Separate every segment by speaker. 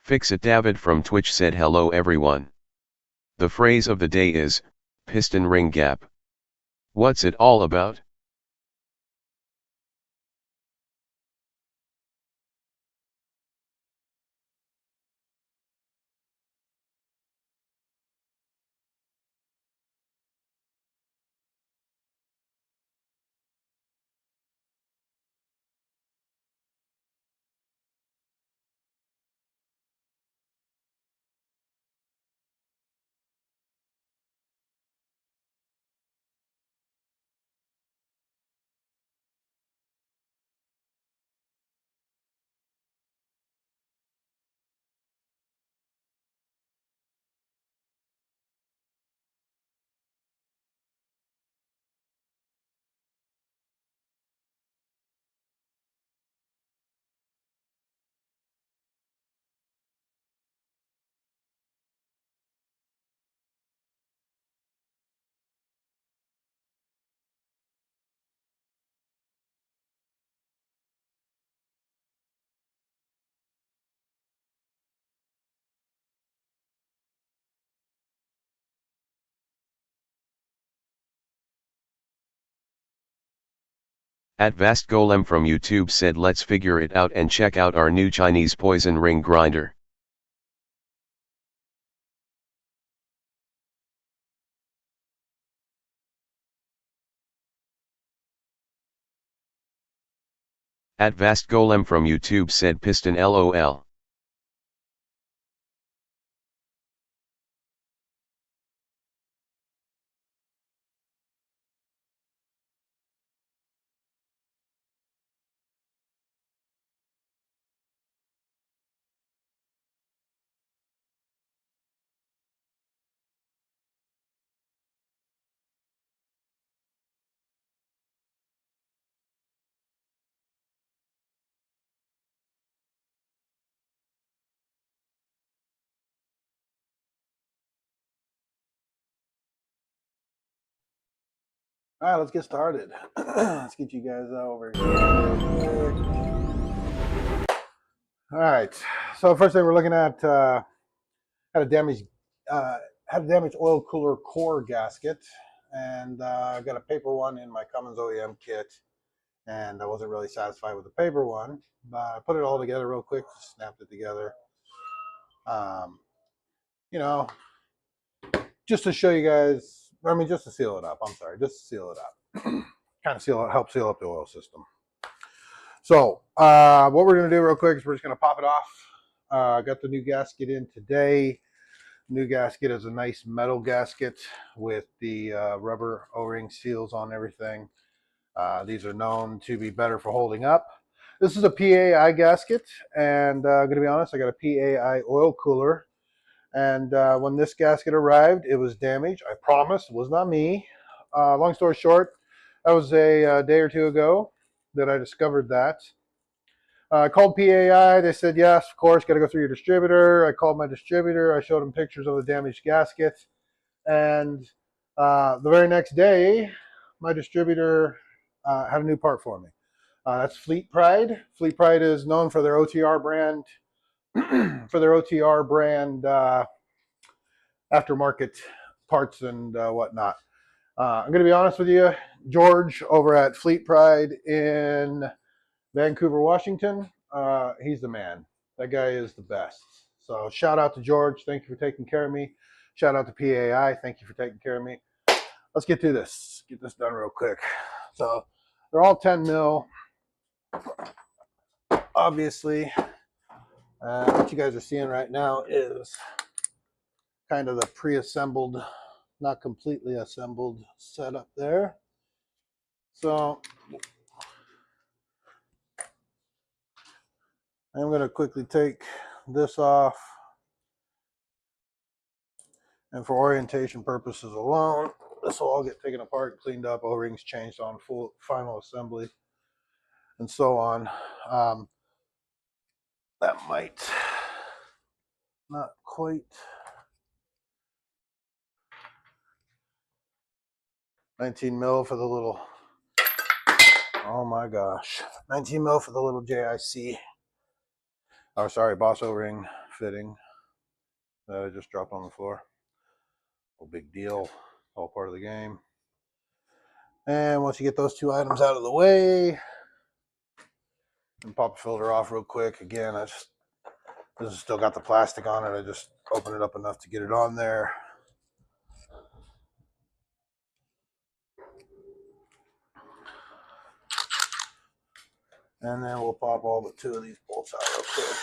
Speaker 1: Fix It David from Twitch said hello everyone. The phrase of the day is, piston ring gap. What's it all about? At Vast Golem from YouTube said let's figure it out and check out our new Chinese poison ring grinder. At Vast Golem from YouTube said piston LOL.
Speaker 2: All right, let's get started. Let's get you guys over here. All right. So first thing we're looking at had a damaged oil cooler core gasket, and I got a paper one in my Cummins OEM kit, and I wasn't really satisfied with the paper one, but I put it all together real quick, snapped it together. You know, just to show you guys. I mean, just to seal it up. I'm sorry, just to seal it up. Kind of help seal up the oil system. So what we're going to do real quick is we're just going to pop it off. I got the new gasket in today. New gasket is a nice metal gasket with the rubber O-ring seals on everything. These are known to be better for holding up. This is a PAI gasket, and I'm going to be honest, I got a PAI oil cooler. And when this gasket arrived, it was damaged. I promise it was not me. Long story short, that was a day or two ago that I discovered that. I called PAI. They said, yes, of course, got to go through your distributor. I called my distributor. I showed them pictures of the damaged gasket. And the very next day, my distributor had a new part for me. That's Fleet Pride. Fleet Pride is known for their OTR brand, aftermarket parts and whatnot. I'm going to be honest with you, George over at Fleet Pride in Vancouver, Washington, he's the man. That guy is the best. So shout out to George. Thank you for taking care of me. Shout out to PAI. Thank you for taking care of me. Let's get to this. Get this done real quick. So they're all 10 mil. Obviously, what you guys are seeing right now is kind of the pre-assembled, not completely assembled setup there. So I'm going to quickly take this off. And for orientation purposes alone, this will all get taken apart, cleaned up, O-rings changed on full final assembly, and so on. That might not quite. 19 mil for the little, oh my gosh, 19 mil for the little JIC. Oh, sorry, Boss O-ring fitting that I just dropped on the floor. No big deal. All part of the game. And once you get those two items out of the way, and pop the filter off real quick. Again, this has still got the plastic on it. I just open it up enough to get it on there. And then we'll pop all but two of these bolts out real quick.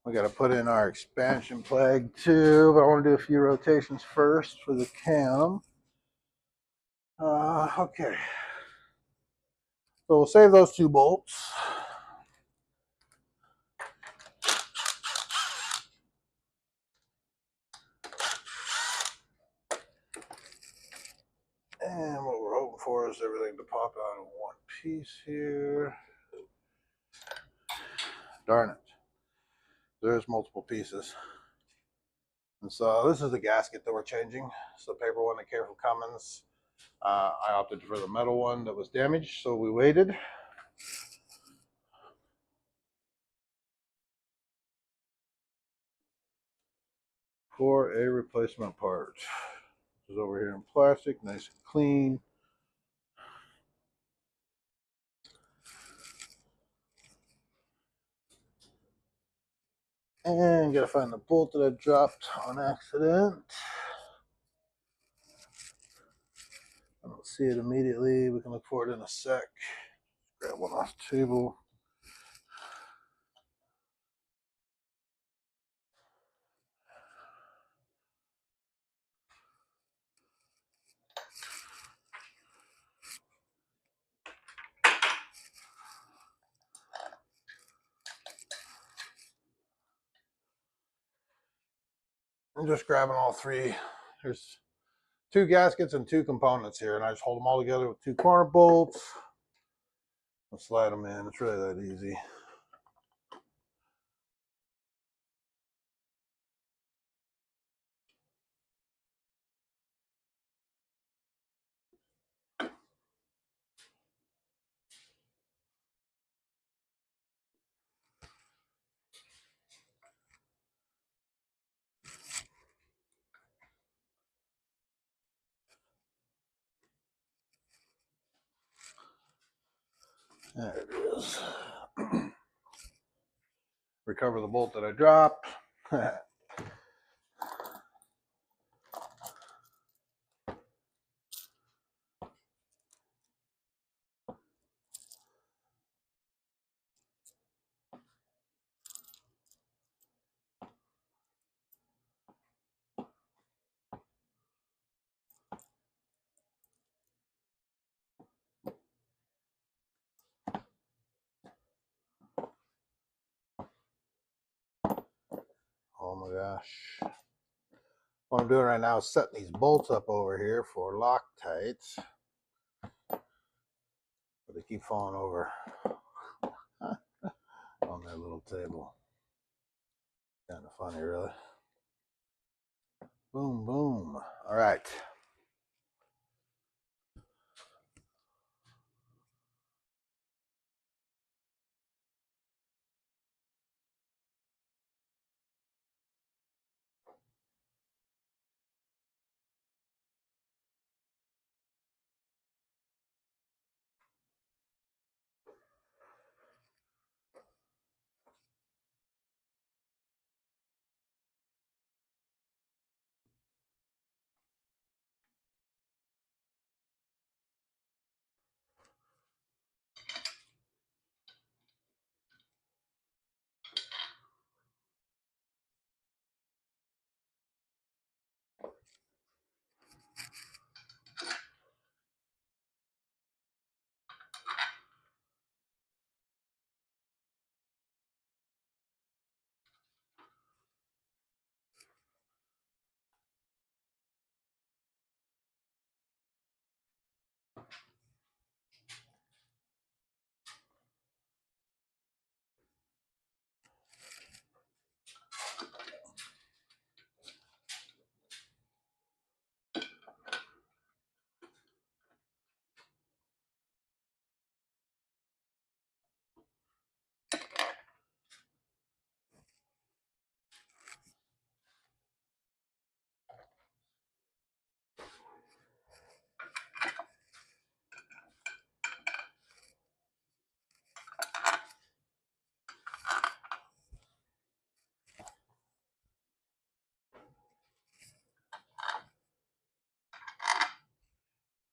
Speaker 2: We got to put in our expansion plug too, but I want to do a few rotations first for the cam. Okay. So we'll save those two bolts. And what we're hoping for is everything to pop out in one piece here. Darn it. There's multiple pieces. And so this is the gasket that we're changing. It's the paper one that came from Cummins. I opted for the metal one that was damaged, so we waited. For a replacement part. This is over here in plastic, nice and clean. And gotta find the bolt that I dropped on accident. I don't see it immediately. We can look for it in a sec. Grab one off the table. I'm just grabbing all three. There's two gaskets and two components here, and I just hold them all together with two corner bolts. I'll slide them in. It's really that easy. There it is. Recover the bolt that I dropped. Oh my gosh. What I'm doing right now is setting these bolts up over here for Loctites. But they keep falling over on that little table. Kind of funny, really. Boom, boom. All right.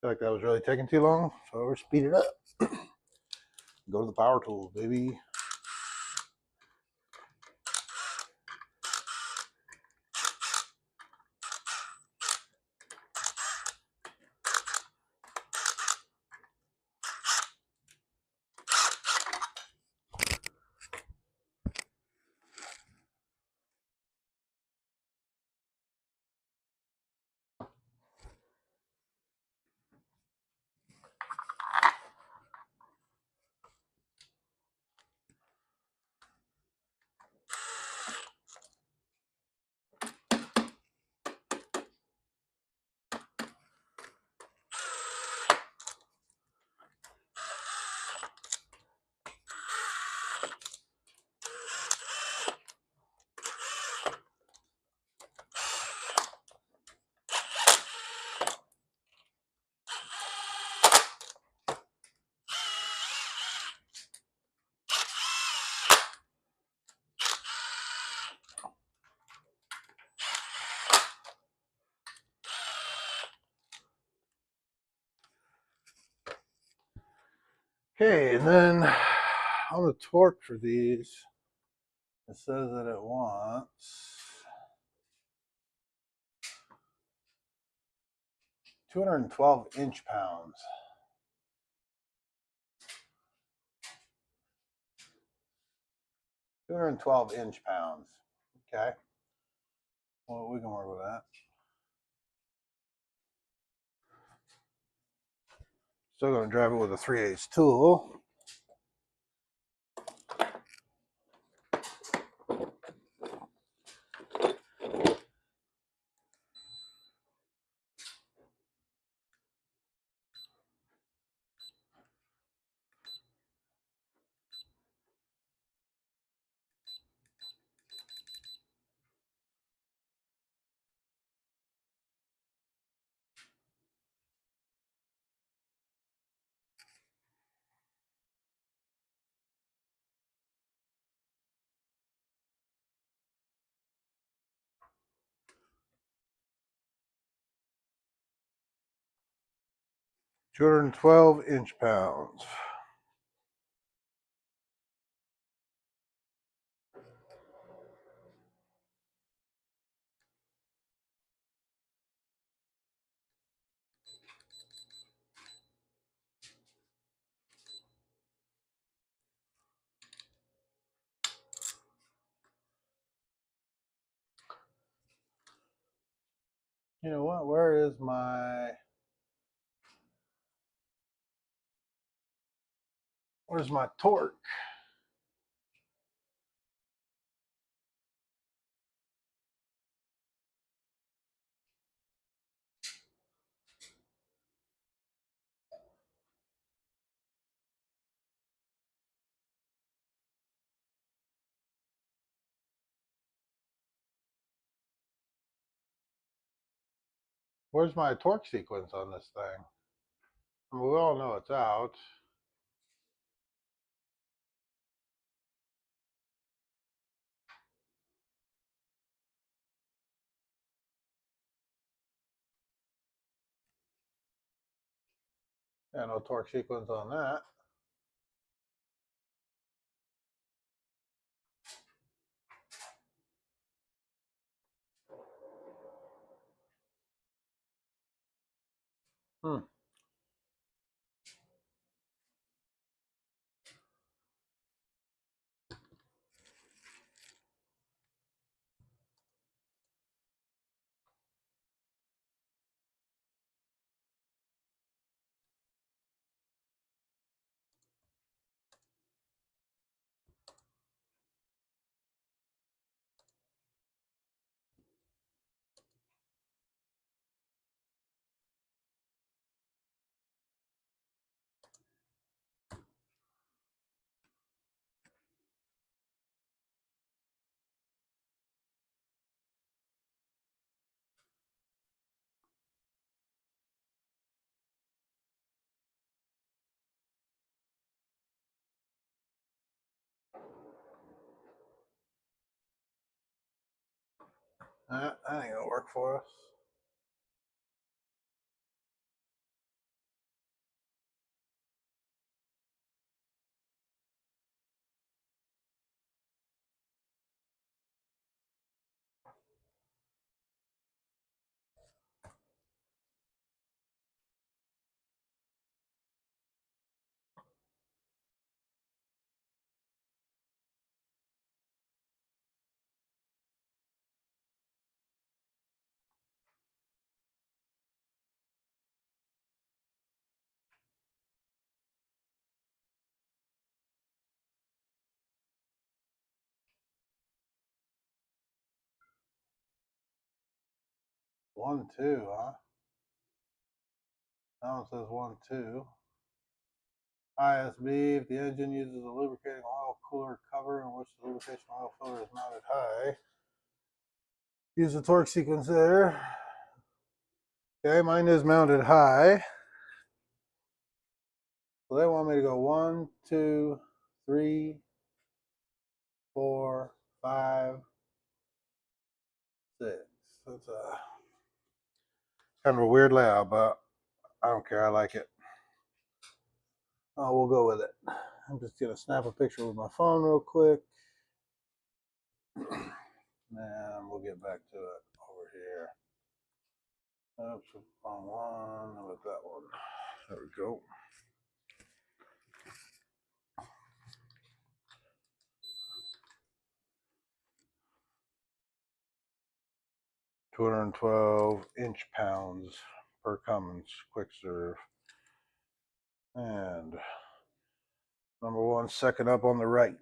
Speaker 2: feel like that was really taking too long, so we're speed it up. Go to the power tools, baby. Okay, and then on the torque for these, it says that it wants 212 inch-pounds. 212 inch-pounds. Okay. Well, we can work with that. Still going to drive it with a 3/8 tool. $212 inch-pounds. You know what? Where's my torque? Where's my torque sequence on this thing? I mean, we all know it's out. Yeah, no torque sequence on that. Hmm. That ain't gonna work for us. 1.2, huh? That one says 1.2. ISB, if the engine uses a lubricating oil cooler cover in which the lubrication oil filter is mounted high, use the torque sequence there. Okay, mine is mounted high. So they want me to go 1, 2, 3, 4, 5, 6. That's a kind of a weird layout, but I don't care. I like it. Oh, we'll go with it. I'm just gonna snap a picture with my phone real quick. And we'll get back to it over here. Oops, wrong one. How about that one? There we go. (212 inch-pounds) per Cummins quick serve. And number 1, second up on the right.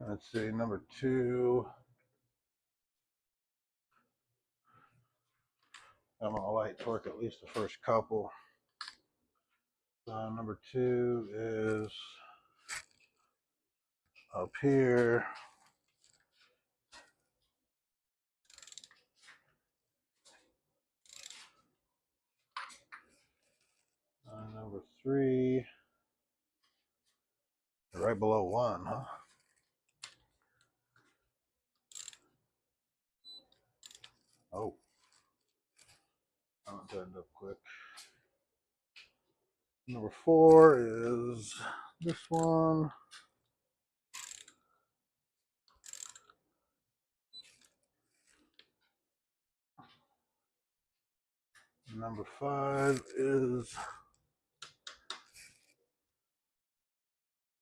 Speaker 2: Let's see, number 2. I'm gonna light torque at least the first couple. Number 2 is up here. Number 3, right below 1, huh? Oh, that turned up quick. Number 4 is this one. Number 5 is,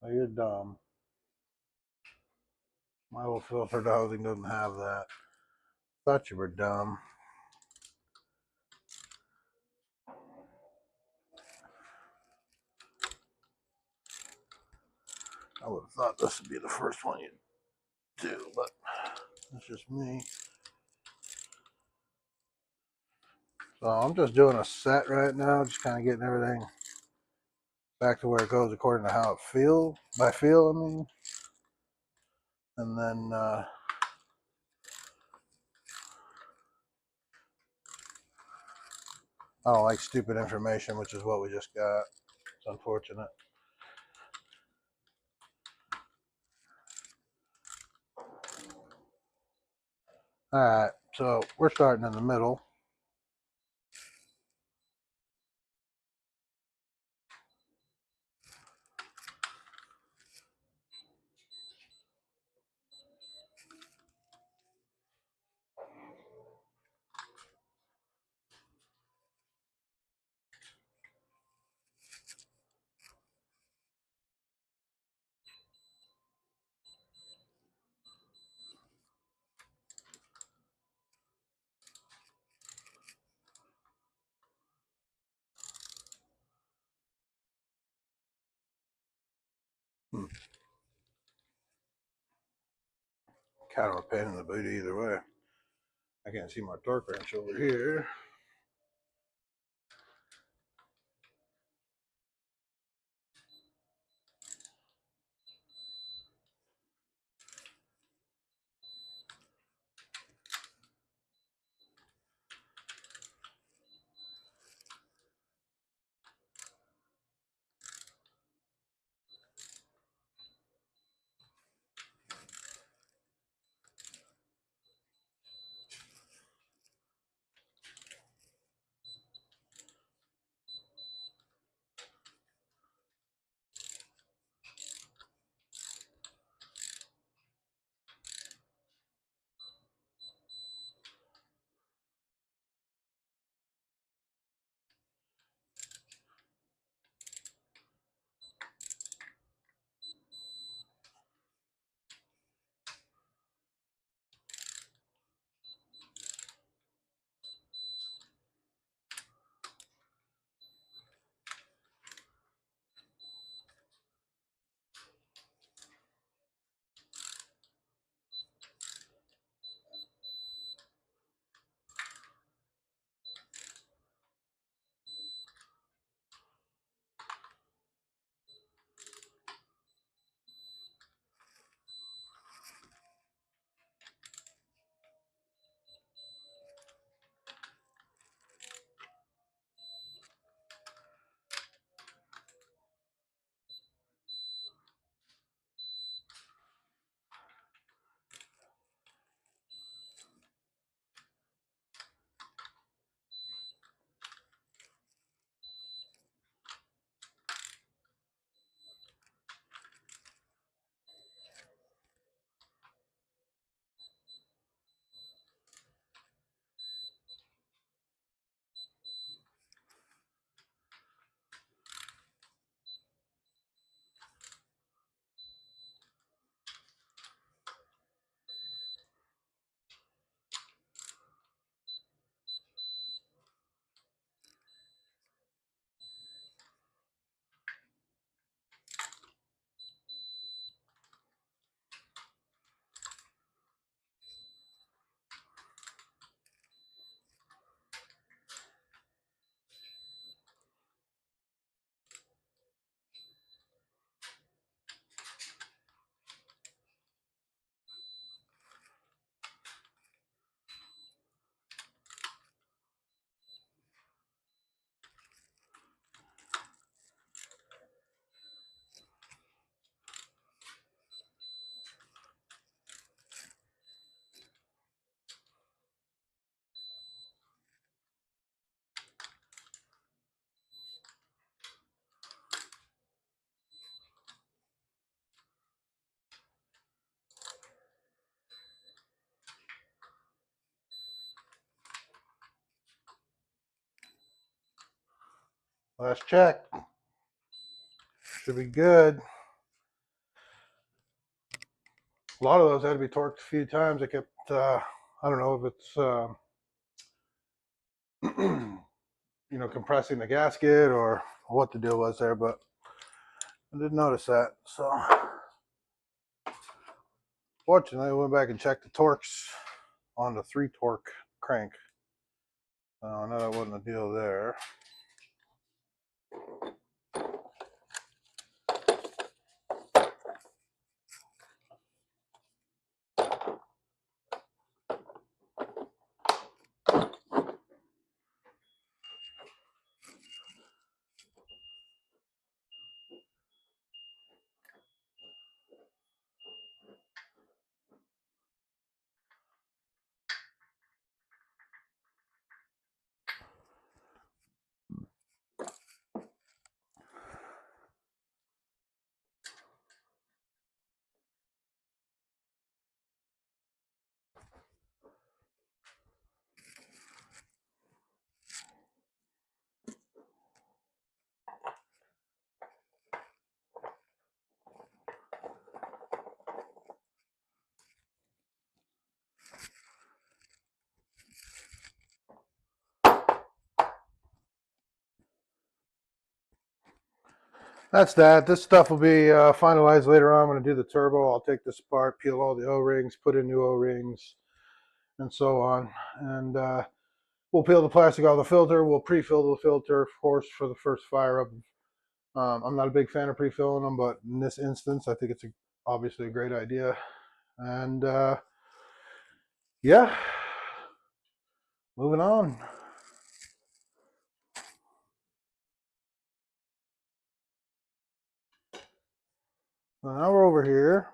Speaker 2: oh, you're dumb. My old filtered housing doesn't have that. Thought you were dumb. I would have thought this would be the first one you'd do, but that's just me. So I'm just doing a set right now, just kind of getting everything back to where it goes according to how it feels. By feel, I mean. And then I don't like stupid information, which is what we just got. It's unfortunate. All right, so we're starting in the middle. Kind of a pain in the boot either way. I can't see my torque wrench over here. Last check. Should be good. A lot of those had to be torqued a few times. I kept, I don't know if it's, compressing the gasket or what the deal was there, but I did notice that. So, fortunately, I went back and checked the torques on the 3-torque crank. I know that wasn't a deal there. That's that. This stuff will be finalized later on. I'm going to do the turbo. I'll take this apart, peel all the O-rings, put in new O-rings, and so on. And we'll peel the plastic off the filter. We'll pre-fill the filter, of course, for the first fire up. I'm not a big fan of pre-filling them, but in this instance, I think it's obviously a great idea. And yeah, moving on. So now we're over here,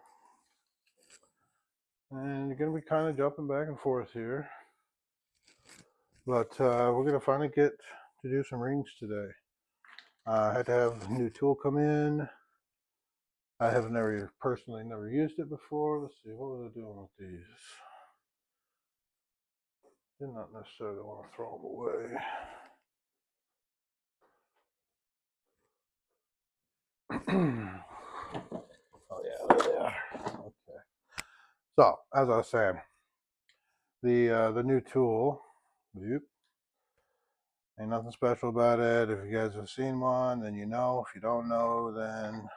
Speaker 2: and you're going to be kind of jumping back and forth here. But we're going to finally get to do some rings today. I had to have a new tool come in. I have personally never used it before. Let's see, what was I doing with these? Did not necessarily want to throw them away. Oh yeah, there they are. Okay. So as I was saying, the new tool, whoop, ain't nothing special about it. If you guys have seen one, then you know. If you don't know, then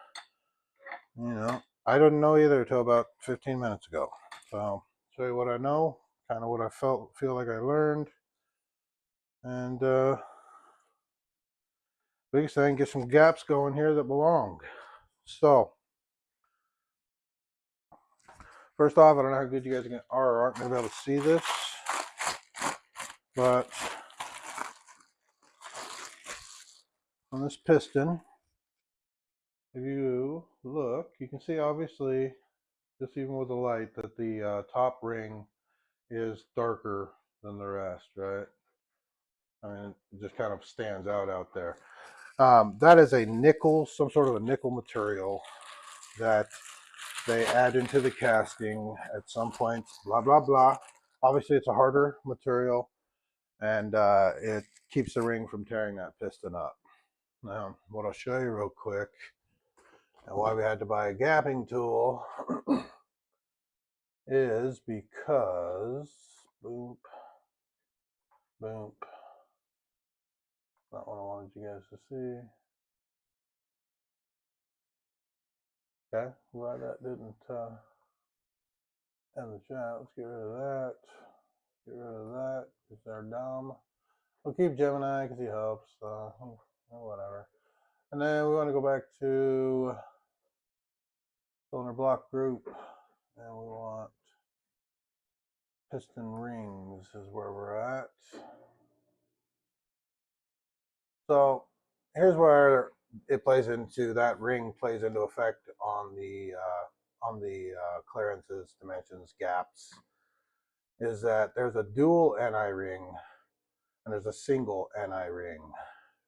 Speaker 2: I didn't know either until about 15 minutes ago. So show you what I know, kind of what I feel like I learned, and biggest thing, get some gaps going here that belong. So first off, I don't know how good you guys are or aren't going to be able to see this, but on this piston, if you look, you can see obviously, just even with the light, that the top ring is darker than the rest, right? I mean, it just kind of stands out there. That is a nickel, some sort of a nickel material that they add into the casting at some point, blah, blah, blah. Obviously, it's a harder material, and it keeps the ring from tearing that piston up. Now, what I'll show you real quick, and why we had to buy a gapping tool, is because, boop, boop, not what I wanted you guys to see. Okay, glad that didn't end the chat. Let's get rid of that. Get rid of that because they're dumb. We'll keep Gemini because he helps. Whatever. And then we want to go back to cylinder block group, and we want piston rings is where we're at. So here's where it plays into, that ring plays into effect on the clearances, dimensions, gaps, is that there's a dual NI ring and there's a single NI ring.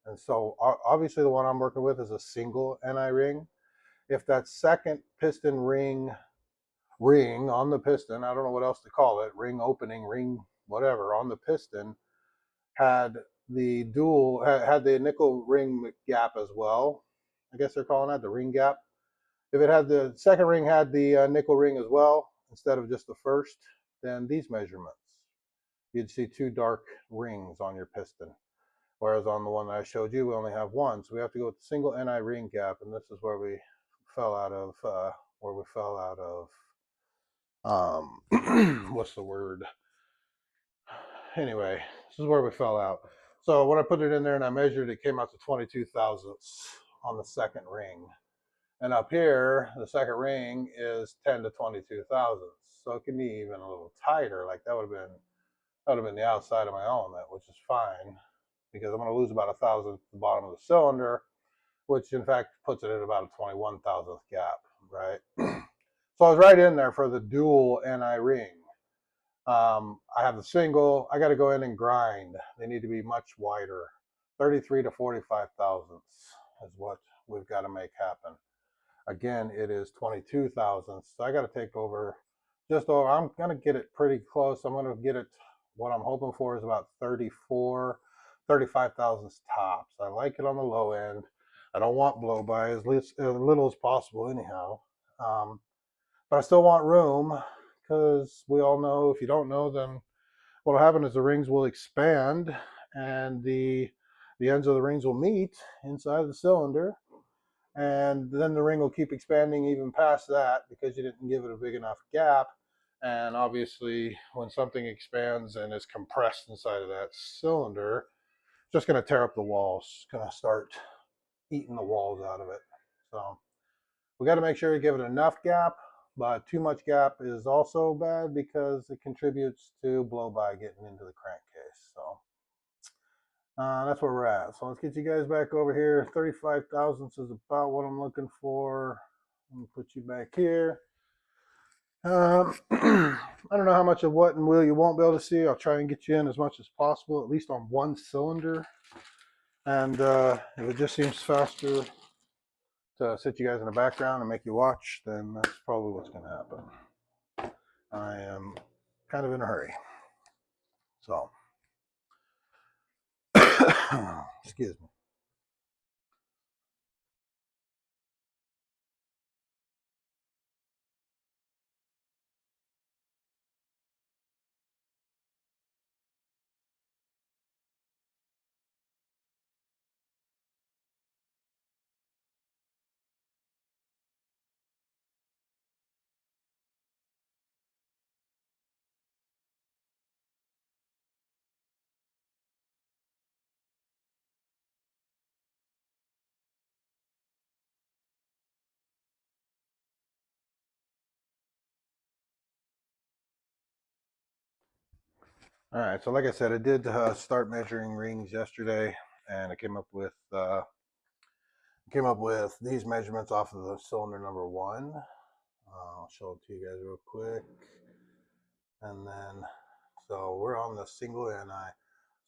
Speaker 2: And so obviously the one I'm working with is a single NI ring. If that second piston ring on the piston, I don't know what else to call it, ring opening, ring whatever, on the piston had the dual had the nickel ring gap as well. I guess they're calling that the ring gap. If it had the second ring had the nickel ring as well instead of just the first, then these measurements, you'd see two dark rings on your piston. Whereas on the one that I showed you, we only have one. So we have to go with the single NI ring gap, and this is where we fell out of, what's the word? Anyway, this is where we fell out. So when I put it in there and I measured, it came out to 22 thousandths on the second ring. And up here, the second ring is 10 to 22 thousandths. So it can be even a little tighter. Like that would have been the outside of my element, which is fine because I'm going to lose about a thousandth at the bottom of the cylinder, which in fact puts it at about a 21 thousandth gap, right? So I was right in there for the dual NI ring. I have the single. I got to go in and grind. They need to be much wider. 33 to 45 thousandths is what we've got to make happen. Again, it is 22 thousandths. So I got to take over just over. I'm going to get it pretty close. I'm going to get it. What I'm hoping for is about 34, 35 thousandths tops. I like it on the low end. I don't want blow by as little as possible anyhow. But I still want room because we all know if you don't know, then what will happen is the rings will expand and the ends of the rings will meet inside of the cylinder. And then the ring will keep expanding even past that because you didn't give it a big enough gap. And obviously, when something expands and is compressed inside of that cylinder, it's just going to tear up the walls. It's going to start eating the walls out of it. So we got to make sure we give it enough gap, but too much gap is also bad because it contributes to blow by getting into the crankcase. So that's where we're at. So let's get you guys back over here. 35 thousandths is about what I'm looking for. Let me put you back here. I don't know how much of what and will you won't be able to see. I'll try and get you in as much as possible, at least on one cylinder. And if it just seems faster to sit you guys in the background and make you watch, then that's probably what's going to happen. I am kind of in a hurry. So, excuse me. All right, so like I said, I did start measuring rings yesterday, and I came up with these measurements off of the cylinder number one. I'll show it to you guys real quick, and then so we're on the single NI.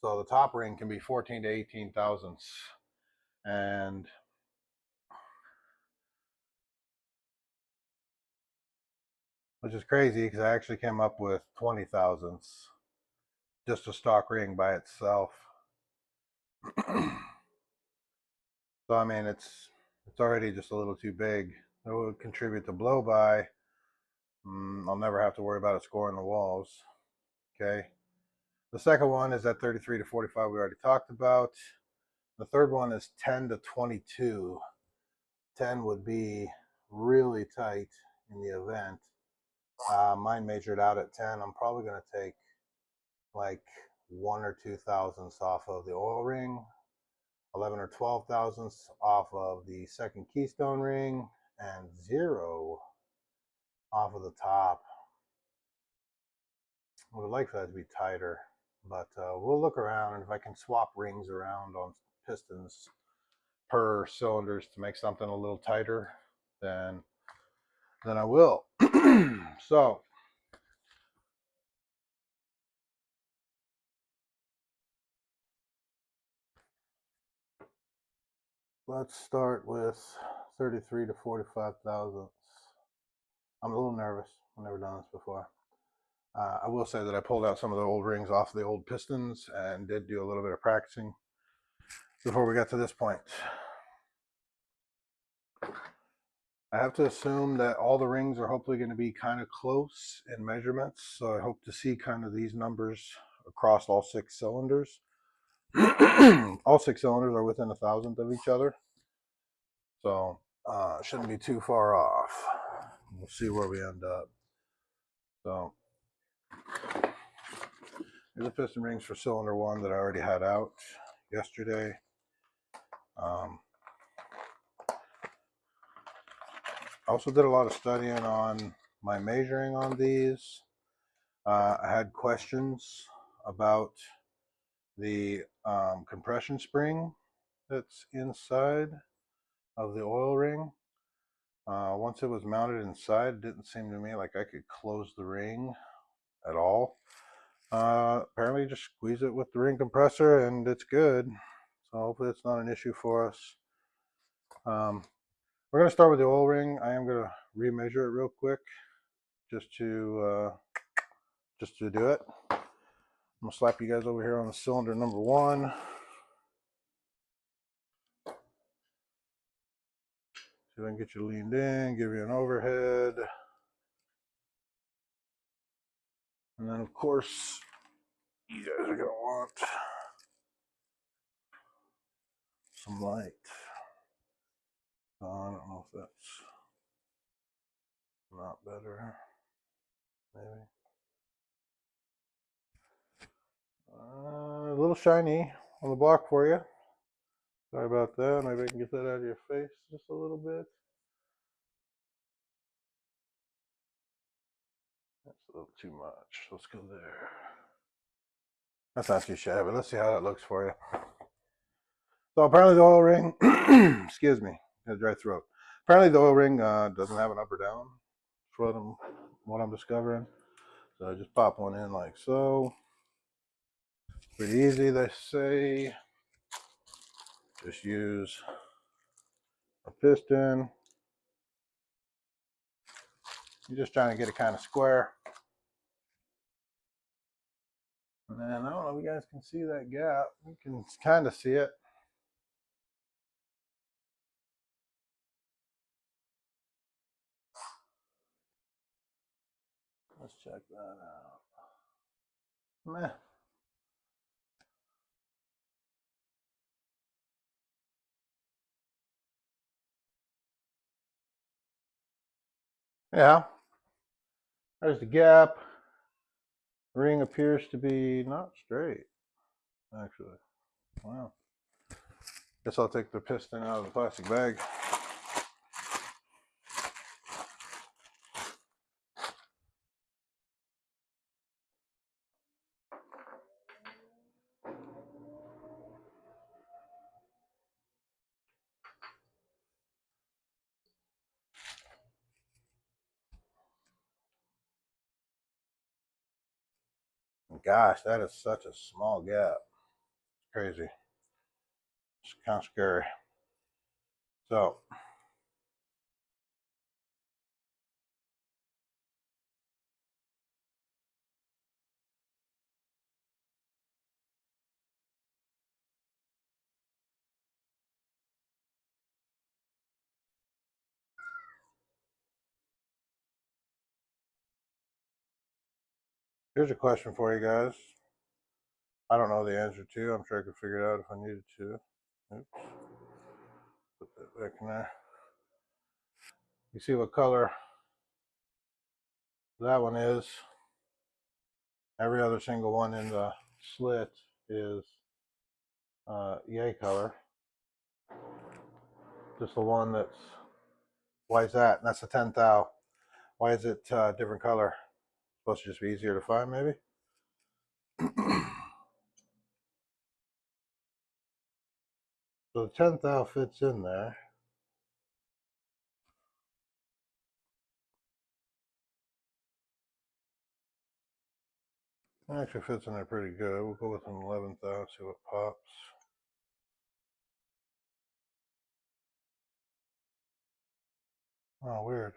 Speaker 2: So the top ring can be 14 to 18 thousandths, and which is crazy because I actually came up with 20 thousandths, just a stock ring by itself. So I mean, it's already just a little too big. It would contribute to blow by. I'll never have to worry about it scoring the walls. Okay. The second one is at 33 to 45 we already talked about. The third one is 10 to 22. 10 would be really tight in the event. Mine measured out at 10. I'm probably going to take like 1 or 2 thousandths off of the oil ring, 11 or 12 thousandths off of the second keystone ring, and 0 off of the top. I would like for that to be tighter, but we'll look around, and if I can swap rings around on pistons per cylinders to make something a little tighter, then I will. So let's start with 33 to 45 thousandths. I'm a little nervous. I've never done this before. I will say that I pulled out some of the old rings off the old pistons and did do a little bit of practicing. before we got to this point. I have to assume that all the rings are hopefully going to be kind of close in measurements. So I hope to see kind of these numbers across all 6 cylinders. All 6 cylinders are within 1,000th of each other. So it shouldn't be too far off. We'll see where we end up. So here's the piston rings for cylinder 1 that I already had out yesterday. I also did a lot of studying on my measuring on these. I had questions about the compression spring that's inside of the oil ring. Once it was mounted inside, it didn't seem to me like I could close the ring at all. Apparently just squeeze it with the ring compressor and it's good. So hopefully it's not an issue for us. We're going to start with the oil ring. I am going to remeasure it real quick just to do it. I'm going to slap you guys over here on the cylinder number 1. See if I can get you leaned in, give you an overhead. And then of course, you guys are going to want some light. I don't know if that's not better. Maybe. A little shiny on the block for you. Sorry about that. Maybe I can get that out of your face just a little bit. That's a little too much. Let's go there. That's not too shabby. Let's see how that looks for you. So apparently the oil ring, excuse me, got a dry throat. Apparently the oil ring doesn't have an up or down. That's what I'm discovering. So I just pop one in like so. Pretty easy, they say. Just use a piston. You're just trying to get it kind of square. And then I don't know if you guys can see that gap. You can kind of see it. Let's check that out. Meh. Yeah. There's the gap. The ring appears to be not straight, actually. Wow. Guess I'll take the piston out of the plastic bag. Gosh, that is such a small gap. It's crazy. It's kind of scary. So, here's a question for you guys. I don't know the answer to. I'm sure I could figure it out if I needed to. Oops. Put that back in there. You see what color that one is. Every other single one in the slit is yay color. Just the one that's, why is that? That's a 10 thou. Why is it different color? Supposed to just be easier to find, maybe? So the 10 thou fits in there. It actually fits in there pretty good. We'll go with an 11 thou, see what pops. Oh, weird.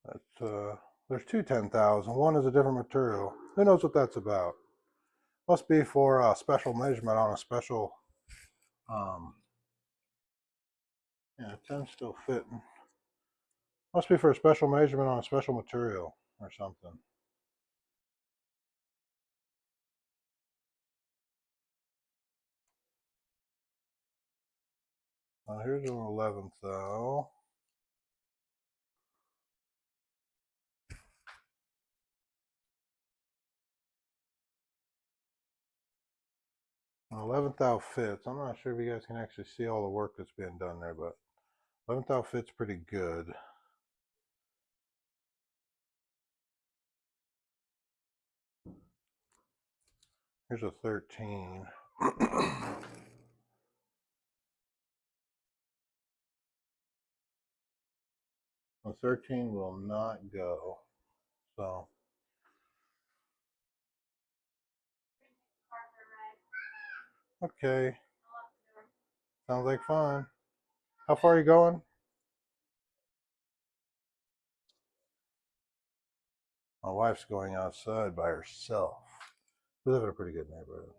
Speaker 2: That's there's two 10 thous, and one is a different material. Who knows what that's about? Must be for a special measurement on a special, yeah, 10 still fitting. Must be for a special measurement on a special material or something. Here's an 11th thou. An 11th thou fits. I'm not sure if you guys can actually see all the work that's being done there, but 11th thou fits pretty good. Here's a 13. A 13 will not go. So okay. Sounds like fun. How far are you going? My wife's going outside by herself. We live in a pretty good neighborhood.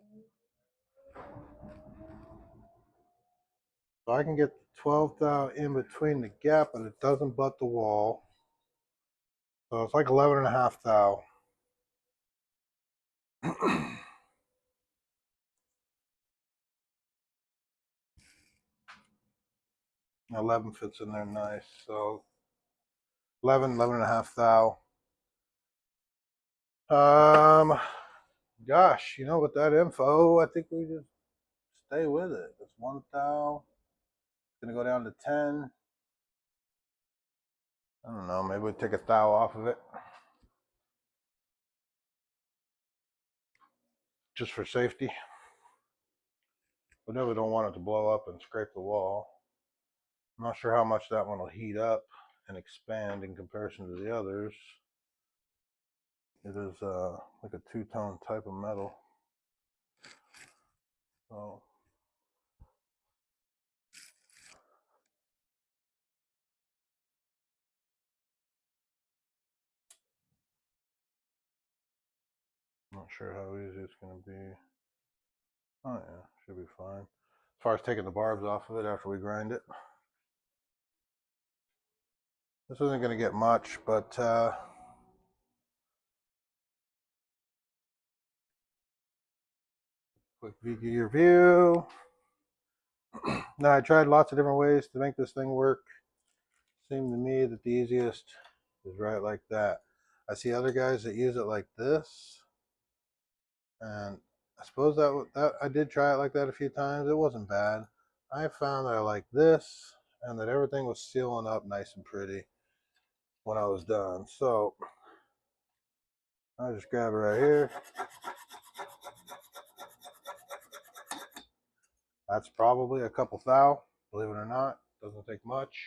Speaker 2: So I can get the 12 thou in between the gap, but it doesn't butt the wall. So it's like 11 and a half thou. 11 fits in there nice. So 11 and a half thou. Gosh, with that info, I think we just stay with it. It's 1 thou. It's going to go down to 10. I don't know, maybe we'll take a thou off of it. Just for safety. We never don't want it to blow up and scrape the wall. I'm not sure how much that one will heat up and expand in comparison to the others. It is like a two-tone type of metal. So I'm not sure how easy it's going to be. Oh yeah, should be fine. As far as taking the barbs off of it after we grind it. This isn't going to get much, but quick review. Now I tried lots of different ways to make this thing work. Seemed to me that the easiest is right like that. I see other guys that use it like this, and I suppose that I did try it like that a few times. It wasn't bad. I found that I like this, and that everything was sealing up nice and pretty when I was done. So I'll just grab it right here. That's probably a couple thou, believe it or not. Doesn't take much,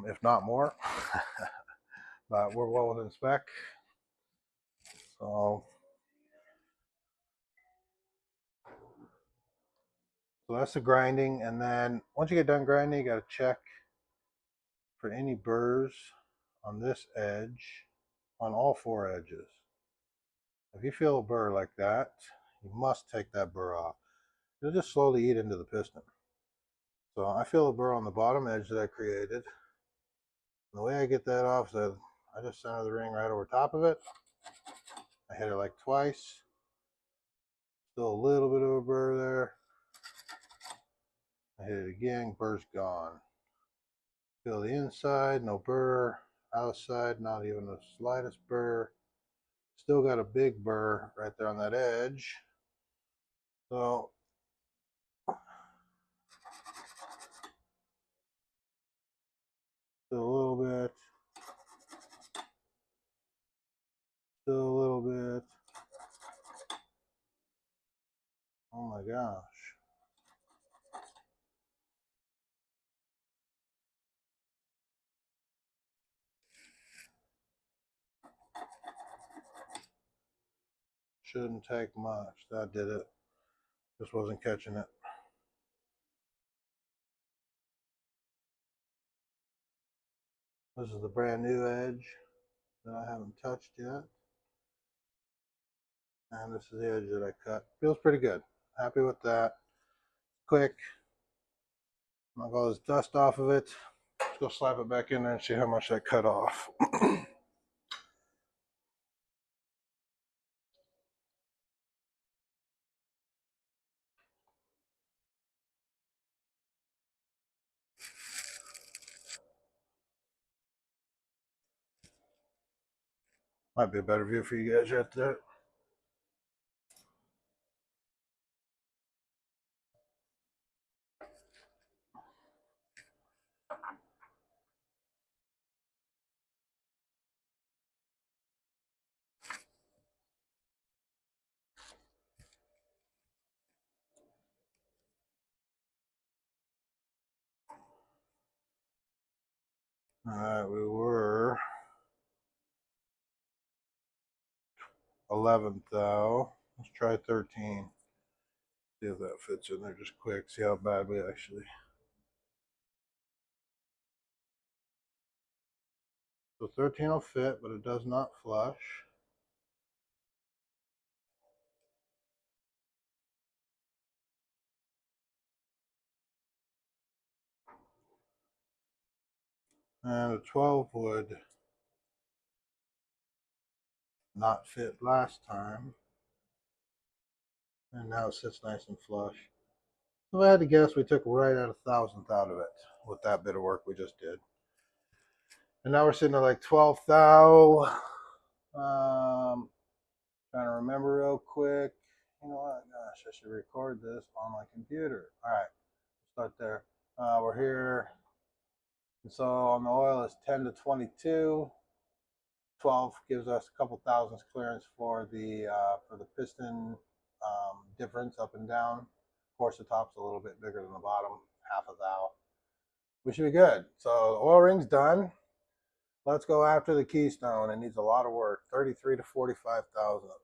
Speaker 2: if not more. But we're well within spec. So that's the grinding, and then once you get done grinding, you got to check for any burrs on this edge, on all four edges. If you feel a burr like that, you must take that burr off. It'll just slowly eat into the piston. So I feel a burr on the bottom edge that I created. And the way I get that off is that I just center the ring right over top of it. I hit it like twice. Still a little bit of a burr there. I hit it again, burr's gone. Feel the inside, no burr. Outside, not even the slightest burr. Still got a big burr right there on that edge. So still a little bit. Still a little bit. Oh my gosh. Shouldn't take much. That did it. Just wasn't catching it. This is the brand new edge that I haven't touched yet. And this is the edge that I cut. Feels pretty good. Happy with that. Quick. Knock all this dust off of it. Let's go slap it back in there and see how much I cut off. Might be a better view for you guys right there. All right, we were 11th thou. Let's try 13. See if that fits in there just quick. See how bad we actually. So 13 will fit, but it does not flush. And a 12 would not fit last time. And now it sits nice and flush. So if I had to guess, we took right at 1,000th out of it with that bit of work we just did. And now we're sitting at like 12th thou. Trying to remember real quick. You know what? Gosh, I should record this on my computer. All right, start there. We're here. And so on the oil is 10 to 22. 12 gives us a couple thousandths clearance for the piston difference up and down. Of course, the top's a little bit bigger than the bottom, half a thou. We should be good. So the oil ring's done. Let's go after the keystone. It needs a lot of work, 33 to 45 thousandths.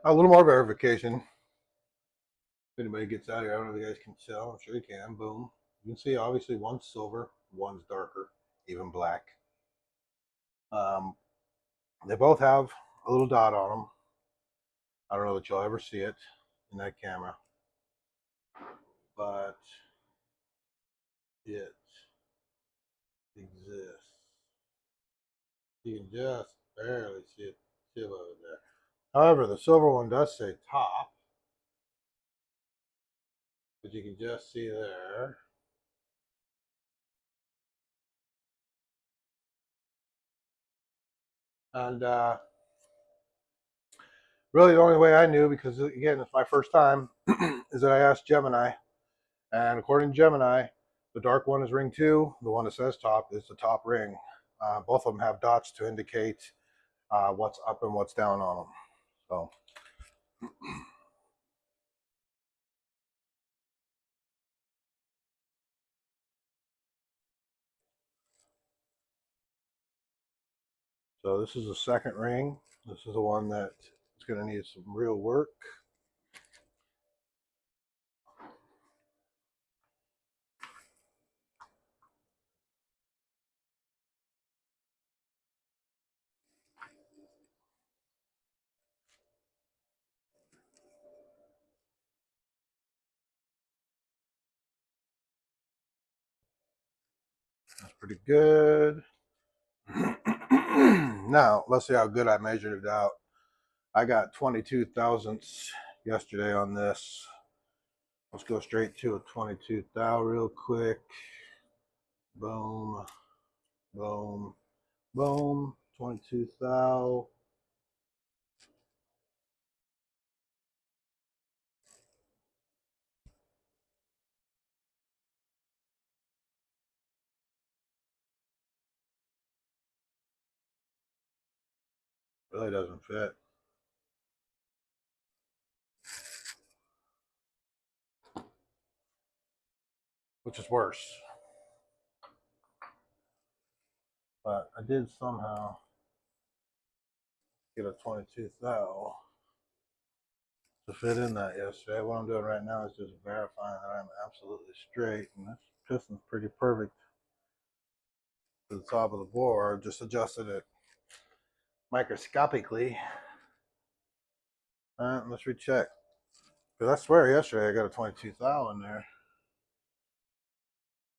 Speaker 2: A little more verification. If anybody gets out here, I don't know if you guys can tell. I'm sure you can. Boom. You can see obviously one's silver, one's darker, even black. They both have a little dot on them. I don't know that you'll ever see it in that camera, but it exists. You can just barely see it still over there. However, the silver one does say top, but you can just see there. And really, the only way I knew, because again, it's my first time, is that I asked Gemini, and according to Gemini, the dark one is ring 2. The one that says top is the top ring. Both of them have dots to indicate what's up and what's down on them. So this is the second ring. This is the one that is going to need some real work. That's pretty good. Now, let's see how good I measured it out. I got 22 thousandths yesterday on this. Let's go straight to a 22 thou real quick. Boom, boom, boom. 22 thou. Really doesn't fit. Which is worse. But I did somehow get a 22 thou to fit in that yesterday. What I'm doing right now is just verifying that I'm absolutely straight, and this piston's pretty perfect to the top of the bore. Just adjusted it microscopically. Let's recheck. Because I swear yesterday I got a 22 thou in there,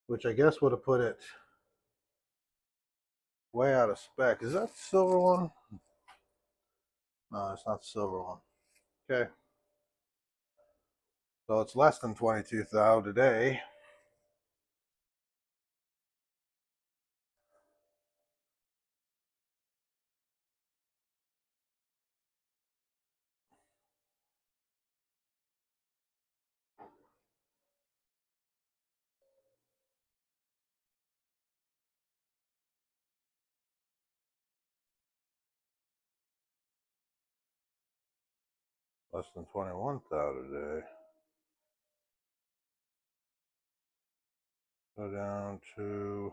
Speaker 2: which I guess would have put it way out of spec. Is that the silver one? No, it's not the silver one. Okay. So it's less than 22 thou today. Less than 21 thou today. Go down to,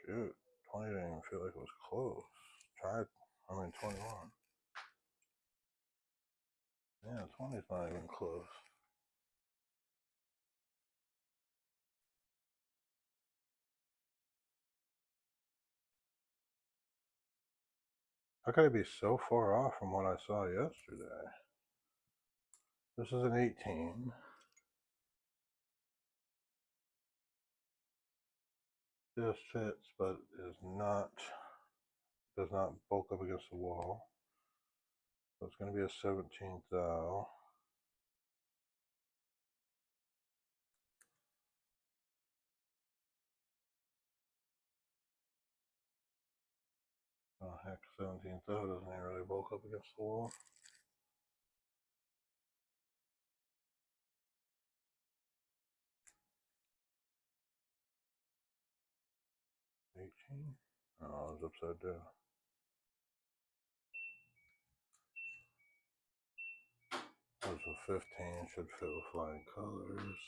Speaker 2: shoot, 20 didn't even feel like it was close. Try, 21. Yeah, 20 is not even close. How could I be so far off from what I saw yesterday? This is an 18. This fits, but is not, does not bulk up against the wall. So it's going to be a 17 thou. Oh heck, 17 thou doesn't even really bulk up against the wall. 18? Oh, it's upside down. There's a 15, should fit with flying colors.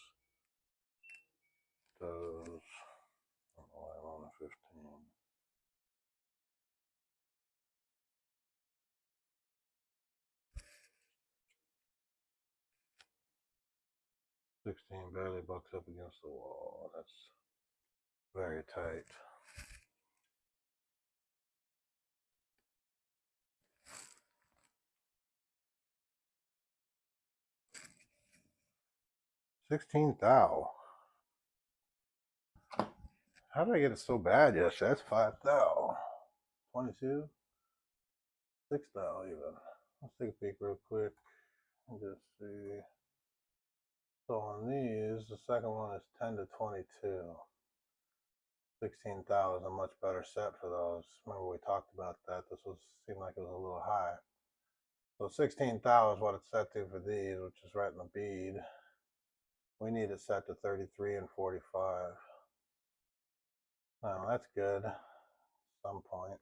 Speaker 2: Does, I don't know why I'm on a 15. 16 barely bucks up against the wall. That's very tight. $16 thou. How did I get it so bad yesterday? That's 5 thou. 22? 6 thou even. Let's take a peek real quick and just see. So on these, the second one is 10 to 22. 16 thou is a much better set for those. Remember we talked about that. This was seemed like it was a little high. So 16 thou is what it's set to for these, which is right in the bead. We need it set to 33 and 45. Now that's good. Some point.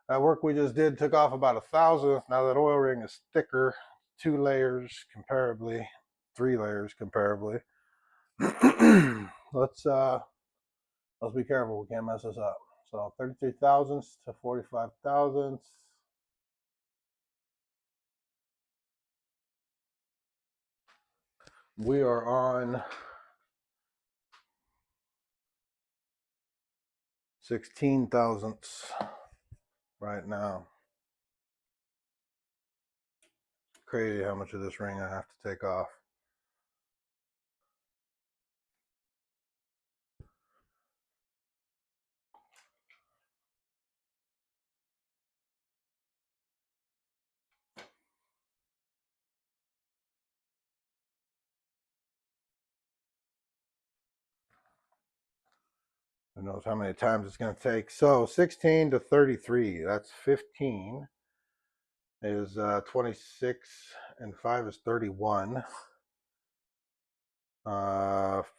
Speaker 2: That work we just did took off about 1,000. Now that oil ring is thicker, 2 layers comparably, 3 layers comparably. let's be careful. We can't mess this up. So 33 thousandths to 45 thousandths. We are on 16 thousandths right now. Crazy how much of this ring I have to take off. Who knows how many times it's going to take. So 16 to 33, that's 15 is 26 and 5 is 31.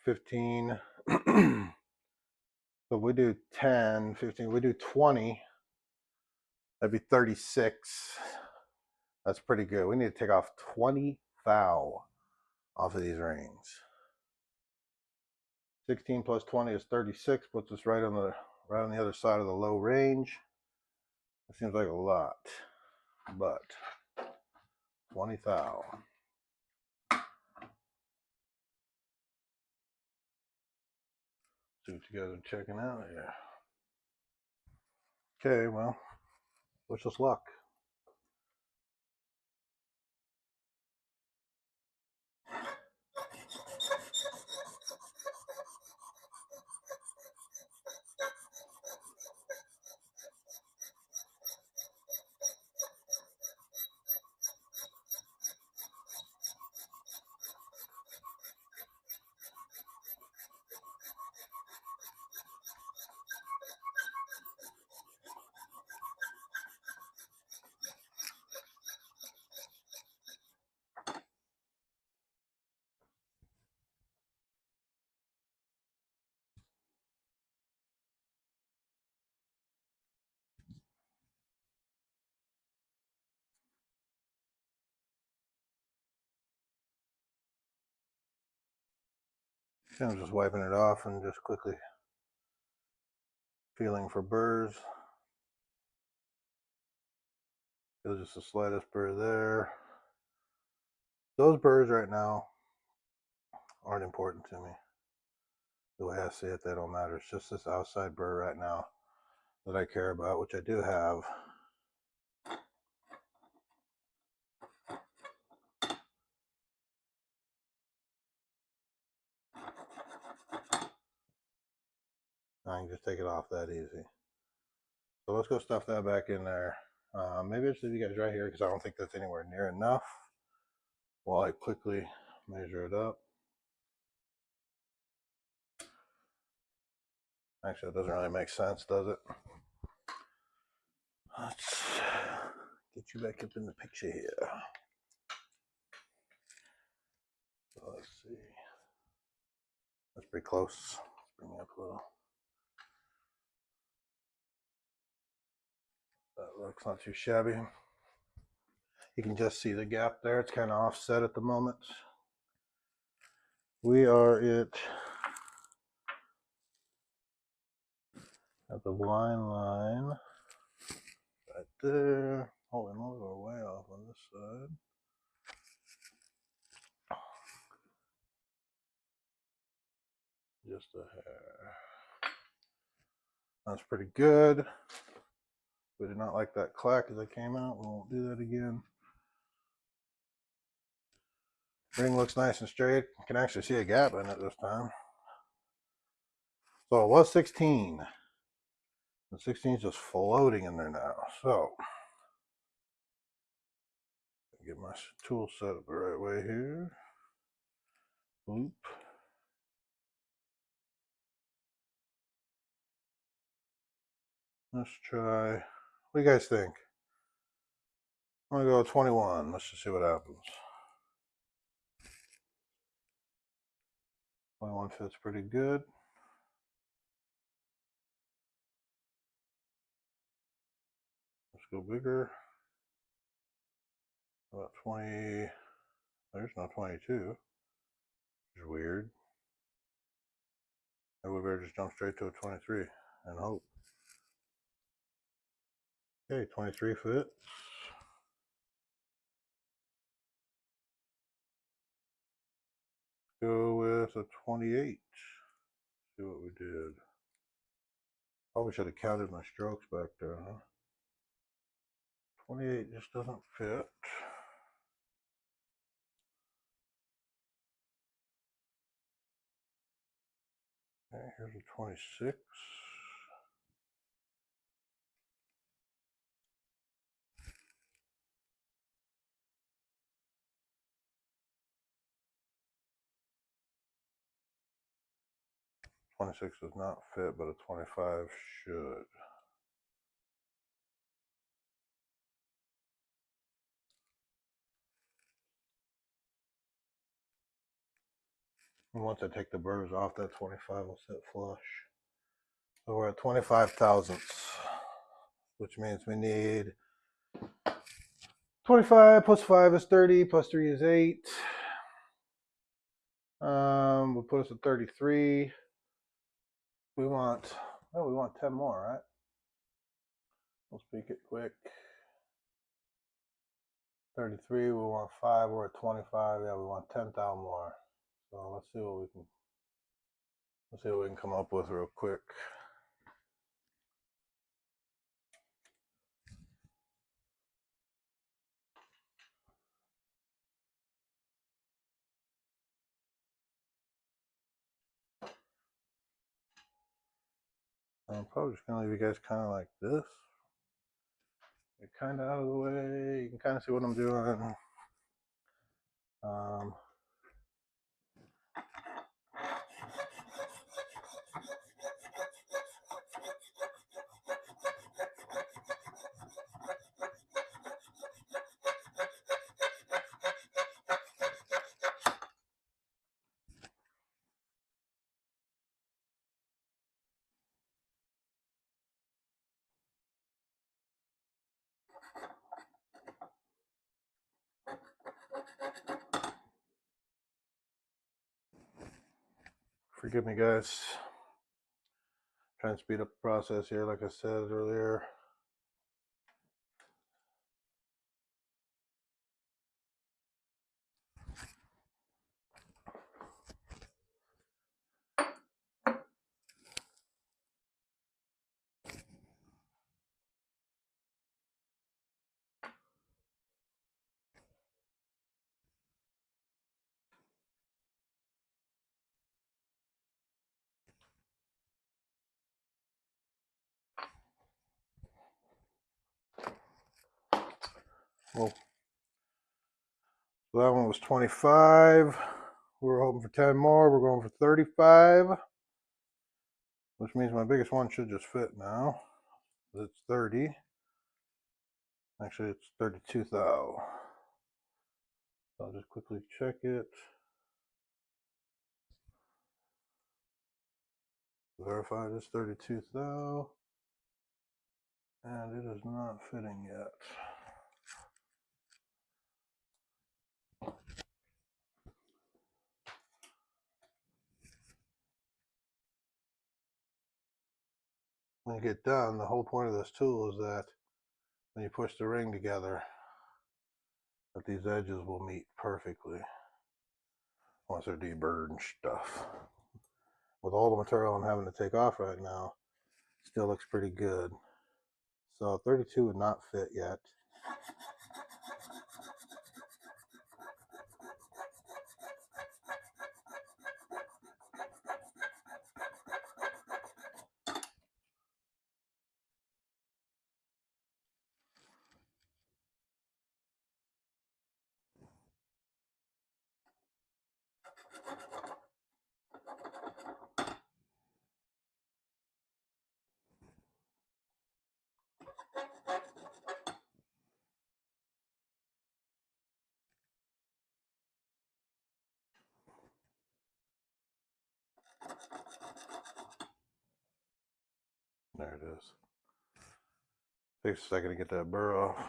Speaker 2: 15. So we do 10, 15, we do 20. That'd be 36. That's pretty good. We need to take off 20 thou off of these rings. 16 plus 20 is 36, puts us right on the other side of the low range. It seems like a lot, but 20 thou. See what you guys are checking out here. Okay, well, wish us luck. I'm just wiping it off and just quickly feeling for burrs. Feel just the slightest burr there. Those burrs right now aren't important to me. The way I see it, they don't matter. It's just this outside burr right now that I care about, which I do have. I can just take it off that easy. So let's go stuff that back in there. Maybe I just leave you guys right here because I don't think that's anywhere near enough. While I quickly measure it up. Actually, it doesn't really make sense, does it? Let's get you back up in the picture here. So let's see. That's pretty close. Let's bring it up a little. That looks not too shabby. You can just see the gap there. It's kind of offset at the moment. We are at the line right there. Oh, and we're way off on this side. Just a hair. That's pretty good. We did not like that clack as it came out. We won't do that again. Ring looks nice and straight. You can actually see a gap in it this time. So it was 16. The 16 is just floating in there now. So get my tool set up the right way here. Loop. Let's try. What do you guys think? I'm gonna go 21. Let's just see what happens. 21 fits pretty good. Let's go bigger. About 20. There's no 22. Which is weird. Maybe we better just jump straight to a 23 and hope. Okay, 23 fits. Go with a 28. See what we did. Probably should have counted my strokes back there, huh? 28 just doesn't fit. Okay, here's a 26. Twenty-six does not fit, but a 25 should. And once I take the burrs off, that 25 will sit flush. So we're at 25 thousandths. which means we need 25 plus 5 is 30, plus 3 is 8. We'll put us at 33. We want 10 more, right? We'll speak it quick. 33, we want 5, we're at 25. Yeah, we want 10,000 more. So let's see what we can come up with real quick. I'm probably just gonna leave you guys kind of like this. Get kind of out of the way. You can kind of see what I'm doing. Forgive me, guys. Trying to speed up the process here, like I said earlier. Well, so that one was 25. We were hoping for 10 more. We're going for 35, which means my biggest one should just fit now. It's 30. Actually, it's 32 thou. I'll just quickly check it. Verify this 32 thou. And it is not fitting yet. When you get done, the whole point of this tool is that when you push the ring together, that these edges will meet perfectly once they're deburred and stuff. With all the material I'm having to take off right now, it still looks pretty good. So 32 would not fit yet. There it is. Takes a second to get that burr off.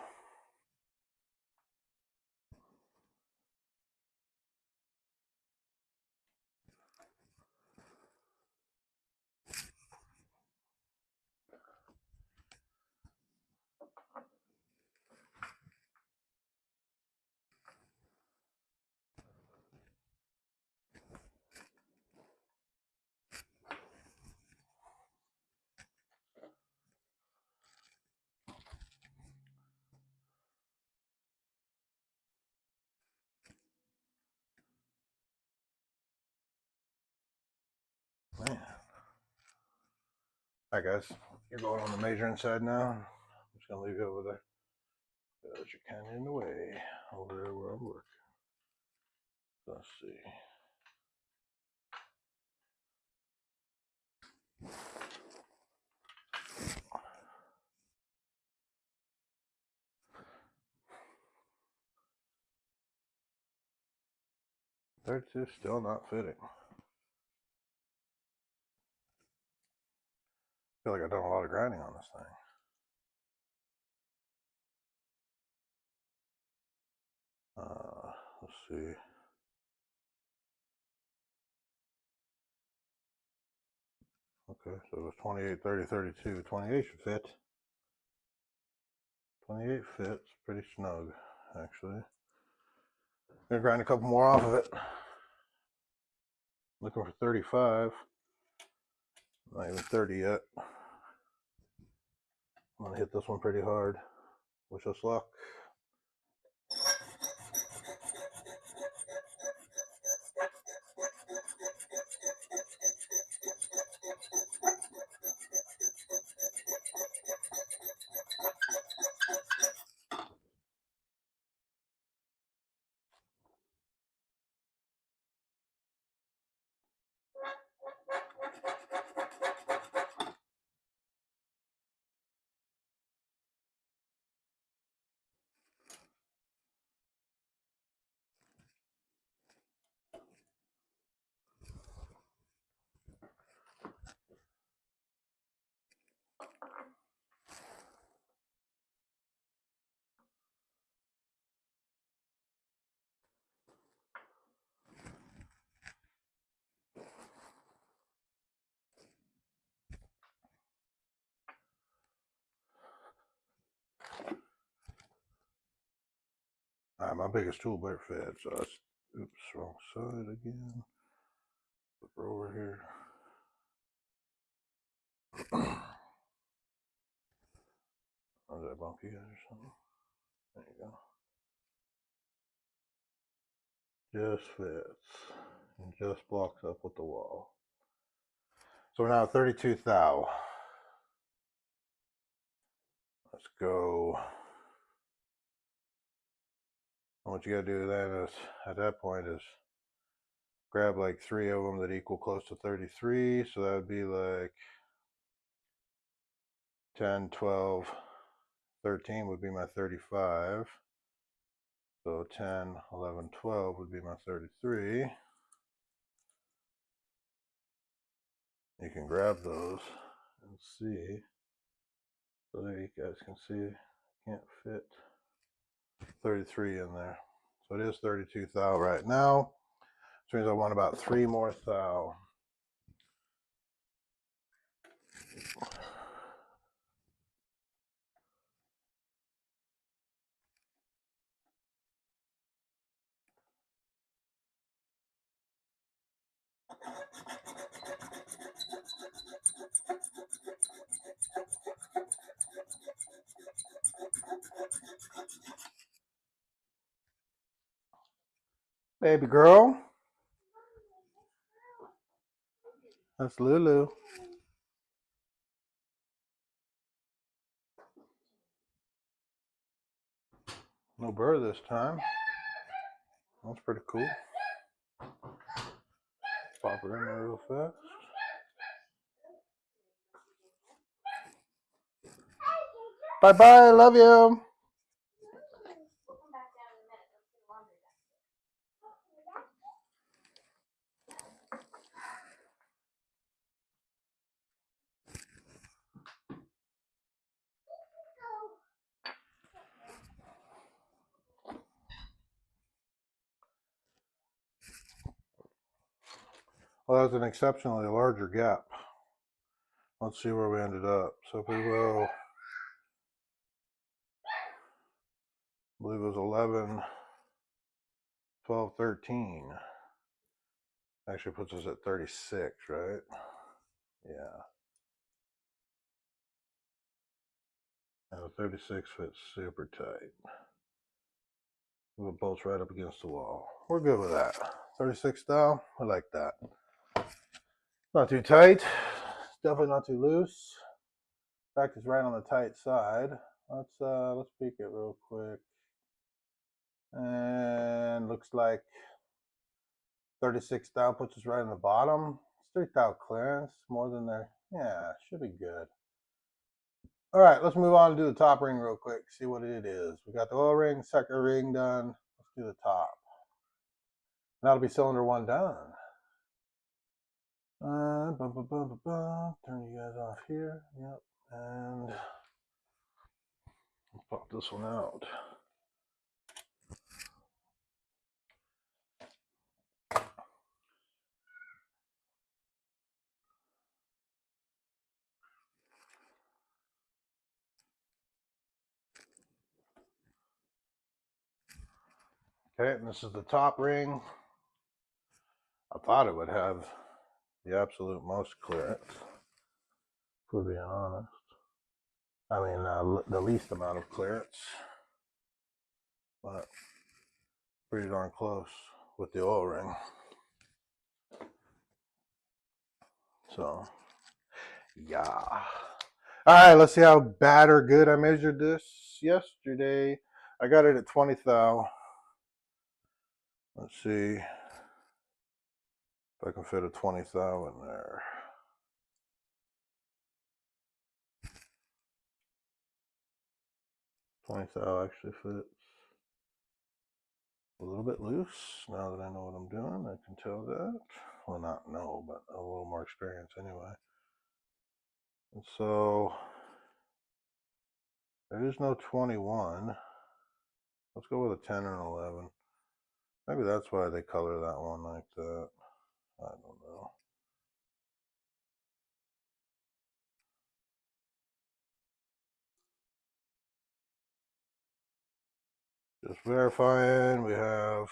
Speaker 2: Man. Alright guys, you're going on the measuring side now. I'm just gonna leave you over there. There's your canyon in the way. Over there where I'm working. Let's see. They're just still not fitting. I feel like I've done a lot of grinding on this thing. Let's see. Okay, so it was 28, 30, 32. 28 should fit. 28 fits pretty snug, actually. Gonna grind a couple more off of it. Looking for 35. Not even 30 yet. I'm gonna hit this one pretty hard. Wish us luck. Alright, my biggest tool better fit, so that's, oops, wrong side again. Flip her over here. Or did I bump you guys or something? There you go. Just fits. And just blocks up with the wall. So we're now at 32 thou. Let's go. And what you gotta do then is, at that point, is grab like 3 of them that equal close to 33. So that would be like 10, 12, 13 would be my 35. So 10, 11, 12 would be my 33. You can grab those and see. So there you guys can see, can't fit 33 in there. So it is 32 thou right now. Which means I want about 3 more thou. Baby girl. That's Lulu. No burr this time. That's pretty cool. Pop it in there real fast. Bye bye, love you. Well, that's an exceptionally larger gap. Let's see where we ended up. So if we will, I believe it was 11, 12, 13. Actually puts us at 36, right? Yeah. And the 36 fits super tight. We'll bolts right up against the wall. We're good with that. 36 thou, I like that. Not too tight. Definitely not too loose. In fact, it's right on the tight side. Let's peek it real quick. And looks like 36 thou puts us right in the bottom. It's 3 thou clearance, more than there. Yeah, should be good. All right, let's move on and do the top ring real quick, see what it is. We got the oil ring, second ring done. Let's do the top. And that'll be cylinder 1 done. Turn you guys off here. Yep. And let's pop this one out. Okay, and this is the top ring. I thought it would have the absolute most clearance, for being honest. I mean, the least amount of clearance, but pretty darn close with the oil ring. So, yeah. All right, let's see how bad or good I measured this yesterday. I got it at 20 thou. Let's see if I can fit a 20 thou in there. Thou actually fits a little bit loose. Now that I know what I'm doing, I can tell that. Well, not know, but a little more experience anyway. And so there is no 21. Let's go with a 10 and 11. Maybe that's why they color that one like that. I don't know. Just verifying, we have,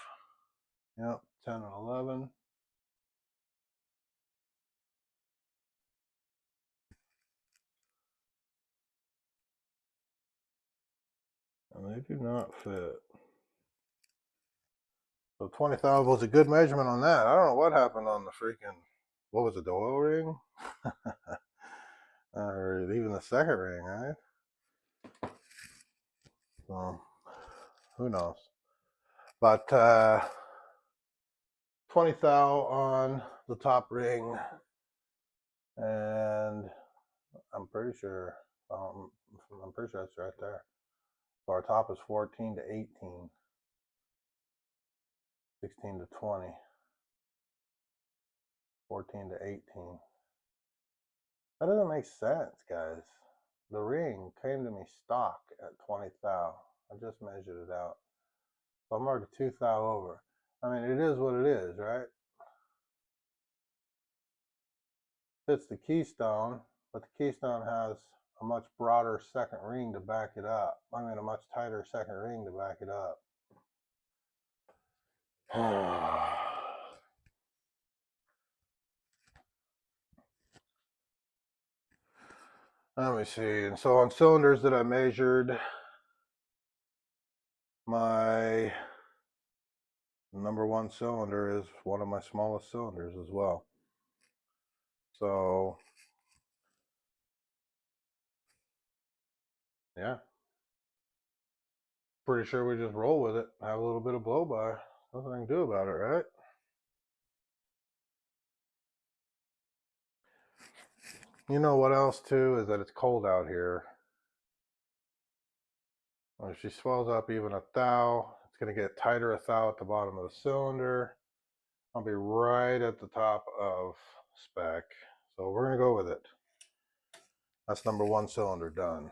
Speaker 2: yep, 10 and 11. And they do not fit. So 20,000 was a good measurement on that. I don't know what happened on the freaking, what was it, the oil ring? Or even the second ring, right? So, who knows? But 20 thou on the top ring, and I'm pretty sure that's right there. So our top is 14 to 18, 16 to 20, 14 to 18. That doesn't make sense, guys. The ring came to me stock at 20 thou. I just measured it out. So I'm already 2 thou over. I mean, it is what it is, right? Fits the keystone, but the keystone has a much broader second ring to back it up. I mean, a much tighter second ring to back it up. Let me see. And so on cylinders that I measured, my number one cylinder is one of my smallest cylinders as well. So, yeah. Pretty sure we just roll with it. Have a little bit of blow by. Nothing I can do about it, right? You know what else too is that it's cold out here. When she swells up even a thou, it's going to get tighter a thou at the bottom of the cylinder. I'll be right at the top of spec. So we're going to go with it. That's number one cylinder done.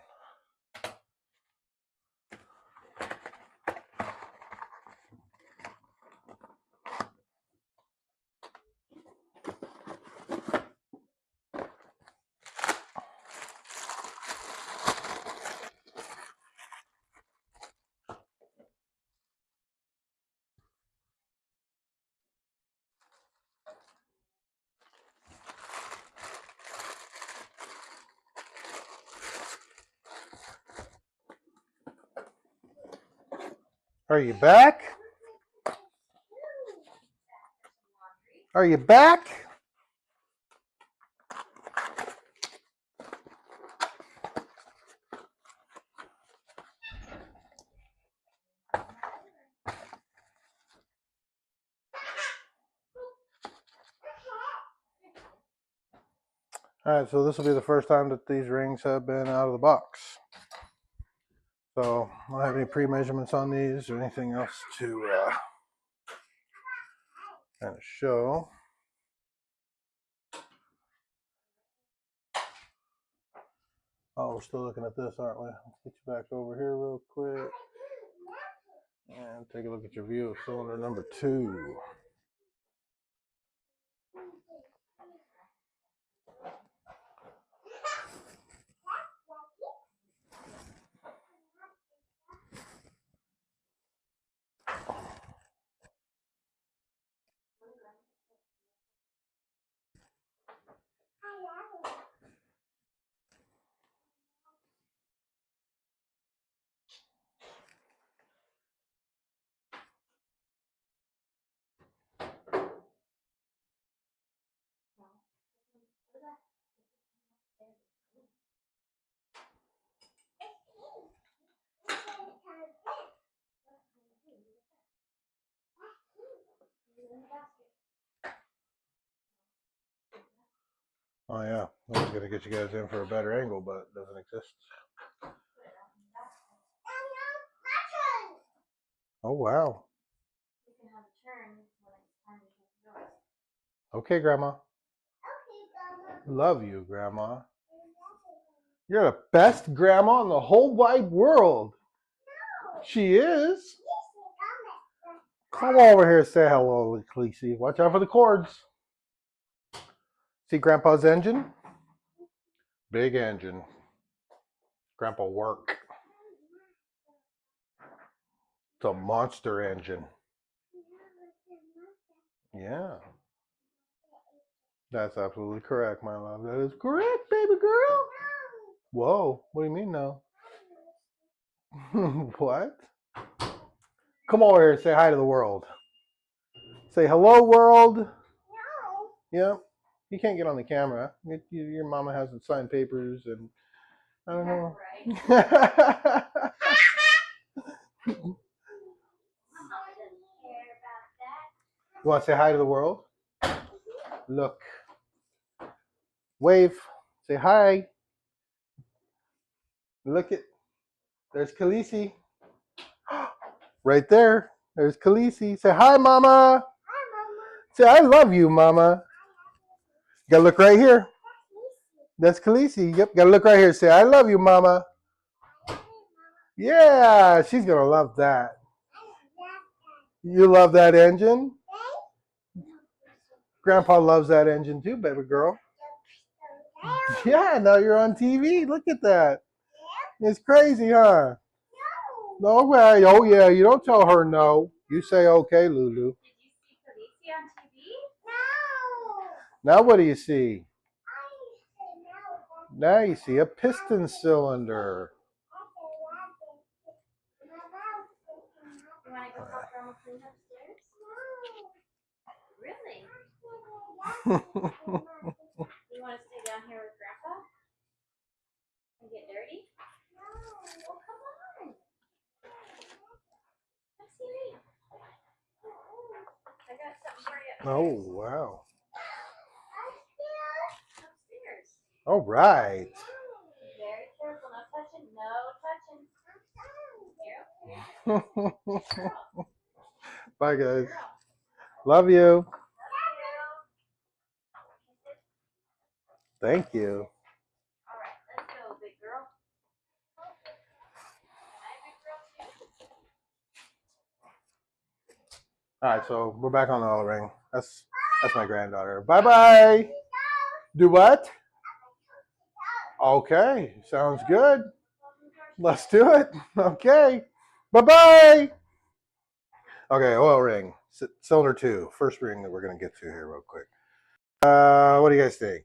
Speaker 2: Are you back? Are you back? All right, so this will be the first time that these rings have been out of the box. So I don't have any pre-measurements on these or anything else to kind of show. Oh, we're still looking at this, aren't we? Let's get you back over here real quick and take a look at your view of cylinder number 2. Oh yeah, I was gonna get you guys in for a better angle, but it doesn't exist. Oh wow. Okay, Grandma. Love you, Grandma. You're the best grandma in the whole wide world. She is. Come over here and say hello, Khaleesi. Watch out for the cords. See Grandpa's engine? Big engine. Grandpa work. It's a monster engine. Yeah. That's absolutely correct, my love. That is correct, baby girl. Whoa. What do you mean no? What? Come over here and say hi to the world. Say hello, world. No. Yep. You can't get on the camera. Your mama hasn't signed papers, and I don't know. Right. You want to say hi to the world? Look. Wave. Say hi. Look at. There's Khaleesi. Right there. There's Khaleesi. Say hi, Mama. Hi, Mama. Say I love you, Mama. You gotta look right here. That's Khaleesi. Yep. Gotta look right here. Say I love you, Mama. Yeah, she's gonna love that. You love that engine? Grandpa loves that engine too, baby girl. Yeah, now you're on TV. Look at that. It's crazy, huh? No way. Oh yeah, you don't tell her no. You say okay, Lulu. Did you see Khaleesi on TV? No. Now what do you see? Now you see a piston cylinder. You want to go help Grandma clean upstairs? Really? You want to stay down here with Grandpa and get dirty? No. Well, come on. Let's see me. I got something for you. Oh, wow. Upstairs. All right. Very careful. No touching. No touching. Here, okay. Bye, guys. Love you. Thank you. All right, let's go, big girl. All right, so we're back on the oil ring. That's my granddaughter. Bye bye. Do what? Okay, sounds good. Let's do it. Okay. Bye bye. Okay, oil ring. Cylinder 2. First ring that we're gonna get to here real quick. What do you guys think?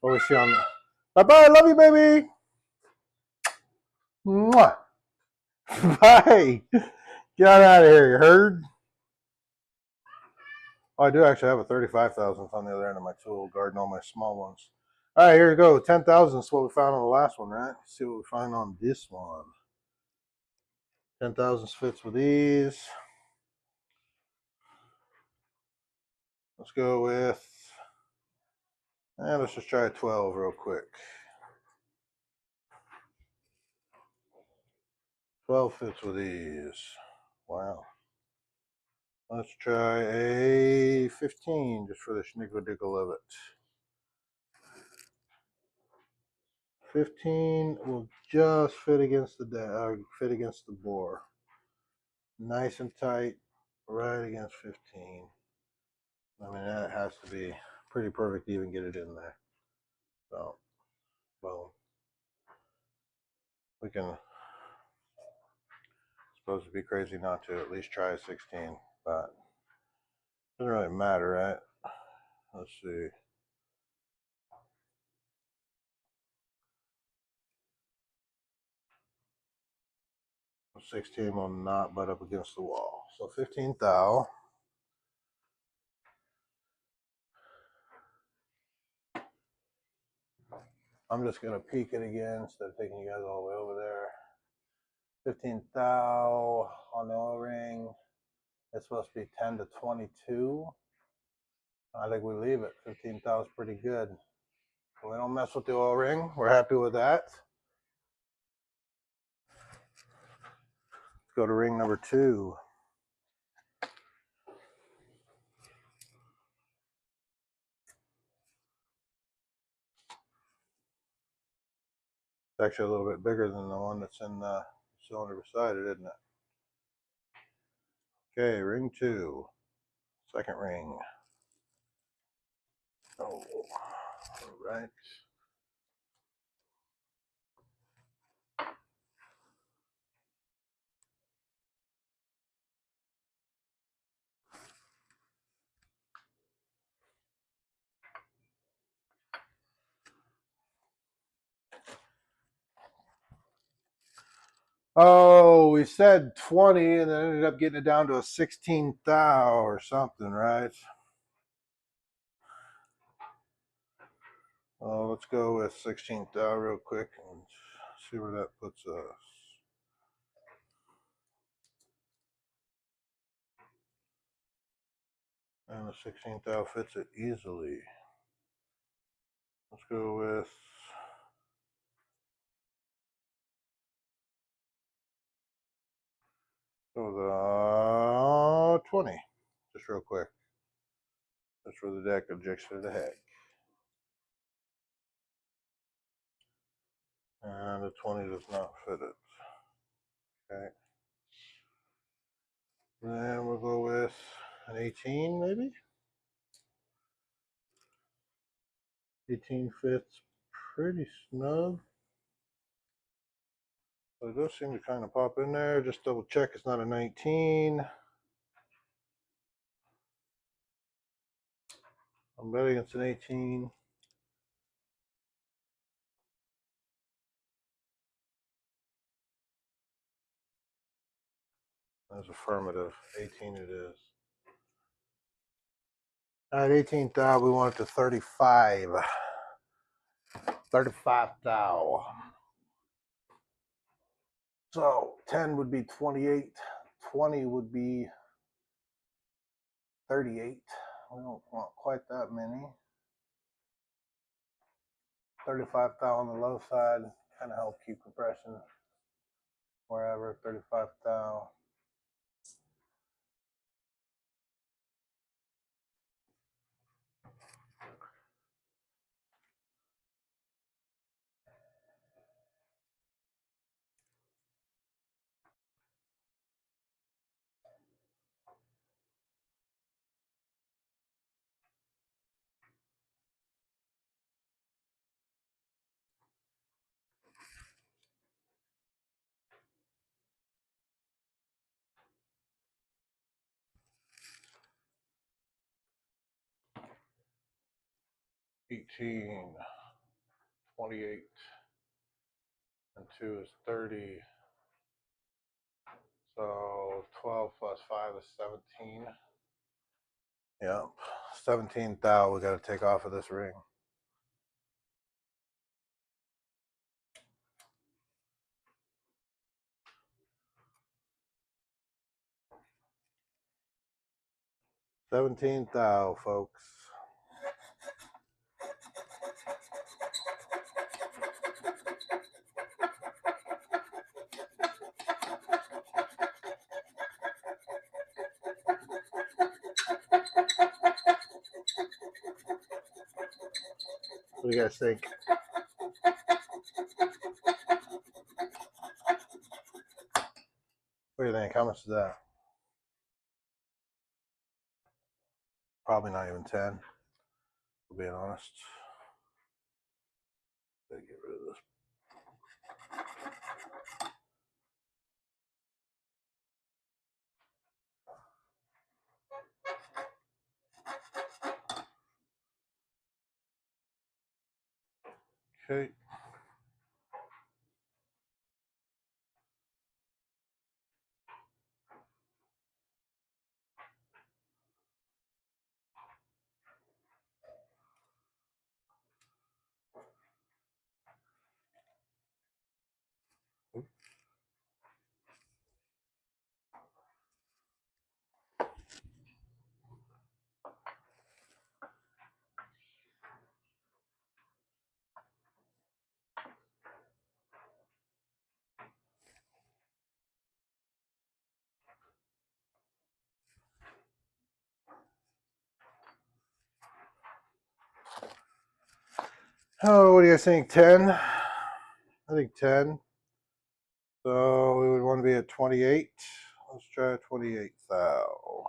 Speaker 2: What we see on the... Bye bye. Love you, baby. Mwah. Bye. Get out of here, you heard? Oh, I do actually have a 35,000th on the other end of my tool, guarding all my small ones. All right, here we go. 10,000 is what we found on the last one, right? Let's see what we find on this one. 10,000 fits with these. Let's go with, let's just try 12 real quick. 12 fits with these. Wow. Let's try a 15 just for the schnickle-dickle of it. 15 will just fit against the bore. Nice and tight, right against 15. I mean, that has to be pretty perfect to even get it in there. So, boom. We can, supposed to be crazy not to at least try a 16, but doesn't really matter, right? Let's see. A 16 will not butt up against the wall. So 15 thou. I'm just going to peek it again instead of taking you guys all the way over there. 15 thou on the O-ring. It's supposed to be 10 to 22. I think we leave it. 15 thou is pretty good. So we don't mess with the oil ring. We're happy with that. Let's go to ring number 2. It's actually a little bit bigger than the one that's in the cylinder beside it, isn't it? Okay, ring 2. Second ring. Oh, all right. Oh, we said 20 and then ended up getting it down to a 16 thou or something, right? Let's go with 16 thou real quick and see where that puts us. And the 16 thou fits it easily. Let's go with the 20, just real quick. That's for the deck of jigs for the heck. And the 20 does not fit it. Okay. Then we'll go with an 18 maybe. 18 fits pretty snug. But it does seem to kind of pop in there. Just double check it's not a 19. I'm betting it's an 18. That's affirmative. 18 it is. All right, 18 thou. We want it to 35. 35 thou. So 10 would be 28. 20 would be 38. We don't want quite that many. 35 thou on the low side. Kind of help keep compression wherever. 35 thou. $18, 28, and 2 is 30. So 12 plus 5 is 17. Yep, 17 thou we got to take off of this ring. $17 thou, folks. What do you guys think? What do you think? How much is that? Probably not even 10, for being honest. Gotta get rid of this. Okay. Oh, what do you guys think? 10? I think 10. So we would want to be at 28. Let's try 28 thou.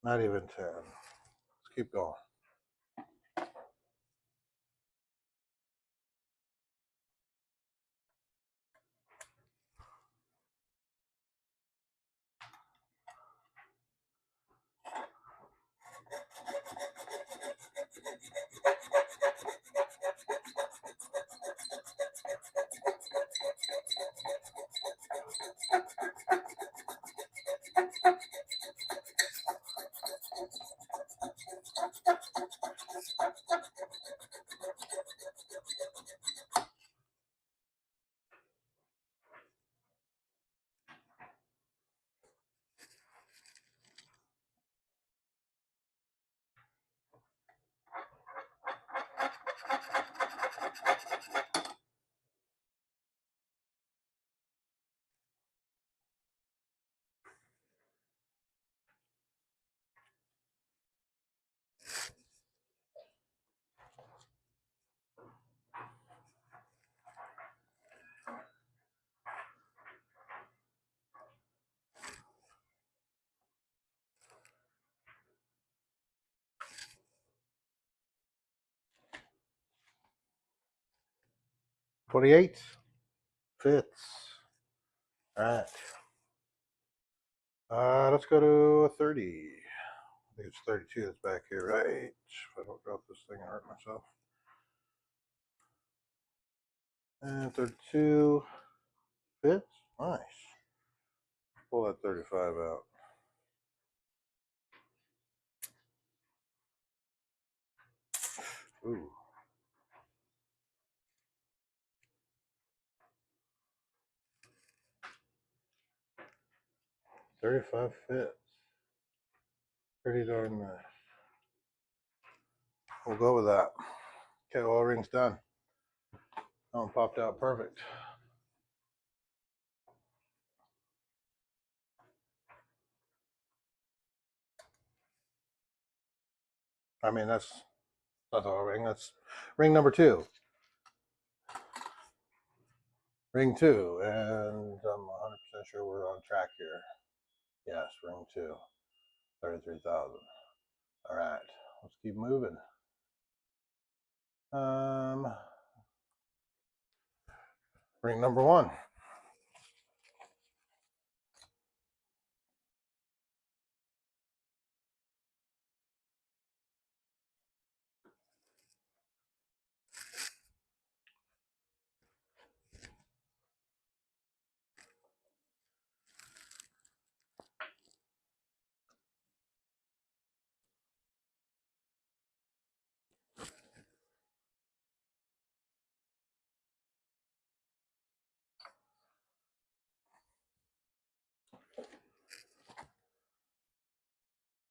Speaker 2: Not even 10. Let's keep going. $28 fits. All right. Let's go to 30. I think it's 32 that's back here, right? If I don't drop this thing and hurt myself. And 32 fits. Nice. Pull that 35 out. Ooh. 35 fits. Pretty darn nice. We'll go with that. Okay, oil ring's done. That one popped out perfect. I mean, that's not the oil ring. That's ring number 2. Ring 2. And I'm 100% sure we're on track here. Yes, ring 2. 33,000. All right, let's keep moving. Ring number 1.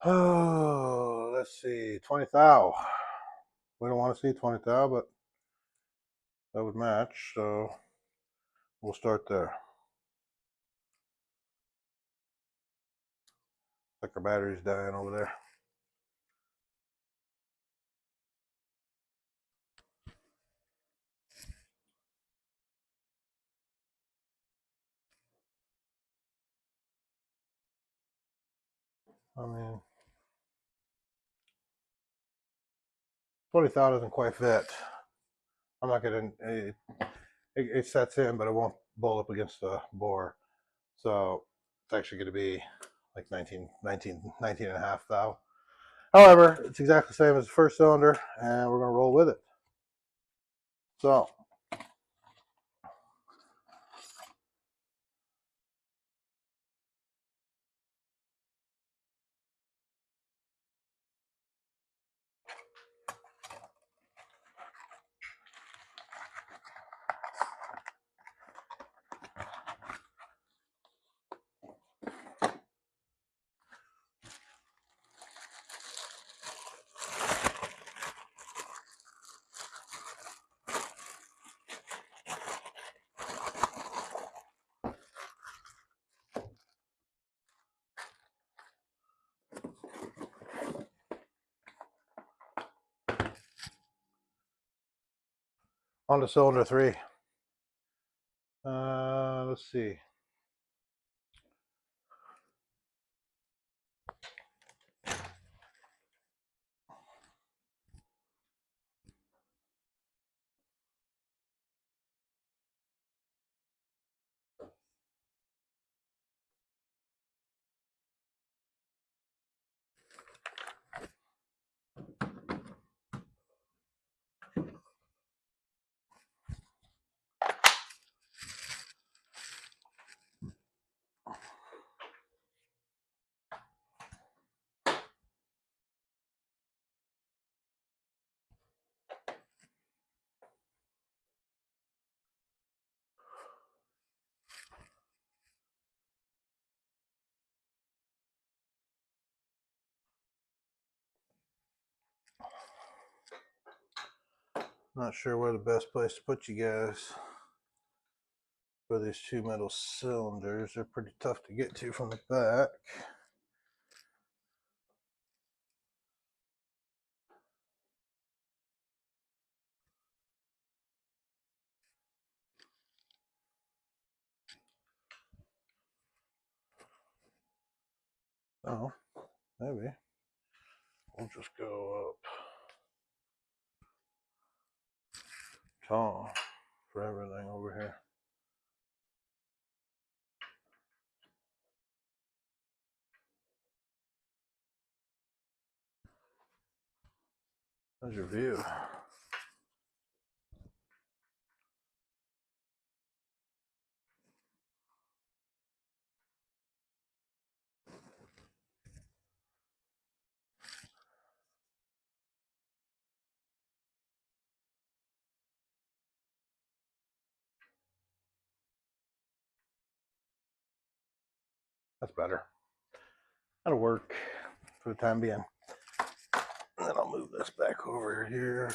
Speaker 2: Oh, let's see, 20 thou. We don't want to see 20 thou, but that would match, so we'll start there. Like our battery's dying over there. I mean, 20 thou doesn't quite fit. I'm not gonna, it sets in, but it won't bowl up against the bore. So it's actually gonna be like 19 and a half thou. However, it's exactly the same as the first cylinder, and we're gonna roll with it. So On to cylinder 3. Let's see. Not sure where the best place to put you guys for these two metal cylinders. They're pretty tough to get to from the back. Oh, maybe. We'll just go up tall for everything over here. There's your view. That's better. That'll work for the time being. And then I'll move this back over here.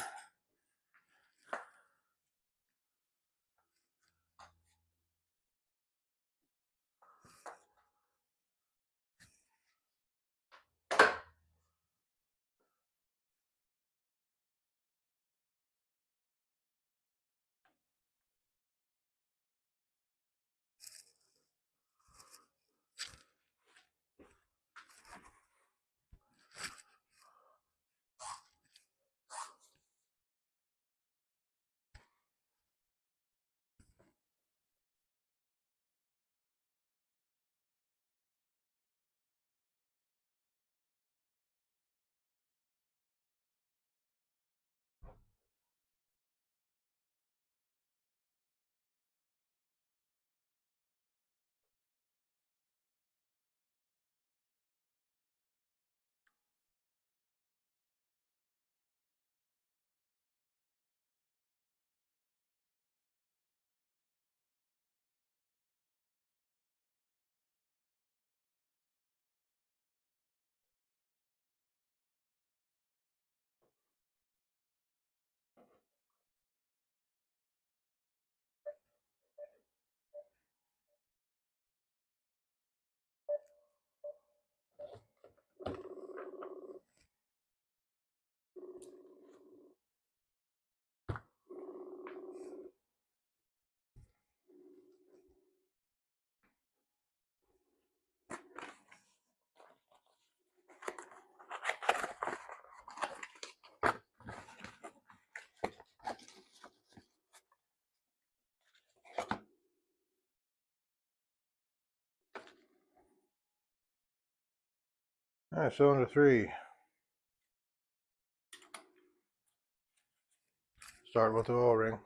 Speaker 2: All right, cylinder 3. Start with the oil ring.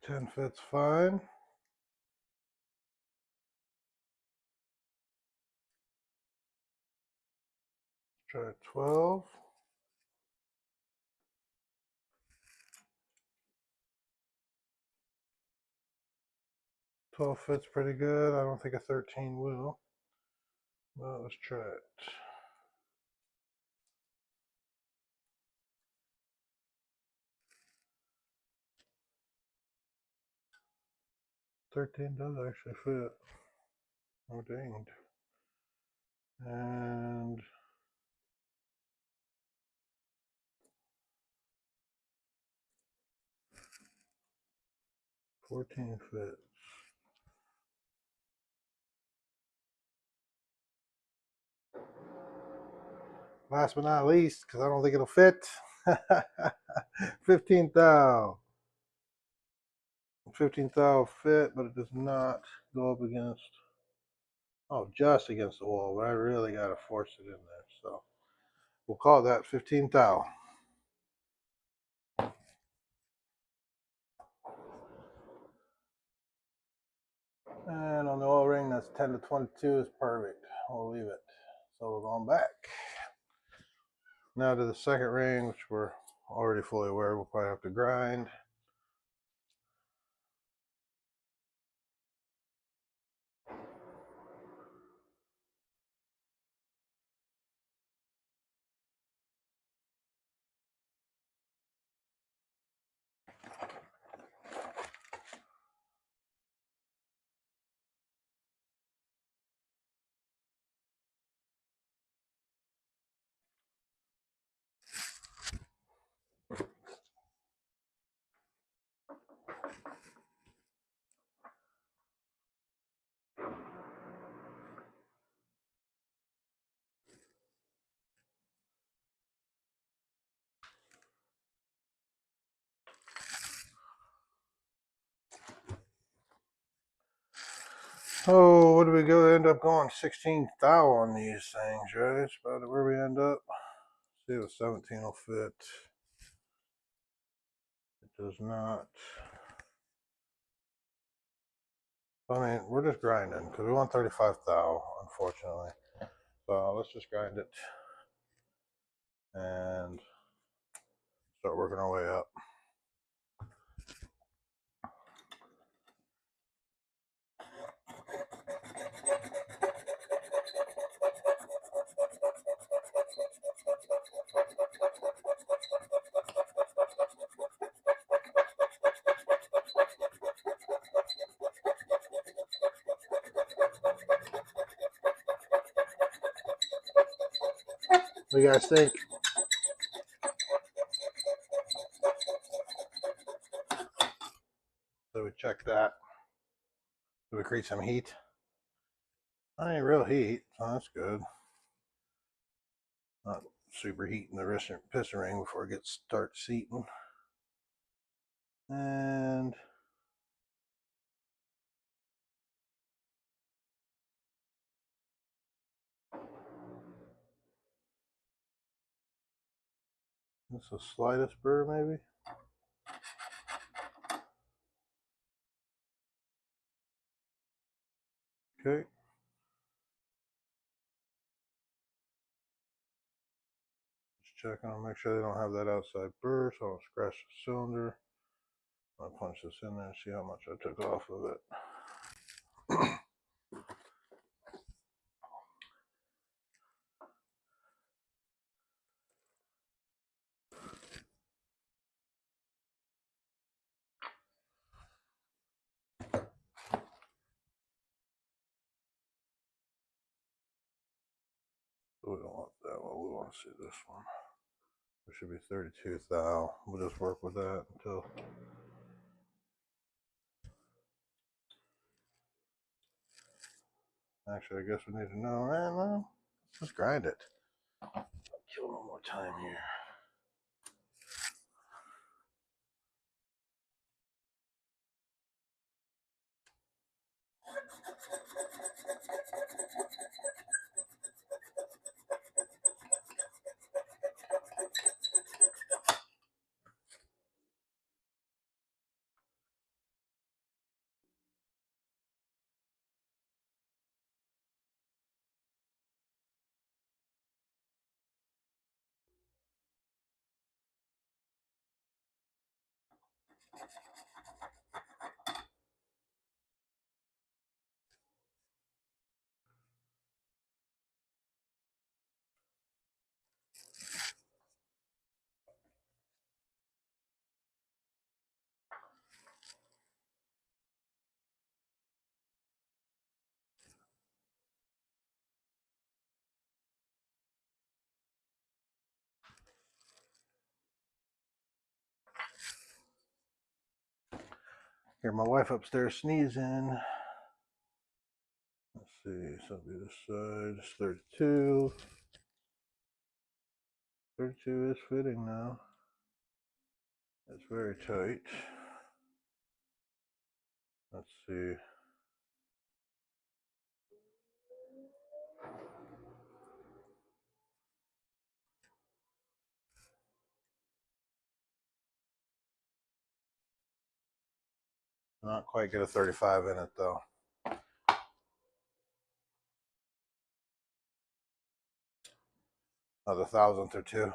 Speaker 2: 10 fits fine. Try 12. 12 fits pretty good. I don't think a 13 will. Well, let's try it. 13 does actually fit. Oh, danged. And 14 fits. Last but not least, because I don't think it'll fit, 15 thou. 15 thou fit, but it does not go up against, oh, just against the wall, but I really got to force it in there. So we'll call that 15 thou. And on the oil ring, that's 10 to 22 is perfect. We'll leave it. So we're going back. Now to the second ring, which we're already fully aware we'll probably have to grind. Oh, what do we go? End up going 16 thou on these things, right? That's about where we end up. See if 17 will fit. It does not. I mean, we're just grinding because we want 35 thou, unfortunately. So let's just grind it and start working our way up. What do you guys think? So we check that. Do we create some heat? I ain't real heat, so that's good. Not super heating the piston ring before it starts seating. And this is the slightest burr, maybe. Okay. Just checking on, make sure they don't have that outside burr, so I'll scratch the cylinder. I'll punch this in there and see how much I took off of it. We don't want that one, we want to see this one. It should be 32 thou. We'll just work with that until. Actually, I guess we need to know right now. Let's just grind it. Kill one more time here. Hear my wife upstairs sneezing. Let's see, so it'll be this side, it's 32. 32 is fitting now. It's very tight. Let's see. Not quite get a 35 in it though. Another thousandth or two.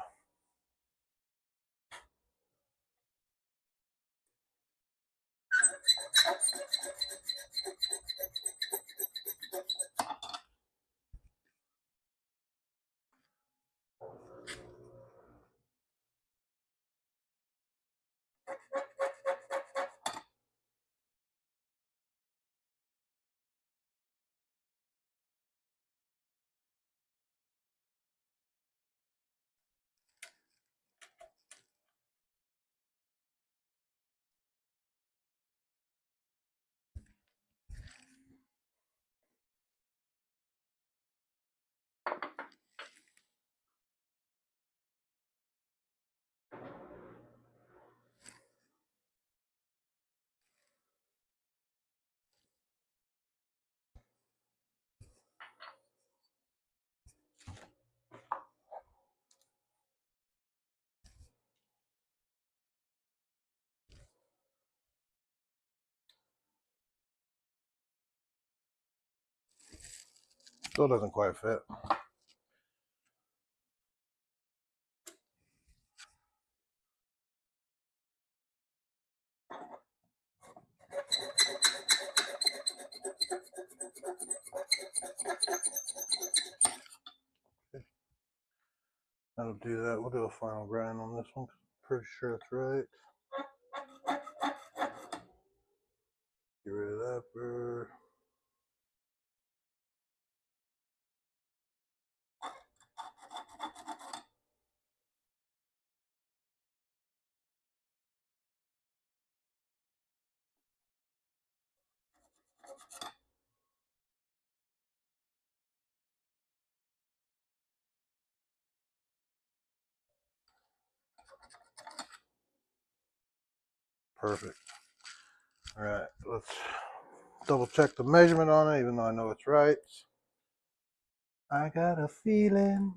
Speaker 2: Still doesn't quite fit. That'll do that. We'll do a final grind on this one. Pretty sure it's right. Get rid of that burr. Perfect. All right, let's double check the measurement on it, even though I know it's right. I got a feeling.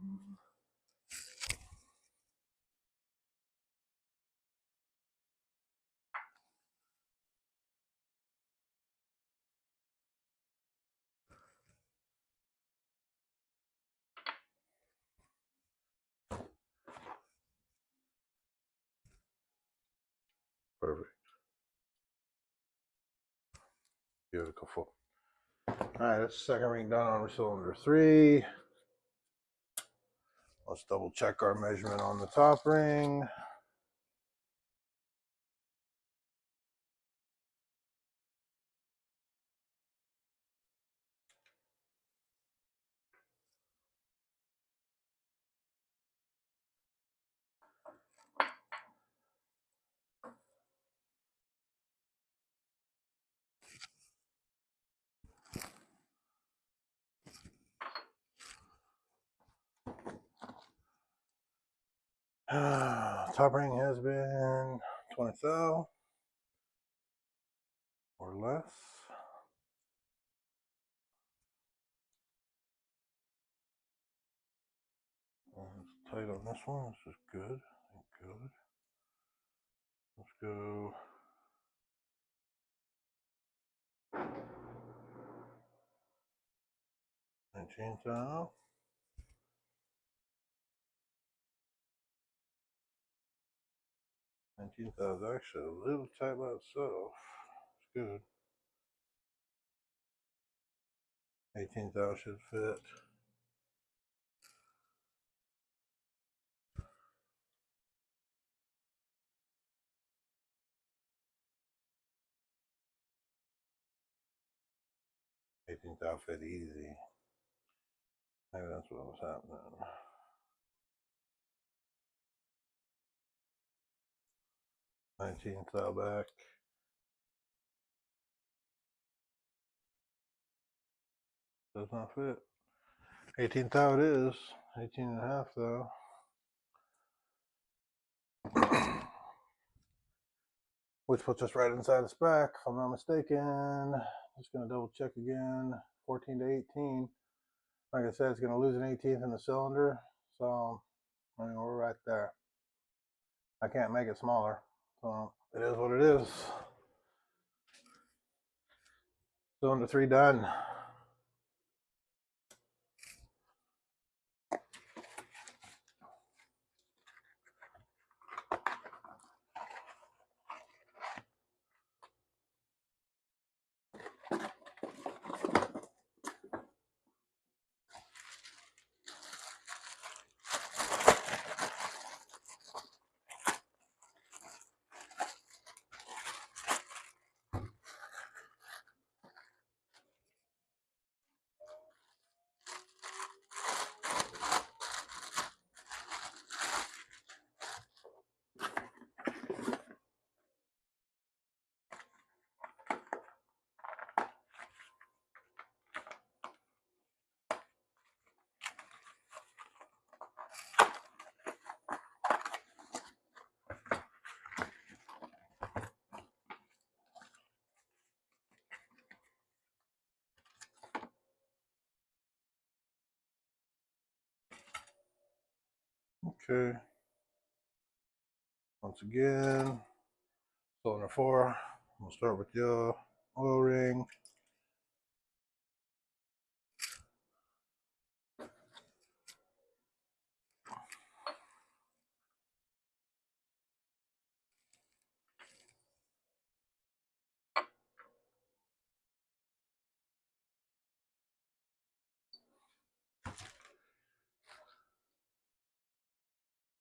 Speaker 2: Perfect. Beautiful. All right, that's the second ring done on cylinder 3. Let's double check our measurement on the top ring. Top ring has been 20 thou or less. It's tight on this one. This is good. Good. Let's go. $19 thou. 19,000 is actually a little tight by itself. It's good. 18,000 should fit. Eighteen thousand fit easy. Maybe that's what was happening. 19,000 back. Does not fit. 18,000 it is. 18 and a half though. Which puts us right inside the spec, if I'm not mistaken. Just gonna double check again. 14 to 18. Like I said, it's gonna lose an 18th in the cylinder. So, I mean, we're right there. I can't make it smaller. So, it is what it is. Cylinder 3 done. Okay. Once again, cylinder 4. We'll start with your oil ring.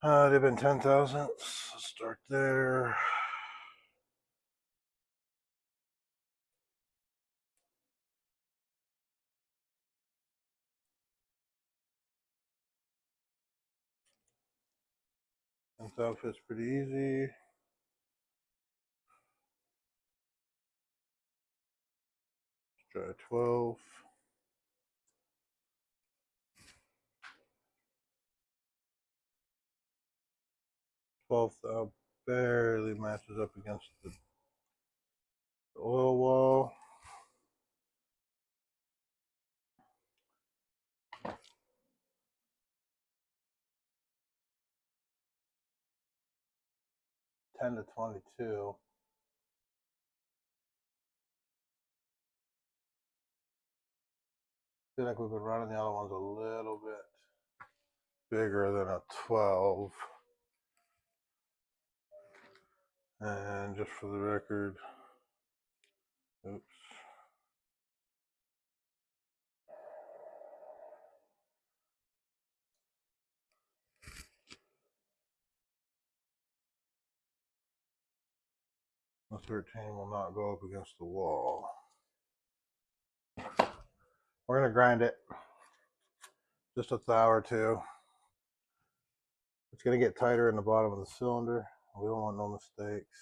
Speaker 2: They've been 10 thousandths. Let's start there. And so fits pretty easy. Let's try 12. 12th barely matches up against the oil wall. $10 to $22. I feel like we've been running the other ones a little bit bigger than a 12. And just for the record, oops. The 13 will not go up against the wall. We're going to grind it just a thou or two. It's going to get tighter in the bottom of the cylinder. We don't want no mistakes.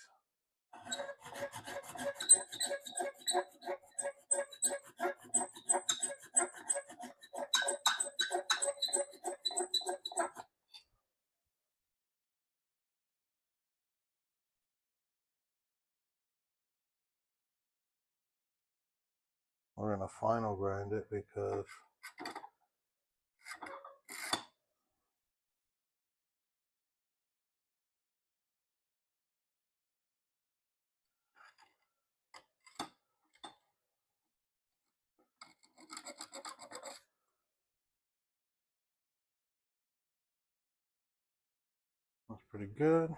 Speaker 2: We're going to final grind it because that's pretty good.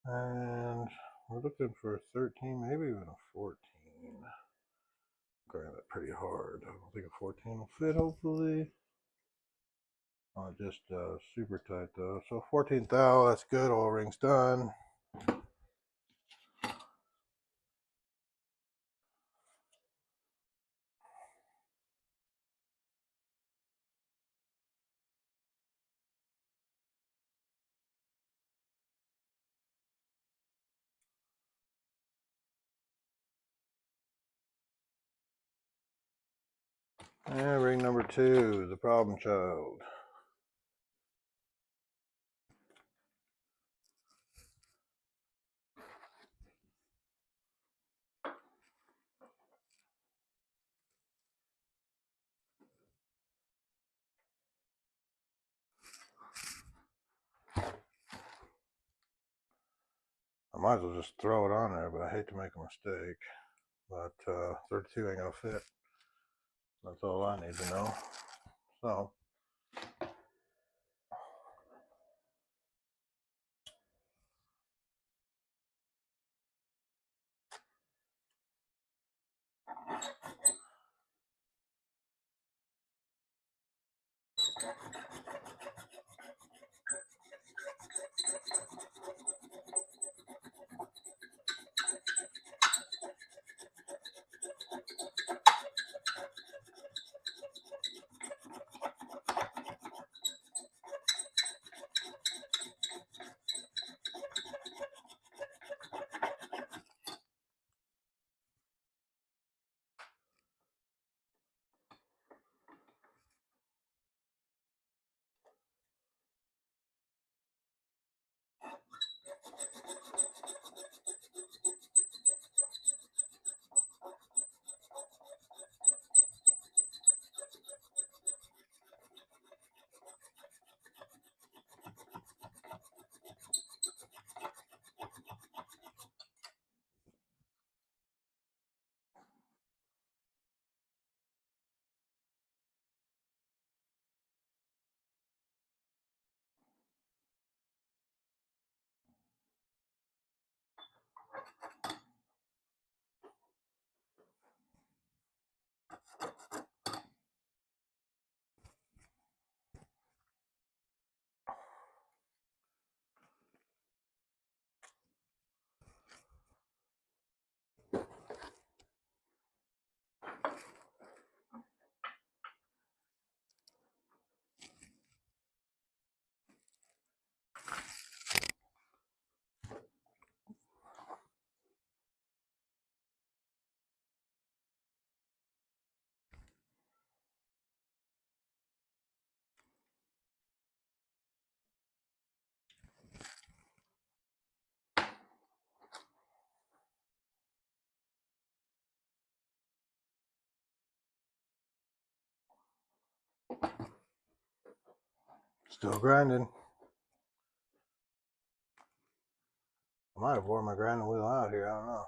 Speaker 2: And we're looking for a 13, maybe even a 14. Grab that pretty hard. I don't think a 14 will fit, hopefully. Oh, just super tight though. So 14 thou, that's good. All rings done. And ring number 2, the problem child. I might as well just throw it on there, but I hate to make a mistake. But 32 ain't gonna fit. That's all I need to know. So still grinding. I might have worn my grinding wheel out here. I don't know.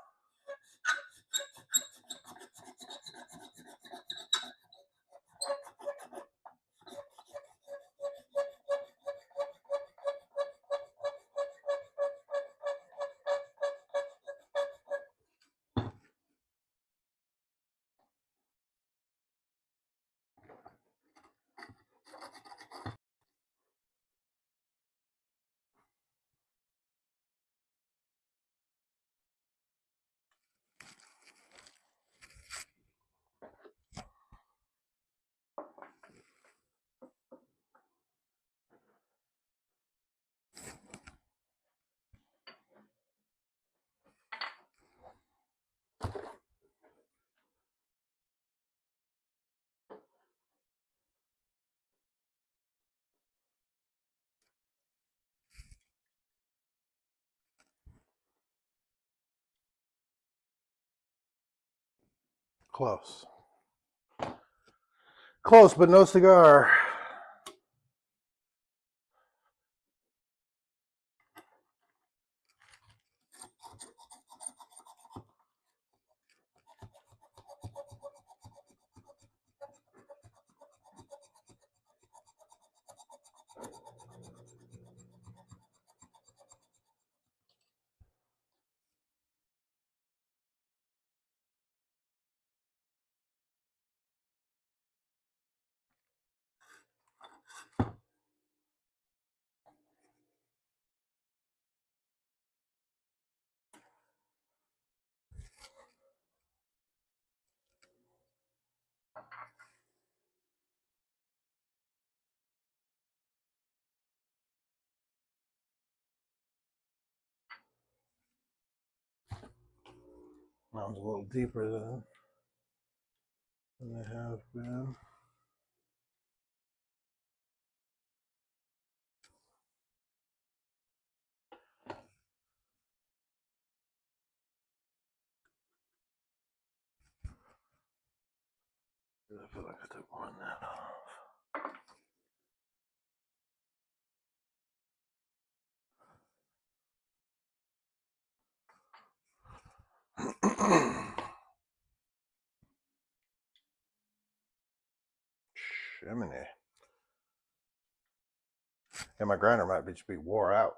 Speaker 2: Close. Close, but no cigar. one's a little deeper than they have been. I feel like I took more than that off. Shiminy. And my grinder might just be wore out.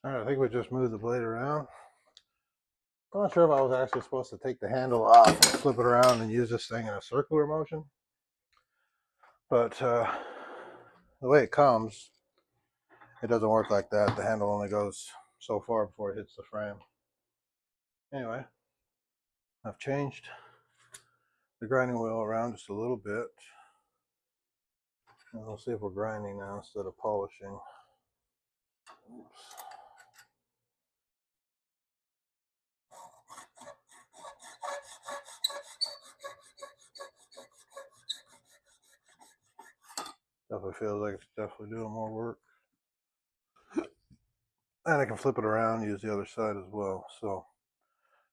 Speaker 2: All right, I think we just moved the blade around. I'm not sure if I was actually supposed to take the handle off and flip it around and use this thing in a circular motion. But the way it comes, it doesn't work like that. The handle only goes so far before it hits the frame. Anyway, I've changed the grinding wheel around just a little bit. And we'll see if we're grinding now instead of polishing. Oops. Definitely feels like it's definitely doing more work. And I can flip it around, use the other side as well. So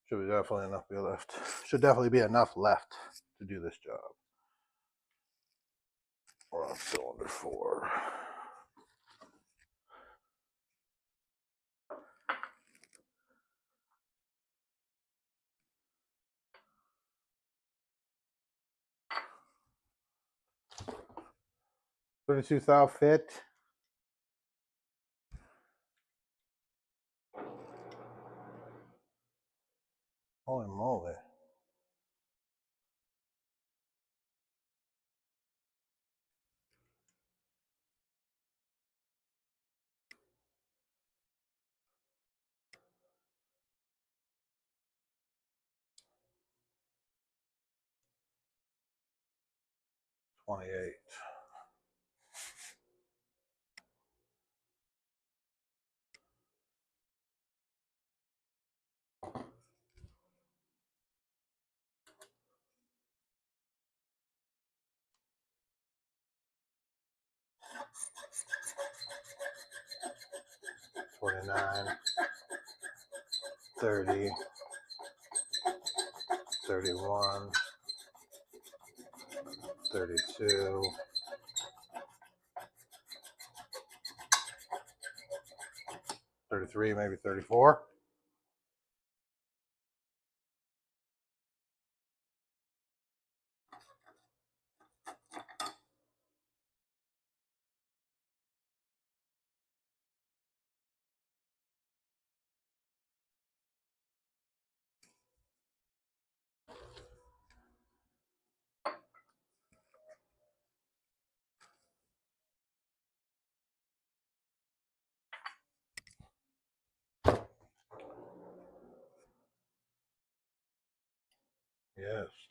Speaker 2: should be definitely enough left. Should definitely be enough left to do this job. We're on cylinder 4. $32 thou fit. Holy moly. $28. $29. 30. 31. 32. 33, maybe 34.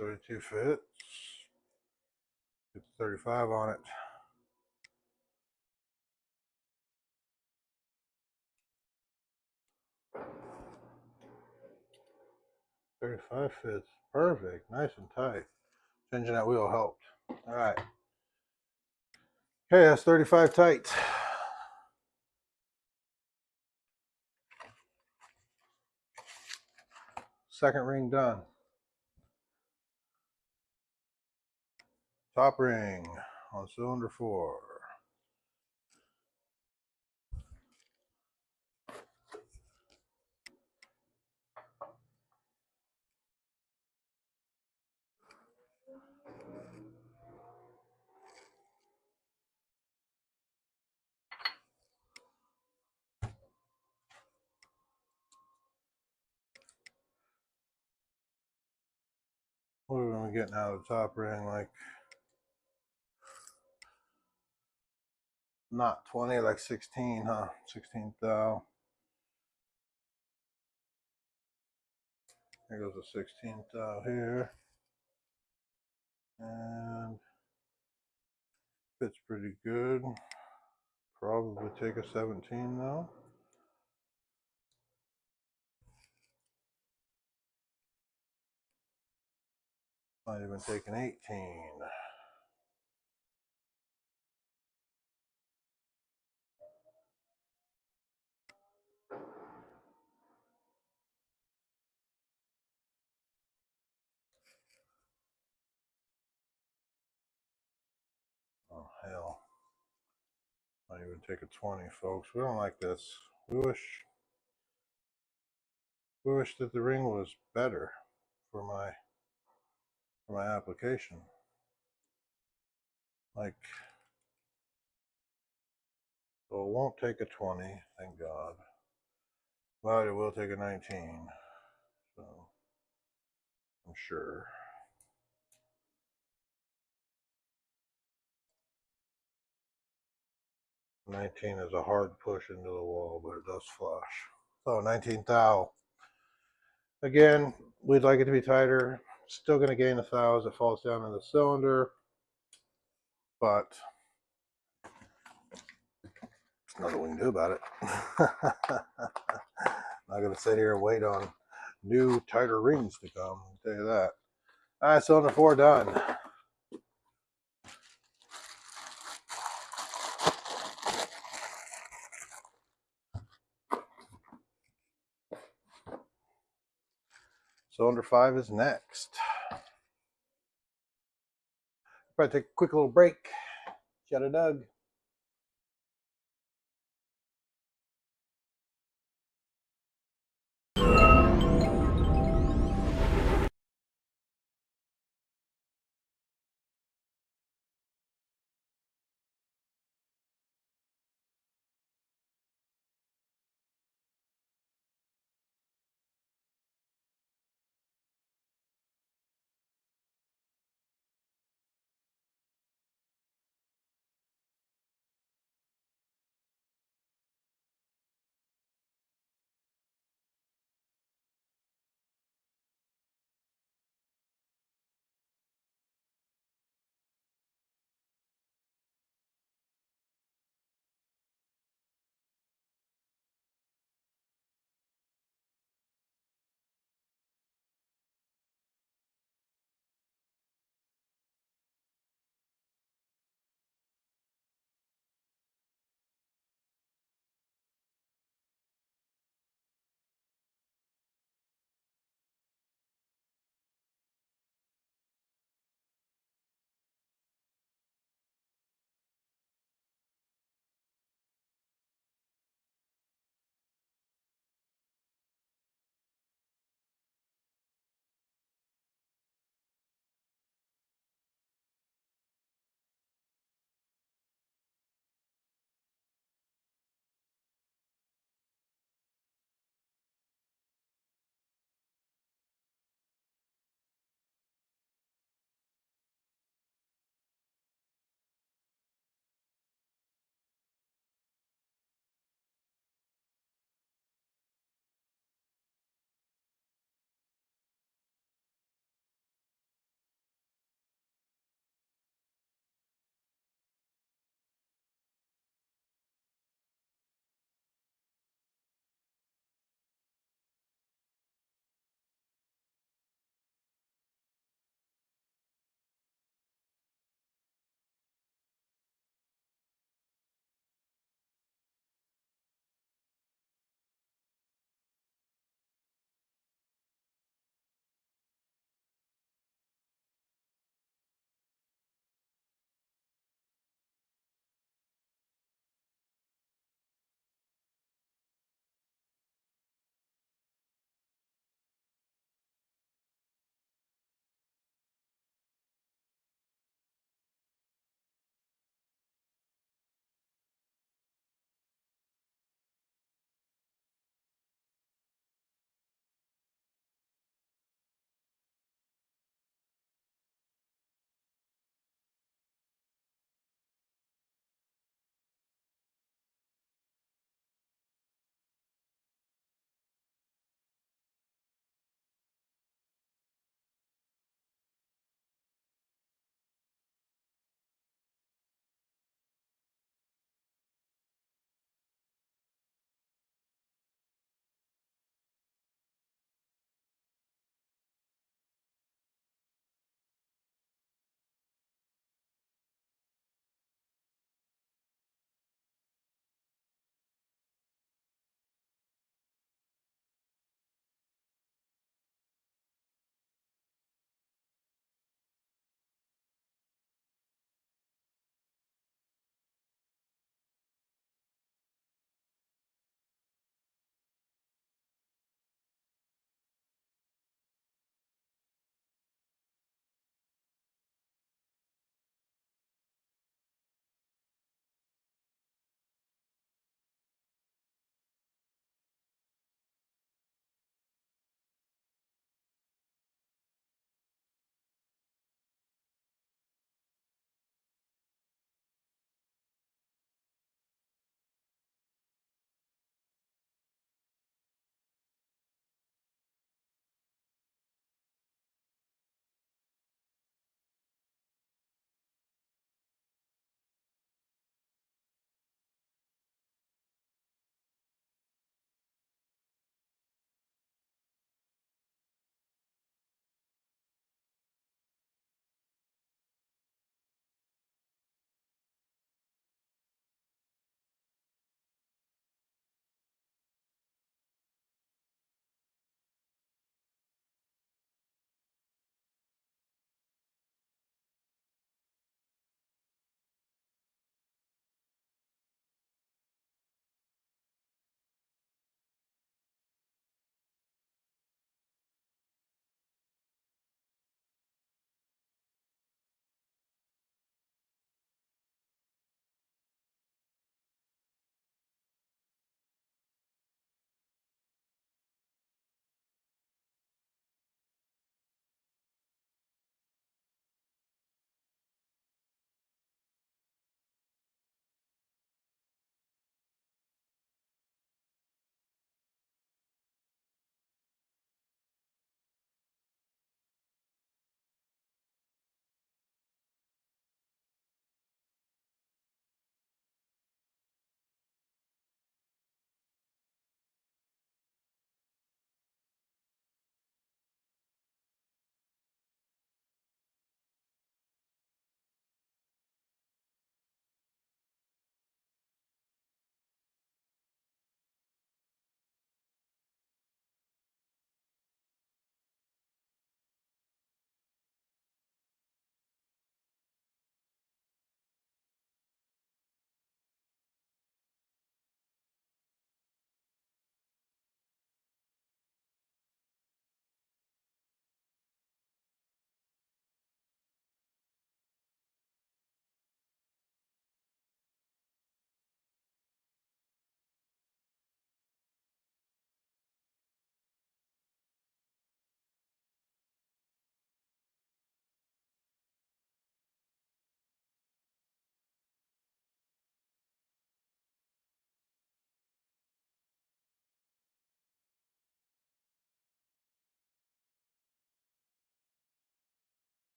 Speaker 2: 32 fits. Get 35 on it. $35 fits. Perfect. Nice and tight. Changing that wheel helped. All right. Okay, that's 35 tight. Second ring done. Top ring on cylinder 4. What are we getting out of the top ring? Like not 20, like 16, huh? 16 thou. Here goes a 16 thou here. And fits pretty good. Probably take a 17 though. Might even take an 18. Oh hell. Might even take a 20, folks. We don't like this. We wish that the ring was better for my application. Like, so it won't take a 20, thank God. But it will take a 19. So I'm sure. 19 is a hard push into the wall, but it does flush. So 19 thou. Again, we'd like it to be tighter. Still going to gain a thou as it falls down in the cylinder, but there's nothing we can do about it. Not going to sit here and wait on new tighter rings to come, I'll tell you that. All right, cylinder 4 done. Cylinder 5 is next. Probably take a quick little break. Shut a Doug.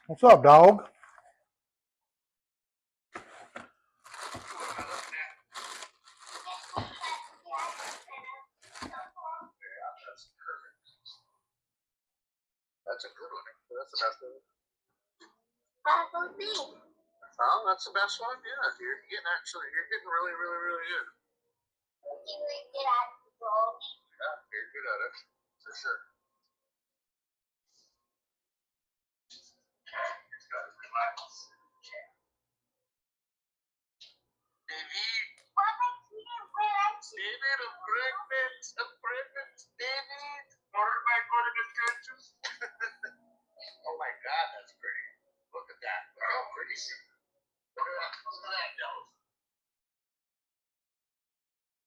Speaker 2: What's up, dog?
Speaker 3: That's a good one. That's the best one. Oh, that's the best one? Yeah, you're getting really, really, really good. Yeah, you're good at it. For sure. David, I'm pregnant, David. Where am I going to get pictures? Oh my God, that's pretty. Look at that. Oh, pretty. Look at that nose.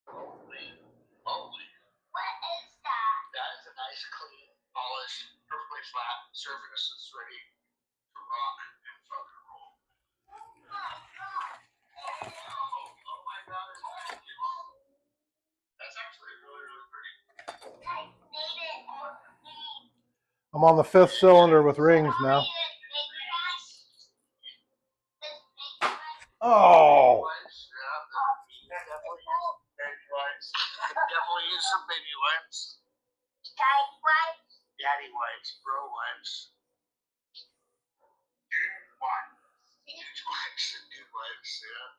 Speaker 3: Holy. What is that? That is a nice, clean, polished, perfectly flat surface that's ready to rock and fucking roll. Oh my God. That's actually really, really pretty.
Speaker 2: I'm on the 5th cylinder with rings now. Oh.
Speaker 3: Definitely use some baby wipes. Daddy wipes, bro wipes. Dude wipes, yeah.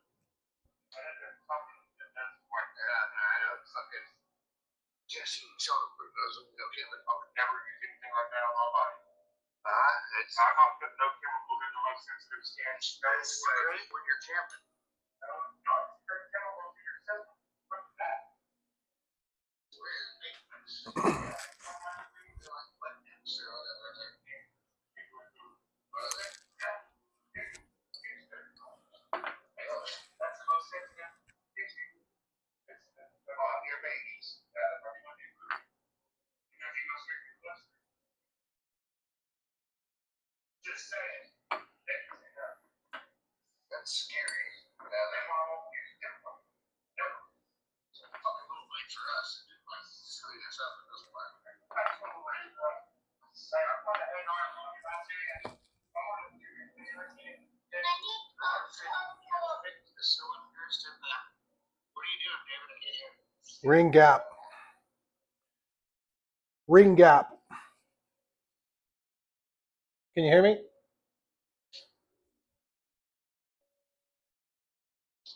Speaker 3: Jesse, show them who knows him. No chemical. I would never use anything like that on my body. I'm not putting no chemicals in the most sensitive skin. That's great when you're camping. No, it's chemicals in your system. Look at that. That's the most sensitive tissue. It's on your babies. Just saying. That's scary. They won't use them. No. It's a fucking little late for us to do like screw this up at this point. Absolutely. I'm going to hang on about it. I want to do it. The cylinders and the. What are you doing, David? I can't hear.
Speaker 2: Ring gap. Ring gap. Can you hear me?
Speaker 3: Can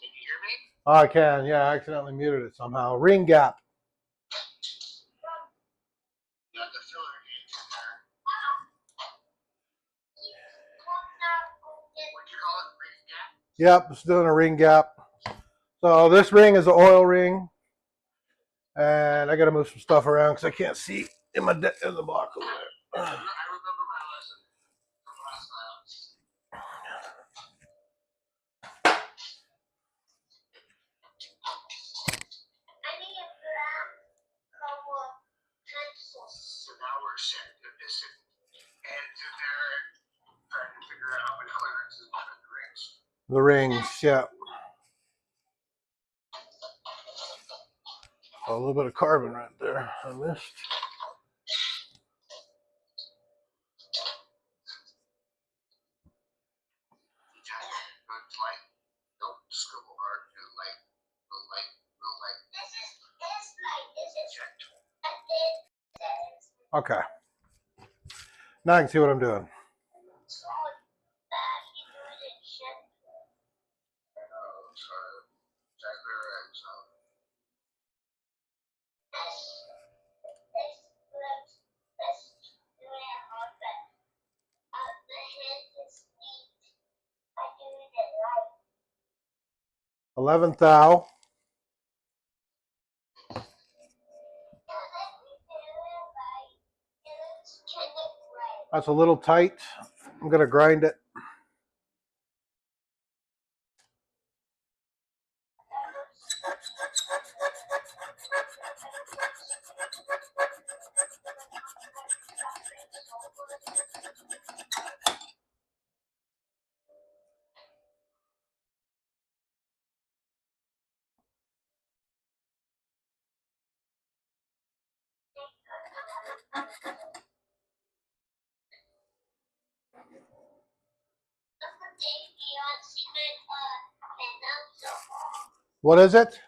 Speaker 3: you hear me?
Speaker 2: Oh, I can. Yeah, I accidentally muted it somehow. Ring gap.
Speaker 3: Got the filler gauge in there. What'd you call it? Ring gap?
Speaker 2: Yep, it's doing a ring gap. So this ring is an oil ring. And I got to move some stuff around because I can't see in the block over there.
Speaker 3: I remember my lesson from last night. So now we're setting this and they're trying to figure out how much clearance is on the rings.
Speaker 2: The rings, yeah. A little bit of carbon right there. I missed.
Speaker 3: It's like, don't scribble hard, do light, real light, real light. This light, this is gentle.
Speaker 2: Okay. Now I can see what I'm doing.
Speaker 3: I
Speaker 2: 11th thou. That's a little tight. I'm going to grind it. What is it?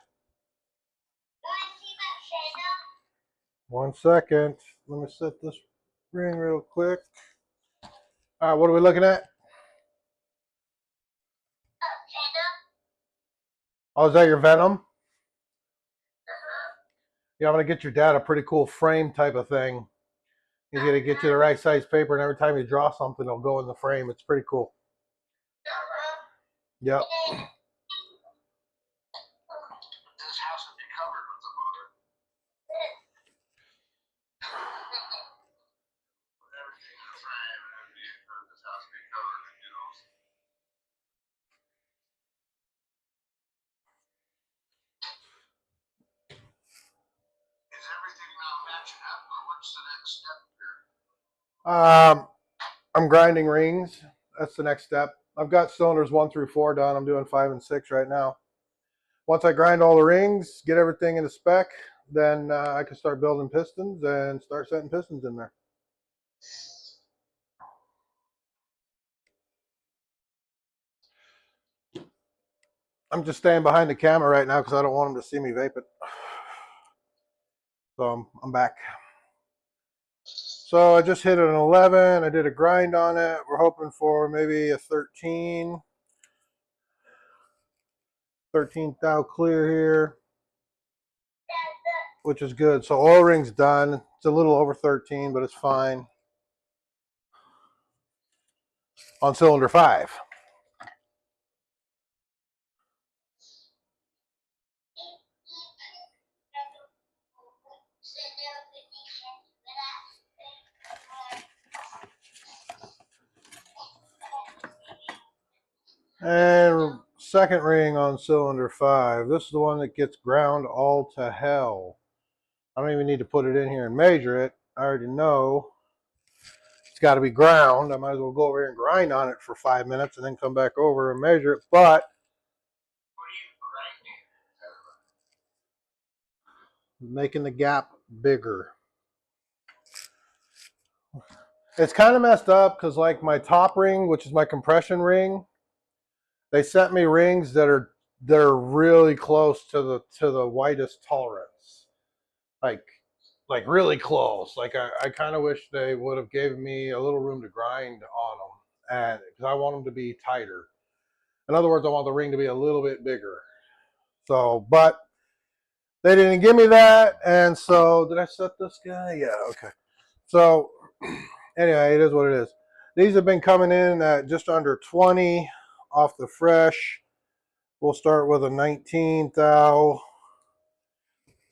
Speaker 2: 1 second. Let me set this ring real quick. All right, what are we looking at? Oh, is that your Venom? Yeah, I'm gonna get your dad a pretty cool frame type of thing. He's gonna get you the right size paper, and every time you draw something, it'll go in the frame. It's pretty cool. Yep.
Speaker 3: This house would be covered with the mother. Everything in the frame, and this house would be covered, you know. Is everything not matching up, or what's the next step here?
Speaker 2: I'm grinding rings. That's the next step. I've got cylinders 1 through 4 done. I'm doing 5 and 6 right now. Once I grind all the rings, get everything into spec, then I can start building pistons and start setting pistons in there. I'm just staying behind the camera right now because I don't want them to see me vaping. So I'm back. So I just hit an 11. I did a grind on it. We're hoping for maybe a 13. 13 thou clear here, which is good. So oil ring's done. It's a little over 13, but it's fine. On cylinder 5. And second ring on cylinder 5. This is the one that gets ground all to hell. I don't even need to put it in here and measure it. I already know it's got to be ground. I might as well go over here and grind on it for 5 minutes and then come back over and measure it. But making the gap bigger. It's kind of messed up because like my top ring, which is my compression ring, they sent me rings that are really close to the widest tolerance, like really close. Like I kind of wish they would have given me a little room to grind on them, and because I want them to be tighter. In other words, I want the ring to be a little bit bigger. So, but they didn't give me that, and so did I set this guy? Yeah, okay. So anyway, it is what it is. These have been coming in at just under 20 off the fresh. We'll start with a 19 thou.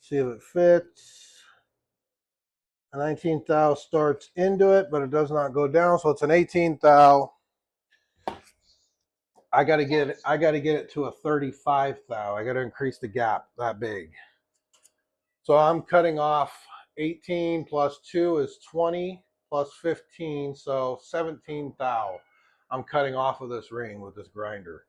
Speaker 2: See if it fits. A 19 thou starts into it, but it does not go down, so it's an 18 thou. I got to get it to a 35 thou. I got to increase the gap that big. So I'm cutting off 18 plus 2 is 20 plus 15, so 17 thou. I'm cutting off of this ring with this grinder.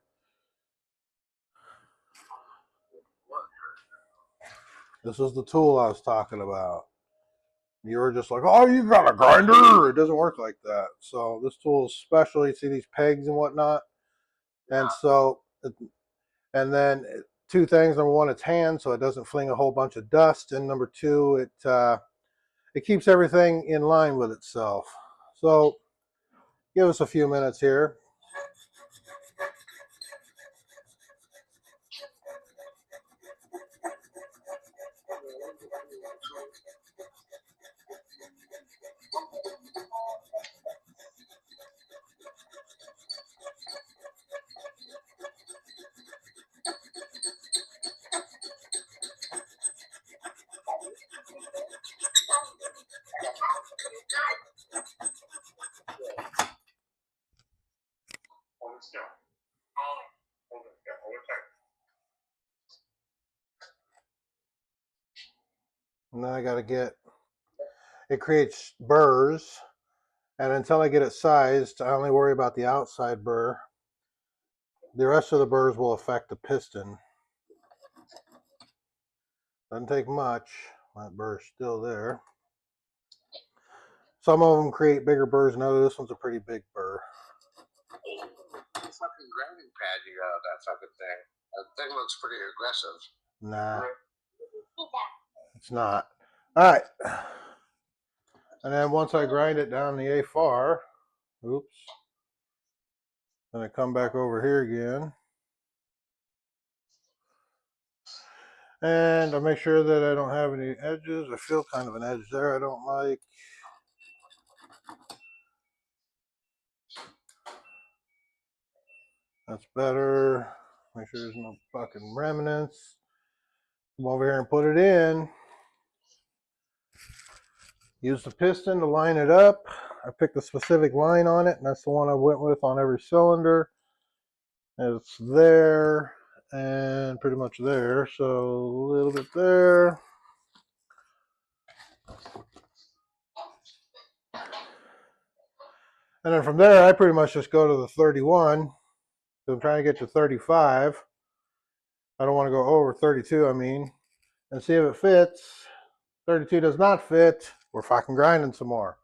Speaker 2: This is the tool I was talking about. You were just like, oh, you got a grinder. It doesn't work like that. So this tool is special. You see these pegs and whatnot. And so, and then 2 things. Number 1, it's hand, so it doesn't fling a whole bunch of dust. And number 2, it keeps everything in line with itself. So give us a few minutes here. And then I got to get, it creates burrs. And until I get it sized, I only worry about the outside burr. The rest of the burrs will affect the piston. Doesn't take much. That burr's still there. Some of them create bigger burrs than others. This one's a pretty big burr.
Speaker 3: fucking grinding pad you got on that fucking thing. That thing looks pretty aggressive.
Speaker 2: Nah, it's not. All right. And then once I grind it down the A-far, oops, then I come back over here again. And I make sure that I don't have any edges. I feel kind of an edge there I don't like. That's better. Make sure there's no fucking remnants. Come over here and put it in. Use the piston to line it up. I picked a specific line on it, and that's the one I went with on every cylinder. It's there and pretty much there. So a little bit there. And then from there, I pretty much just go to the 31. So I'm trying to get to 35. I don't want to go over 32, I mean, and see if it fits. 32 does not fit. We're fucking grinding some more.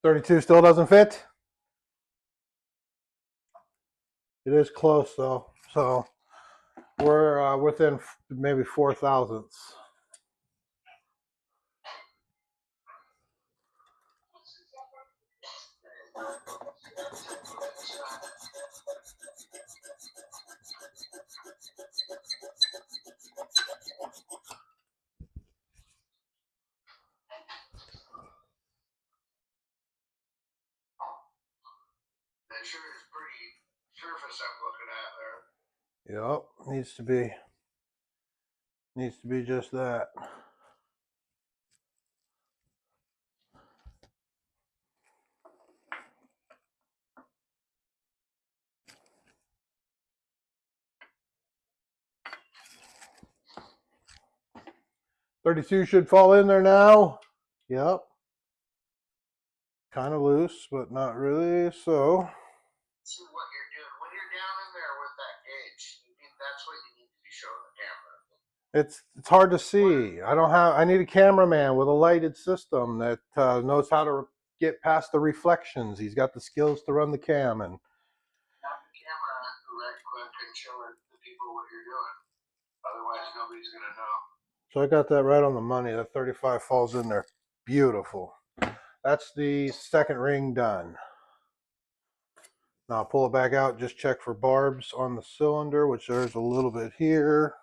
Speaker 2: $32 still doesn't fit. It is close though, so we're within maybe 4 thousandths.
Speaker 3: That sure is pretty surface I'm looking at there.
Speaker 2: Yep, needs to be just that. $32 should fall in there now. Yep. Kind of loose, but not really. So
Speaker 3: See what you're doing. When you're down in there with that gauge, that's what you need to be showing the camera.
Speaker 2: it's hard to see. I need a cameraman with a lighted system that knows how to get past the reflections. He's got the skills to run the cam, and
Speaker 3: Have the camera right quick and show the people what you're doing. Otherwise, nobody's gonna know.
Speaker 2: so I got that right on the money. That 35 falls in there. Beautiful. That's the second ring done. Now I'll pull it back out, just check for barbs on the cylinder, which there's a little bit here.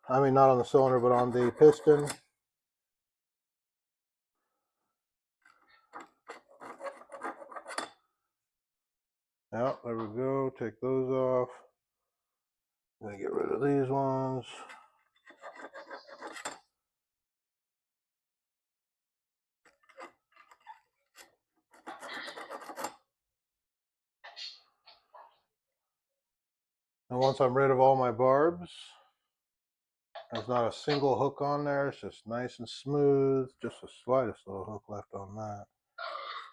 Speaker 2: I mean, not on the cylinder, but on the piston. Yeah, there we go. Take those off. I'm gonna get rid of these ones. And once I'm rid of all my barbs, there's not a single hook on there. It's just nice and smooth. Just the slightest little hook left on that.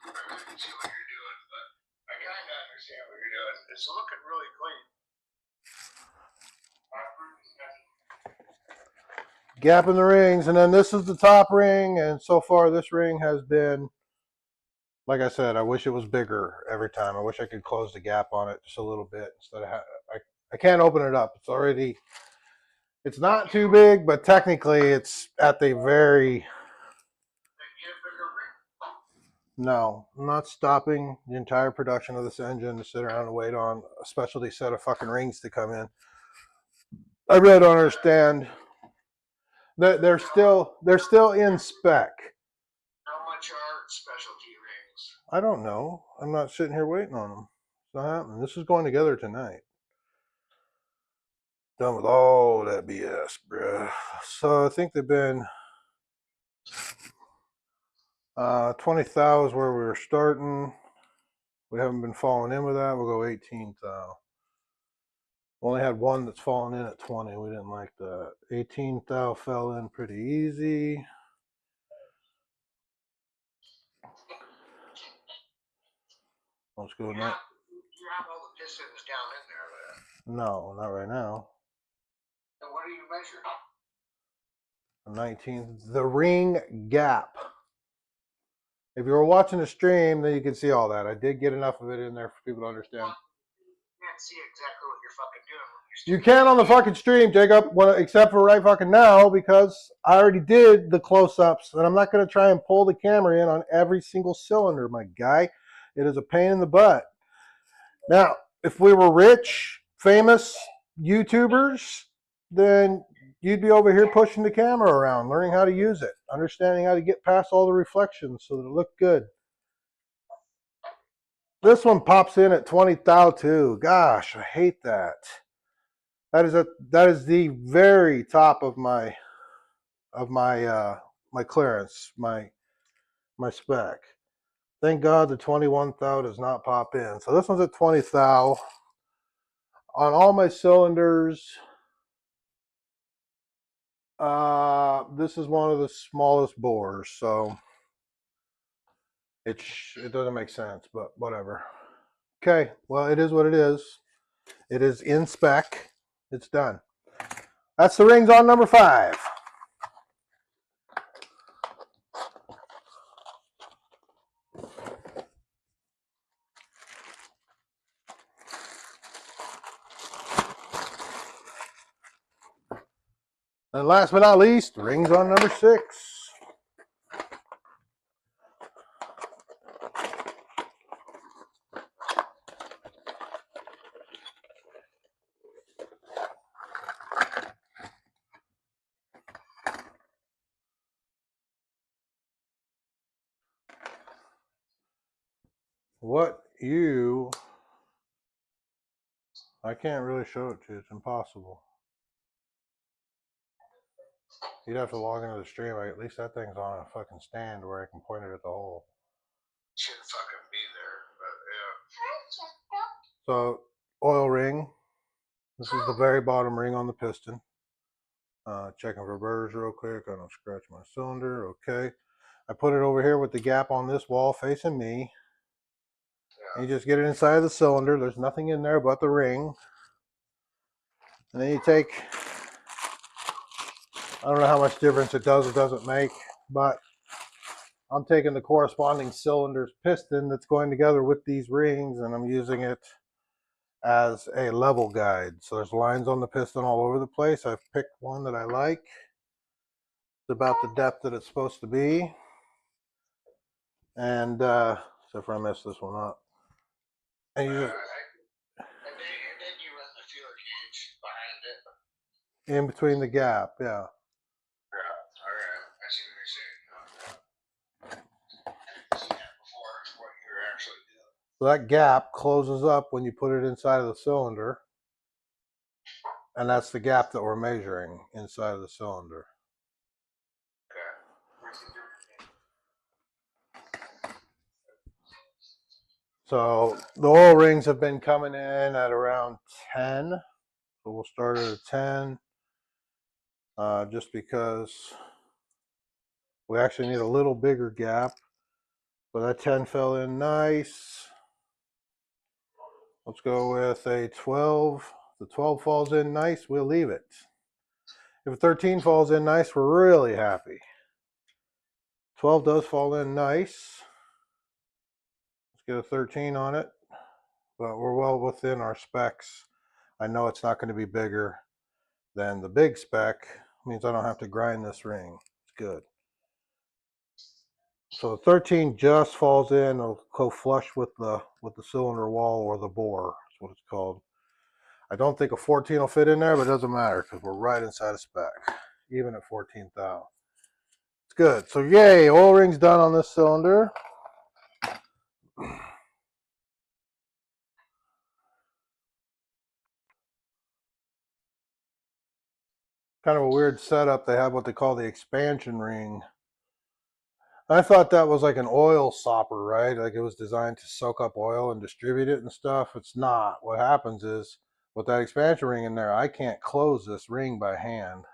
Speaker 3: I can see what you're doing, but I kind of understand what you're doing. It's looking really clean.
Speaker 2: Gap in the rings, and then this is the top ring, and so far this ring has been, like I said, I wish it was bigger every time. I wish I could close the gap on it just a little bit instead of I can't open it up. It's already It's not too big, but technically it's at the very... No, I'm not stopping the entire production of this engine to sit around and wait on a specialty set of fucking rings to come in. I really don't understand. They're still in spec.
Speaker 3: How much are specialty rings?
Speaker 2: I don't know. I'm not sitting here waiting on them. It's not happening. This is going together tonight. Done with all that BS, bruh. So I think they've been 20 thou is where we were starting. We haven't been falling in with that. We'll go 18 thou. Only had one that's fallen in at 20. We didn't like that. 18 thou fell in pretty easy. Let's go
Speaker 3: You
Speaker 2: next.
Speaker 3: have all the pistons down in there, but
Speaker 2: No, not right now.
Speaker 3: then what do you measure?
Speaker 2: 19. The ring gap. If you were watching the stream, then you can see all that. I did get enough of it in there for people to understand.
Speaker 3: You can't see exactly what you're fucking doing.
Speaker 2: You can on the fucking stream, Jacob, except for right fucking now, because I already did the close-ups, and I'm not going to try and pull the camera in on every single cylinder, my guy. It is a pain in the butt. Now, if we were rich, famous YouTubers, then you'd be over here pushing the camera around, learning how to use it, understanding how to get past all the reflections so that it looked good. This one pops in at 20 thou too. Gosh, I hate that. That is the very top of my my clearance, my spec. Thank God the 21 thou does not pop in. So this one's at 20 thou. On all my cylinders, this is one of the smallest bores, so it doesn't make sense, but whatever. Okay, well, it is what it is. It is in spec. It's done. That's the rings on number 5. And last but not least, rings on number 6. I can't really show it to you. It's impossible. You'd have to log into the stream. At least that thing's on a fucking stand where I can point it at the hole.
Speaker 3: Should fucking be there, but yeah.
Speaker 2: So, oil ring. This is the very bottom ring on the piston. Checking for burrs real quick. I don't scratch my cylinder. Okay. I put it over here with the gap on this wall facing me. Yeah. You just get it inside of the cylinder. There's nothing in there but the ring. And then you take, I don't know how much difference it does or doesn't make, but I'm taking the corresponding cylinder's piston that's going together with these rings, and I'm using it as a level guide. So there's lines on the piston all over the place. I've picked one that I like. It's about the depth that it's supposed to be. And except for I messed this one up. And you just,
Speaker 3: and then you run the feeler gauge behind it.
Speaker 2: in between the gap, yeah.
Speaker 3: Yeah, alright. I see what you're saying. I've seen that before, what you're actually doing.
Speaker 2: So that gap closes up when you put it inside of the cylinder. And that's the gap that we're measuring inside of the cylinder. So the oil rings have been coming in at around 10. So we'll start at a 10. Just because we actually need a little bigger gap. But that 10 fell in nice. Let's go with a 12. If the 12 falls in nice, we'll leave it. If a 13 falls in nice, we're really happy. 12 does fall in nice. Let's get a 13 on it. But we're well within our specs. I know it's not going to be bigger Then the big spec means I don't have to grind this ring. It's good. So the 13 just falls in. It'll go flush with the cylinder wall, or the bore. That's what it's called. I don't think a 14 will fit in there, but it doesn't matter because we're right inside of spec, even at 14 thou. It's good. So yay, oil ring's done on this cylinder. Kind of a weird setup. They have what they call the expansion ring. I thought that was like an oil sopper, right? Like it was designed to soak up oil and distribute it and stuff. It's not. What happens is, with that expansion ring in there, I can't close this ring by hand.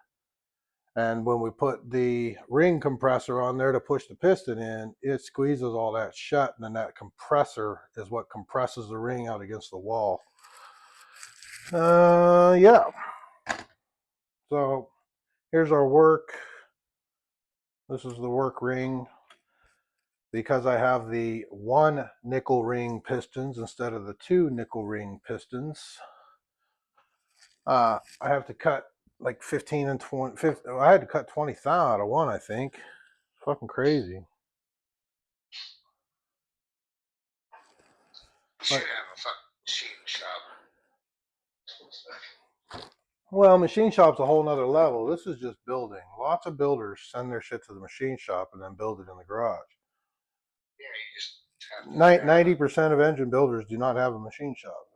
Speaker 2: And when we put the ring compressor on there to push the piston in, it squeezes all that shut, and then that compressor is what compresses the ring out against the wall. Yeah. So here's our work. This is the work ring. Because I have the 1 nickel ring pistons instead of the 2 nickel ring pistons, I have to cut like 15 and 20. 50, I had to cut 20 thou out of one, I think. It's fucking crazy.
Speaker 3: Should have a fucking machine shop.
Speaker 2: Well, machine shop's a whole nother level. This is just building. Lots of builders send their shit to the machine shop and then build it in the garage.
Speaker 3: Yeah, you just have to
Speaker 2: 90% of engine builders do not have a machine shop.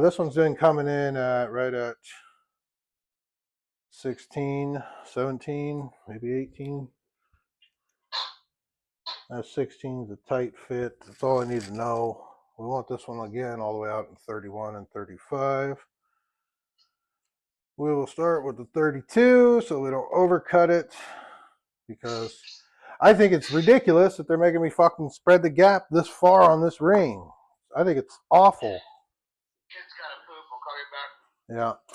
Speaker 2: This one's been coming in right at 16, 17, maybe 18. That 16 is a tight fit. That's all I need to know. We want this one again all the way out in 31 and 35. We will start with the 32 so we don't overcut it, because I think it's ridiculous that they're making me fucking spread the gap this far on this ring. I think it's awful.
Speaker 3: Kid's got to poop. I'll call you back.
Speaker 2: Yeah.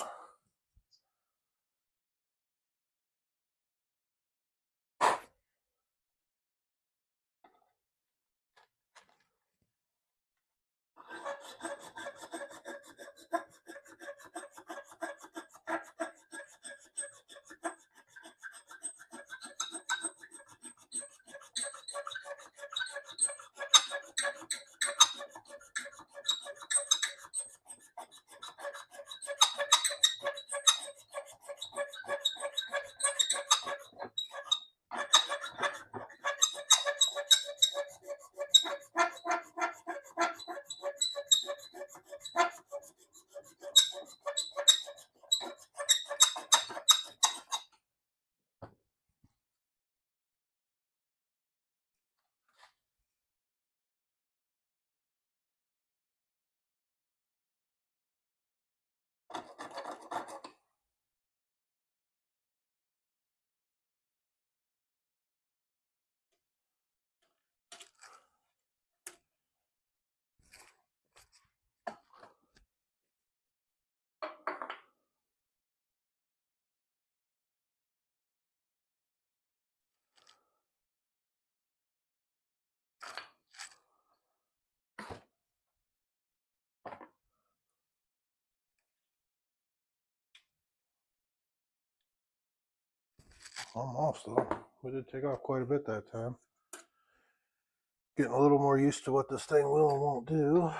Speaker 2: Almost, though. We did take off quite a bit that time. Getting a little more used to what this thing will and won't do.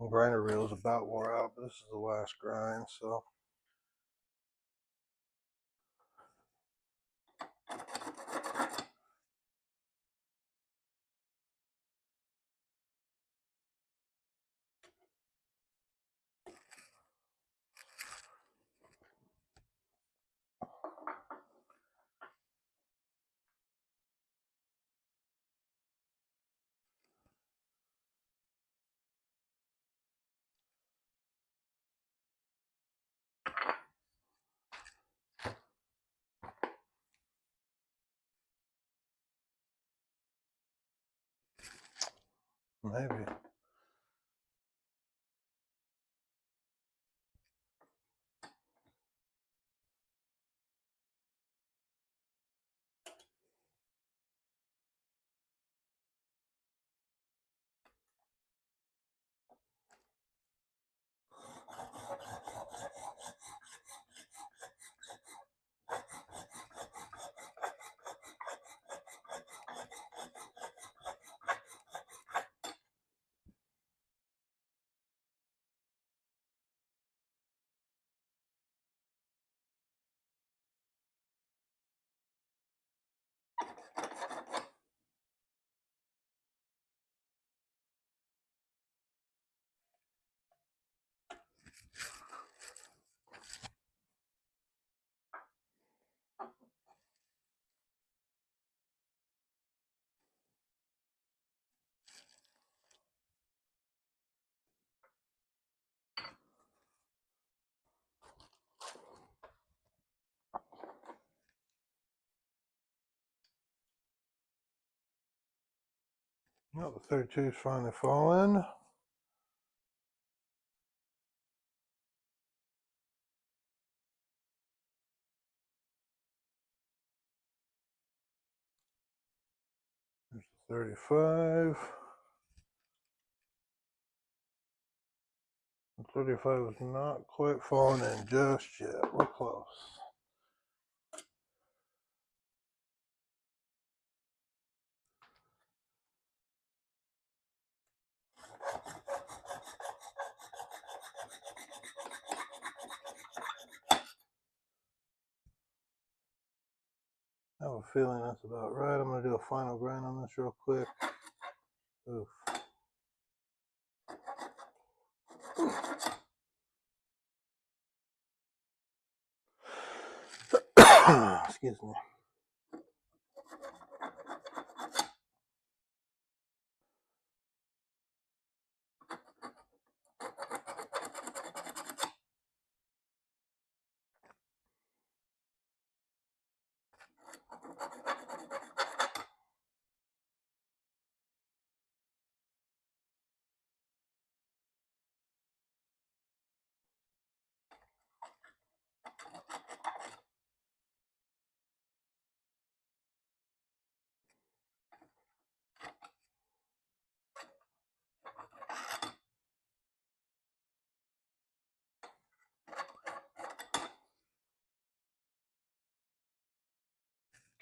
Speaker 2: The grinder reel is about wore out, but this is the last grind, so. Maybe. Well, the 32 is finally falling. There's the 35. The 35 is not quite falling in just yet. We're close. I have a feeling that's about right. I'm going to do a final grind on this real quick. Oof. Excuse me.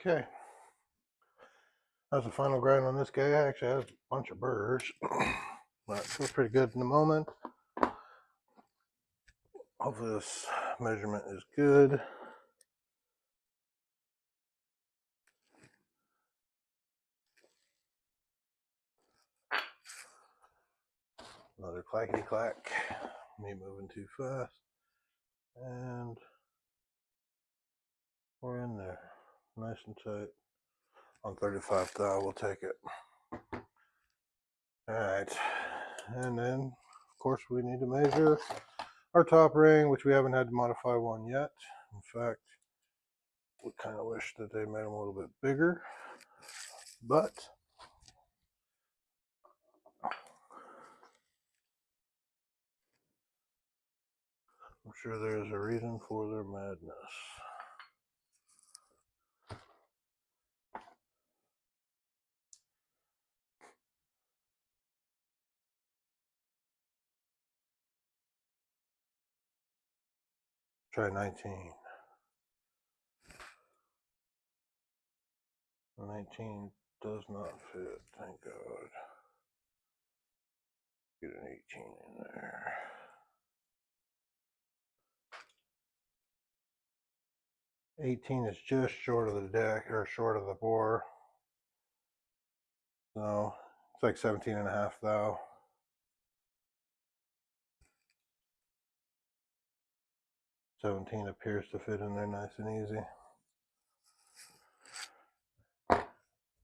Speaker 2: Okay. That's the final grind on this guy. Actually has a bunch of burrs, but it feels pretty good in the moment. Hopefully this measurement is good. Another clacky clack. Me moving too fast. And we're in there. Nice and tight. On 35 thou, we'll take it. Alright. And then, of course, we need to measure our top ring, which we haven't had to modify one yet. In fact, we kind of wish that they made them a little bit bigger. But I'm sure there's a reason for their madness. Try 19. 19 does not fit, thank God. Get an 18 in there. $18 is just short of the deck, or short of the bore. So it's like 17 and a half thou. 17 appears to fit in there nice and easy.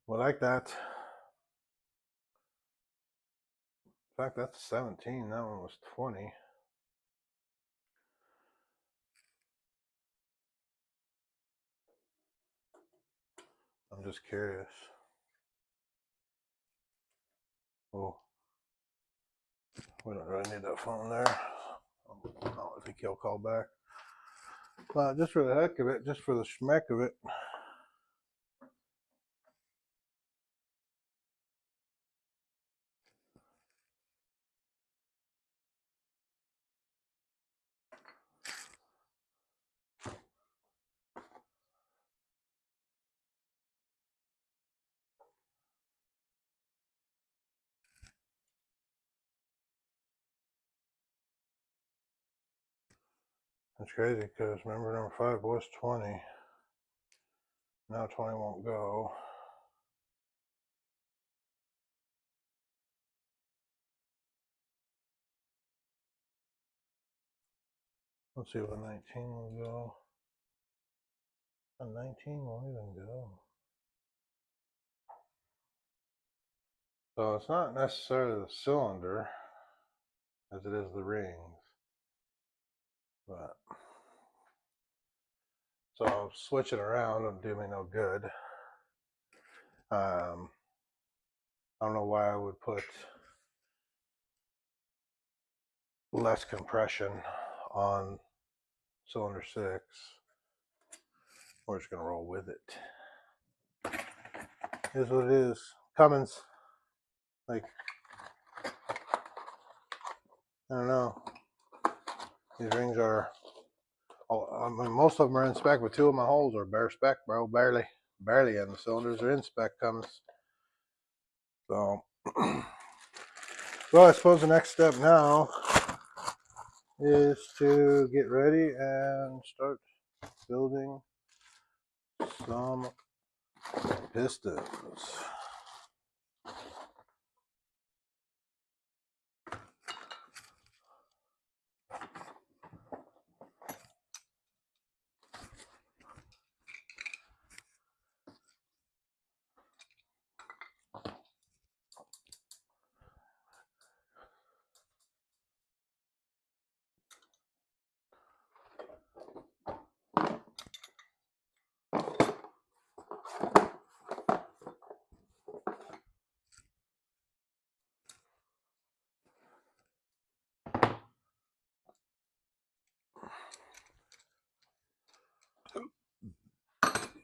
Speaker 2: Well, like that. In fact, that's 17. That one was 20. I'm just curious. Oh, We don't really need that phone there. I don't think he'll call back. But just for the heck of it, just for the schmeck of it, it's crazy because remember number 5 was 20. Now 20 won't go. Let's see what 19 will go. And 19 won't even go. So it's not necessarily the cylinder as it is the rings. But so switching around will do me no good. I don't know why I would put less compression on cylinder 6. We're just gonna roll with it. Here's what it is. Cummins. Like, I don't know. These rings are, I mean, most of them are in spec, but 2 of my holes are bare spec, bro. Barely, and the cylinders are in spec. Cummins. So, well, I suppose the next step now is to get ready and start building some pistons.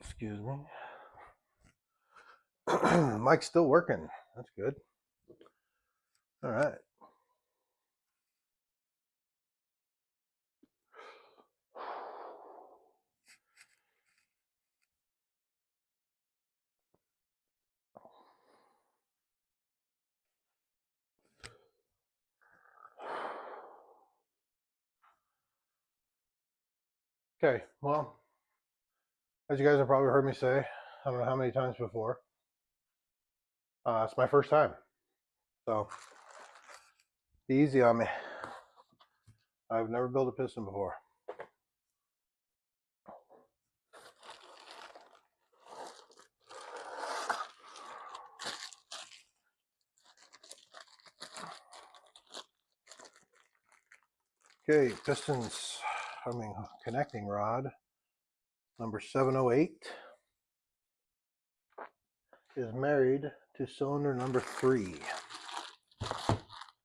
Speaker 2: Excuse me. Mic's still working. That's good. All right. Okay, well, as you guys have probably heard me say, I don't know how many times before, it's my first time. So, be easy on me. I've never built a piston before. Okay, pistons, connecting rod number 708 is married to cylinder number 3.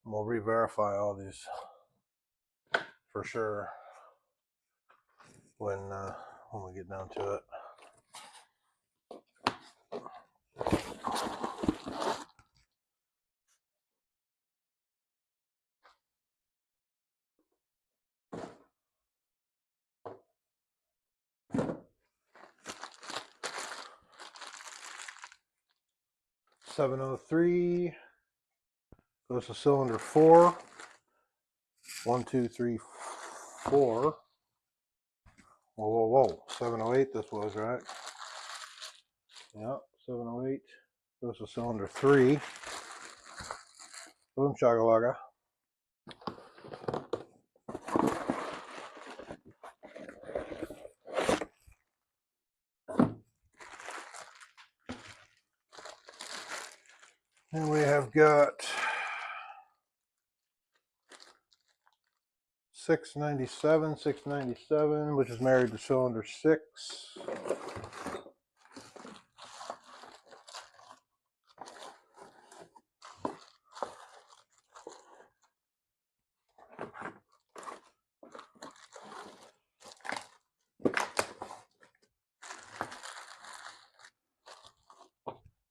Speaker 2: We'll re-verify all these for sure when we get down to it. .703 goes to cylinder 4. 1, 2, 3, 4. Whoa. 708 this was, right? Yep, 708 goes to cylinder 3. Boom shagalaga. And we have got 697, which is married to cylinder 6.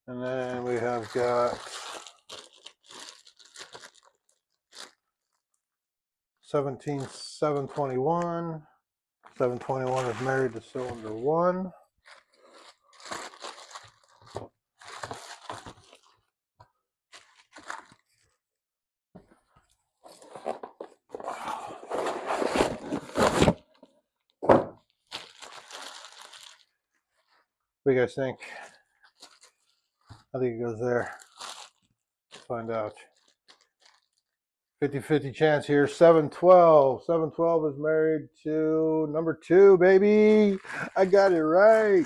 Speaker 2: And then we have got 721. 721 is married to cylinder 1. What do you guys think? I think it goes there. Let's find out. 50-50 chance here. 712. 712 is married to number 2, baby. I got it right.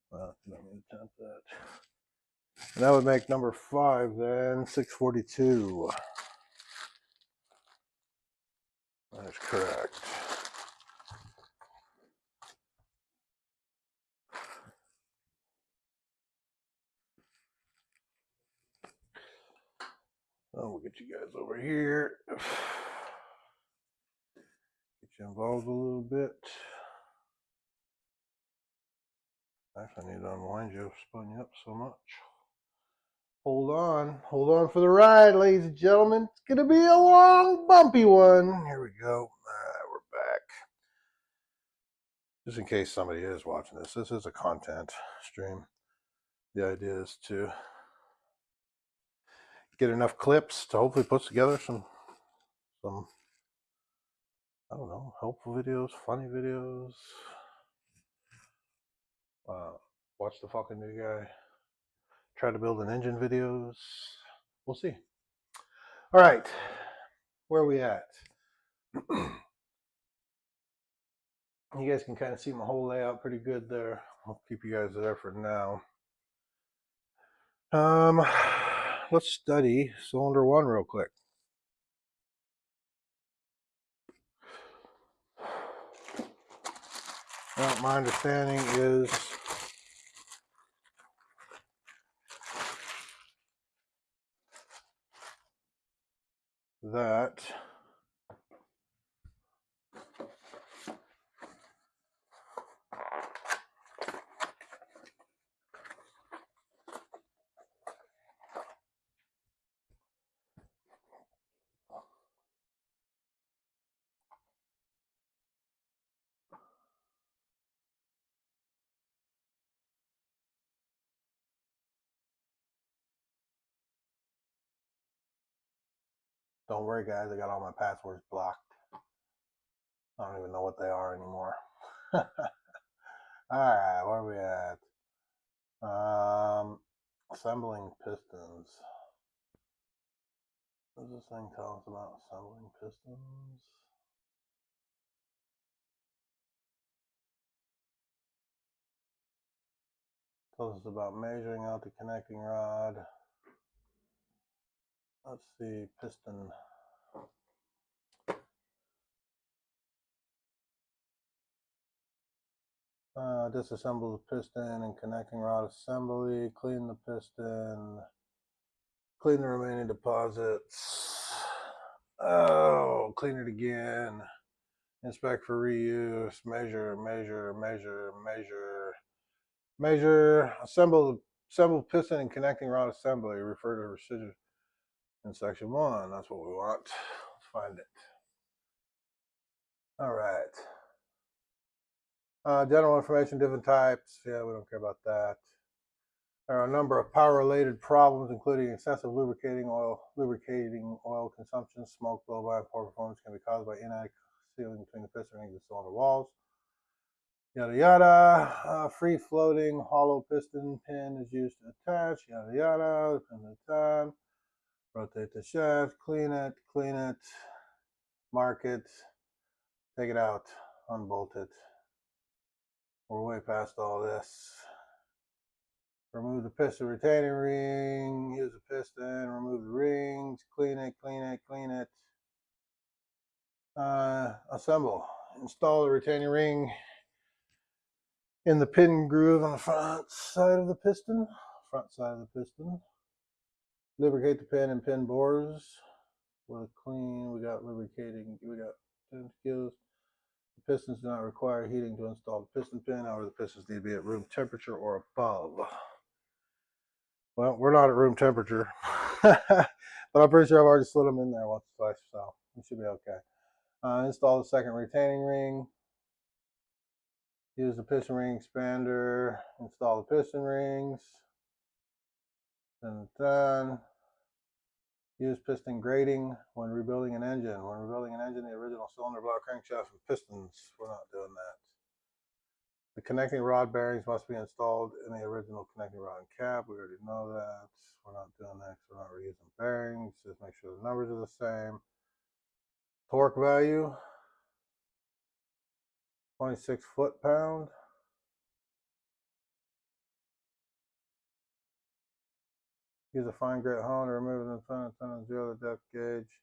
Speaker 2: Well, let me attempt that. And that would make number 5 then. 642. That is correct. Oh, we'll get you guys over here. Get you involved a little bit. Actually, I need to unwind you. I've spun you up so much. Hold on for the ride, ladies and gentlemen. It's gonna be a long, bumpy one. Here we go. We're back. Just in case somebody is watching this, this is a content stream. The idea is to get enough clips to hopefully put together some I don't know, helpful videos, funny videos. Watch the fucking new guy try to build an engine videos. We'll see. All right, where are we at? You guys can kind of see my whole layout pretty good there. I'll keep you guys there for now. Let's study cylinder 1 real quick. Well, my understanding is that don't worry, guys, I got all my passwords blocked. I don't even know what they are anymore. All right, where are we at? Assembling pistons. What does this thing tell us about assembling pistons? Tells us about measuring out the connecting rod. Let's see, piston. Disassemble the piston and connecting rod assembly. Clean the piston. Clean the remaining deposits. Oh, clean it again. Inspect for reuse. Measure, measure, measure, measure, measure. Assemble piston and connecting rod assembly. Refer to procedure in section 1. That's what we want. Let's find it. All right. General information, different types. Yeah, we don't care about that. There are a number of power-related problems, including excessive lubricating oil consumption, smoke, blow-by, and poor performance can be caused by inadequate sealing between the piston rings and cylinder walls. Yada yada. Free-floating hollow piston pin is used to attach. Yada yada. Pin at a time. Rotate the shaft. Clean it. Mark it. Take it out. Unbolt it. We're way past all this. Remove the piston retaining ring, use the piston, remove the rings, clean it. Assemble. Install the retaining ring in the pin groove on the front side of the piston. Lubricate the pin and pin bores with clean. We got lubricating. We got 10 skills. The pistons do not require heating to install the piston pin. However, the pistons need to be at room temperature or above. Well, we're not at room temperature, but I'm pretty sure I've already slid them in there once or twice, so we should be okay. Install the second retaining ring. Use the piston ring expander. Install the piston rings. Then done. Use piston grating when rebuilding an engine. When rebuilding an engine, the original cylinder block, crankshaft, and pistons. We're not doing that. The connecting rod bearings must be installed in the original connecting rod and cap. We already know that. We're not doing that because we're not reusing bearings. Just make sure the numbers are the same. Torque value, 26 foot-pound. Use a fine grit hone to remove the front and zero the depth gauge.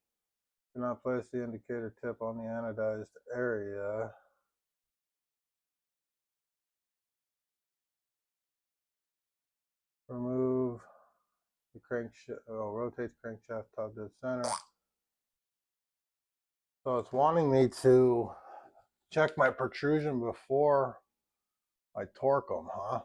Speaker 2: Do not place the indicator tip on the anodized area. Remove the crankshaft, rotate the crankshaft top dead center. So it's wanting me to check my protrusion before I torque them, huh?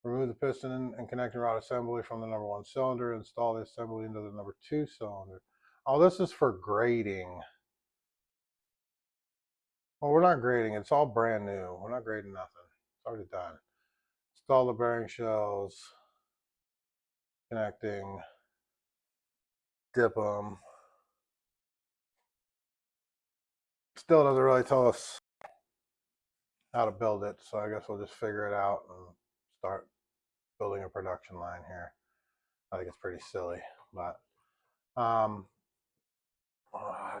Speaker 2: Remove the piston and connecting rod assembly from the number 1 cylinder. Install the assembly into the number 2 cylinder. Oh, this is for grading. Well, we're not grading. It's all brand new. We're not grading nothing. It's already done. Install the bearing shells. Connecting. Dip them. Still doesn't really tell us how to build it, so I guess we'll just figure it out and start building a production line here. I think it's pretty silly, but I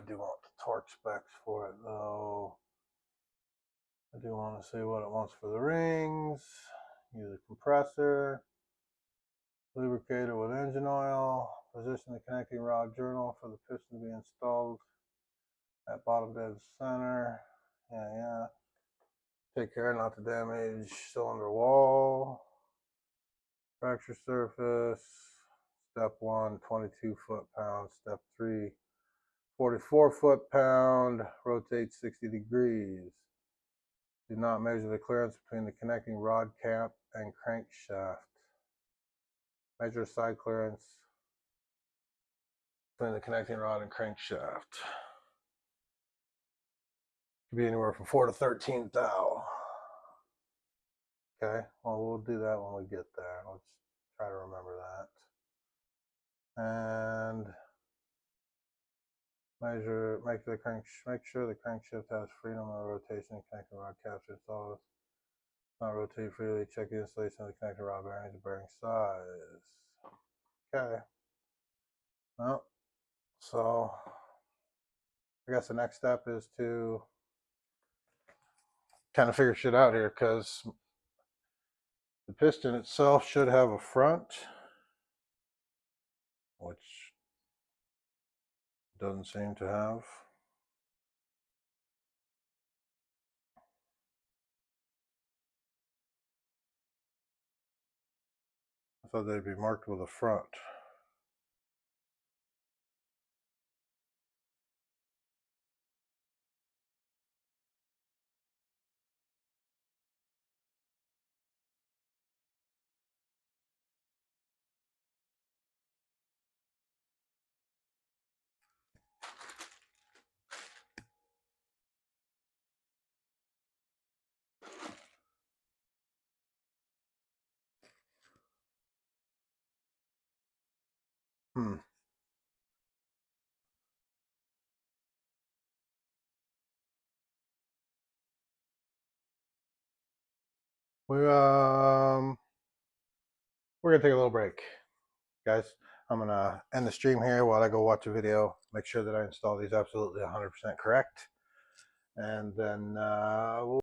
Speaker 2: do want the torque specs for it though. I do want to see what it wants for the rings. Use a compressor. Lubricate it with engine oil. Position the connecting rod journal for the piston to be installed at bottom dead center. Yeah. Take care not to damage cylinder wall. Fracture surface. Step 1, 22 foot-pound. Step 3, 44 foot-pound. Rotate 60 degrees. Do not measure the clearance between the connecting rod cap and crankshaft. Measure side clearance between the connecting rod and crankshaft. Could be anywhere from 4 to 13 thou. Okay, well, we'll do that when we get there. Let's try to remember that. And make sure the crankshaft has freedom of rotation and connecting rod capture installed. Not rotate freely. Check the installation of the connecting rod bearings and bearing size. Okay. Well, so I guess the next step is to kind of figure shit out here, because the piston itself should have a front, which doesn't seem to have. I thought they'd be marked with a front. We're gonna take a little break, guys. I'm gonna end the stream here while I go watch a video, make sure that I install these absolutely 100% correct, and then we'll